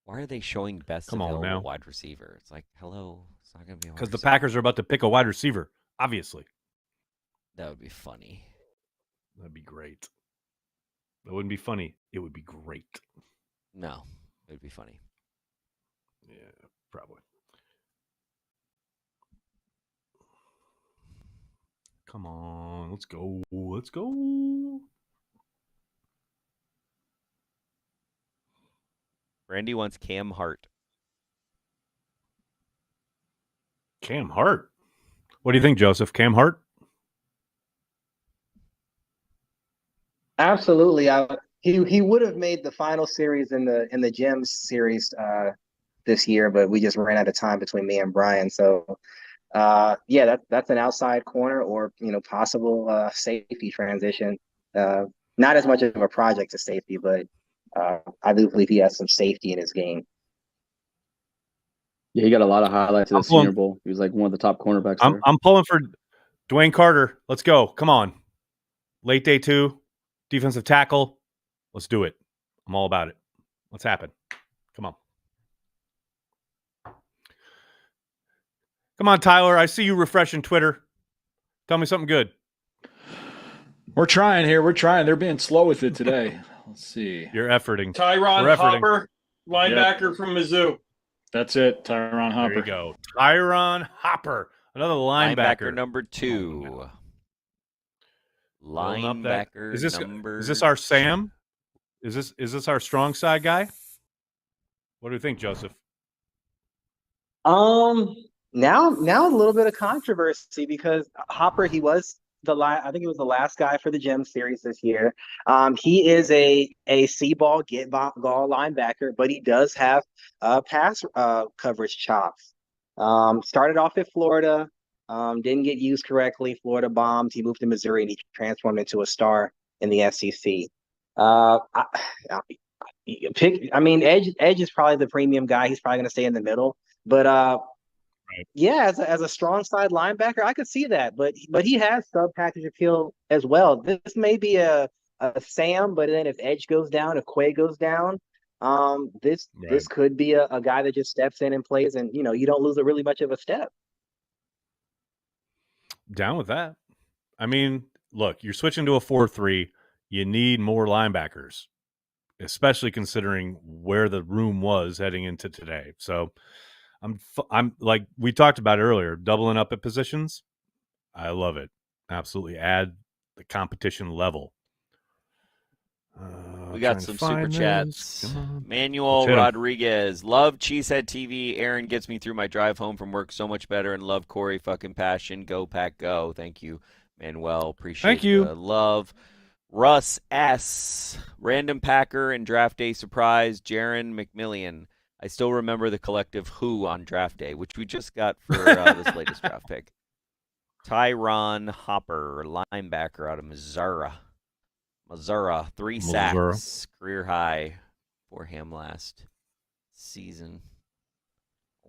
Why are they showing best available wide receiver? It's like, hello, it's not going to be because the Packers are about to pick a wide receiver. Obviously, that would be funny. That'd be great. That wouldn't be funny. It would be great. No, it would be funny. Yeah, probably. Come on, let's go. Let's go. Randy wants Cam Hart. Cam Hart. What do you think, Joseph? Cam Hart? Absolutely. He would have made the final series in the Gems series this year, but we just ran out of time between me and Brian. So yeah, that's an outside corner or possible safety transition. Not as much of a project to safety, but I do believe he has some safety in his game. Yeah, he got a lot of highlights in the Senior Bowl. He was like one of the top cornerbacks. I'm pulling for Dwayne Carter. Let's go. Come on. Late day 2, defensive tackle. Let's do it. I'm all about it. Let's happen. Come on. Come on, Tyler. I see you refreshing Twitter. Tell me something good. We're trying here. We're trying. They're being slow with it today. Let's see. You're efforting. Tyron Hopper, linebacker from Mizzou. That's it. Tyron Hopper. There you go. Tyron Hopper. Another linebacker. Number 2. Linebacker is this, number... Is this our Sam? Is this our strong side guy? What do you think, Joseph? Now a little bit of controversy because Hopper, he was I think he was the last guy for the Gem series this year. He is a C-ball gall linebacker, but he does have pass coverage chops. Started off at Florida, didn't get used correctly. Florida bombed. He moved to Missouri and he transformed into a star in the SEC. Edge is probably the premium guy. He's probably going to stay in the middle, but yeah, as a strong side linebacker, I could see that, but he has sub package appeal as well. This may be a Sam, but then if Edge goes down, if Quay goes down, This could be a guy that just steps in and plays, and you don't lose really much of a step. Down with that. I mean, look, you're switching to a 4-3. You need more linebackers, especially considering where the room was heading into today. So I'm like we talked about earlier, doubling up at positions. I love it. Absolutely add the competition level. We got some super chats. Manuel Rodriguez. Love Cheesehead TV. Aaron gets me through my drive home from work so much better, and love Corey fucking Passion. Go Pack Go. Thank you, Manuel. Appreciate the love. Russ S. Random Packer and Draft Day Surprise. Jaron McMillian. I still remember the collective Who on Draft Day, which we just got for this latest draft pick. Tyron Hopper, linebacker out of Missouri. 3 sacks, career high for him last season.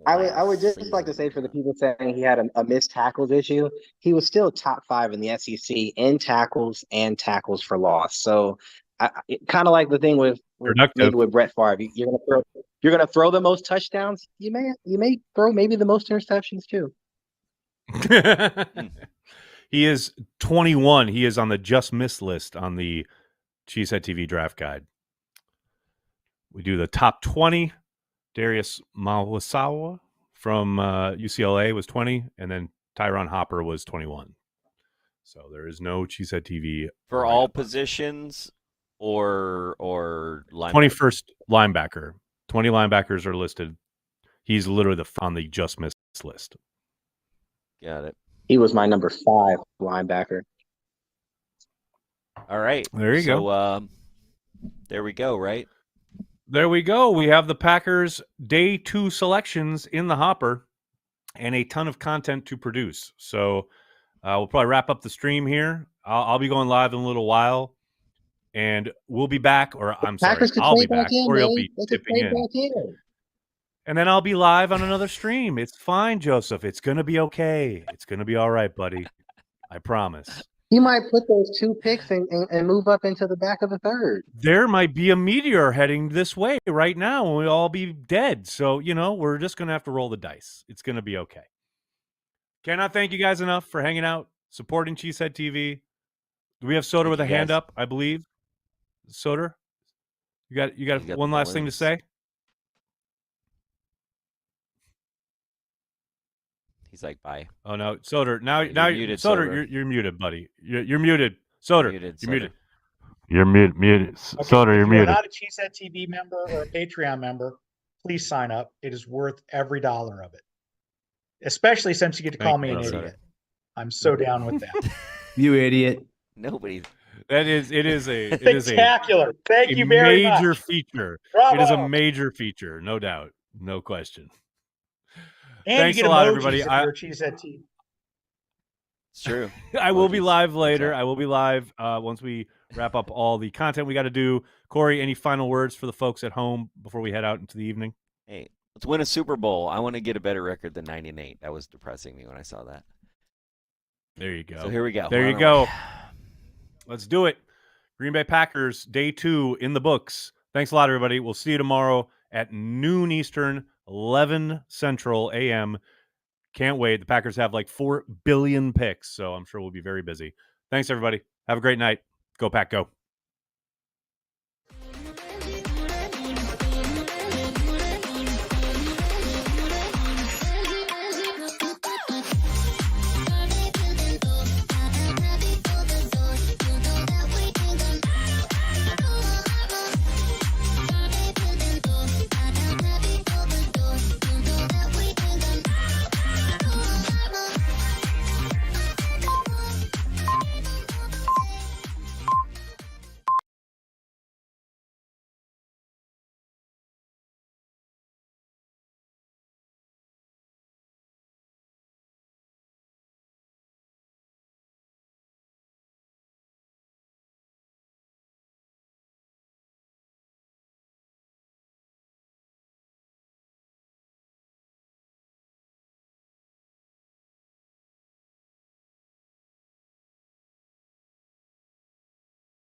I would just like to say, for the people saying he had a missed tackles issue, he was still top 5 in the SEC in tackles and tackles for loss. So kind of like the thing with Brett Favre, you're gonna throw the most touchdowns. You may throw maybe the most interceptions too. He is 21. He is on the just missed list on the Cheesehead TV draft guide. We do the top 20. Darius Mawasawa from UCLA was 20, and then Tyron Hopper was 21. So there is no Cheesehead TV for all positions or linebacker. 21st linebacker. 20 linebackers are listed. He's literally on the just missed list. Got it. He was my number 5 linebacker. All right. There you go. There we go, right? There we go. We have the Packers day 2 selections in the hopper and a ton of content to produce. So we'll probably wrap up the stream here. I'll be going live in a little while, and we'll be back. Or I'm sorry, I'll be back, or you'll be dipping in. And then I'll be live on another stream. It's fine, Joseph. It's going to be okay. It's going to be all right, buddy. I promise. He might put those 2 picks and move up into the back of the 3rd. There might be a meteor heading this way right now, and we'll all be dead. So, we're just going to have to roll the dice. It's going to be okay. Cannot thank you guys enough for hanging out, supporting Cheesehead TV. Do we have Soder with a hand up, I believe? Soder? You got one last thing to say? He's like, bye. Oh no, Soder! Now you're muted, Soder. You're muted, buddy. You're muted, Soder. You're muted. You're muted. Okay, Soder, you're muted. If you're not a Cheesehead TV member or a Patreon member, please sign up. It is worth every dollar of it. Especially since you get to call me an idiot. I'm so down with that. You idiot. Nobody. It is a spectacular. Thank you very much. Major feature. Bravo. It is a major feature, no doubt, no question. And thanks you get a lot, emojis everybody. If you're a Cheesehead TV. It's true. I will be live later. I will be live once we wrap up all the content we got to do. Corey, any final words for the folks at home before we head out into the evening? Hey, let's win a Super Bowl. I want to get a better record than 9-8. That was depressing me when I saw that. There you go. So here we go. There you go. Let's do it. Green Bay Packers, day 2 in the books. Thanks a lot, everybody. We'll see you tomorrow at noon Eastern, 11 Central a.m. Can't wait. The Packers have like 4 billion picks, so I'm sure we'll be very busy. Thanks, everybody. Have a great night. Go Pack, go.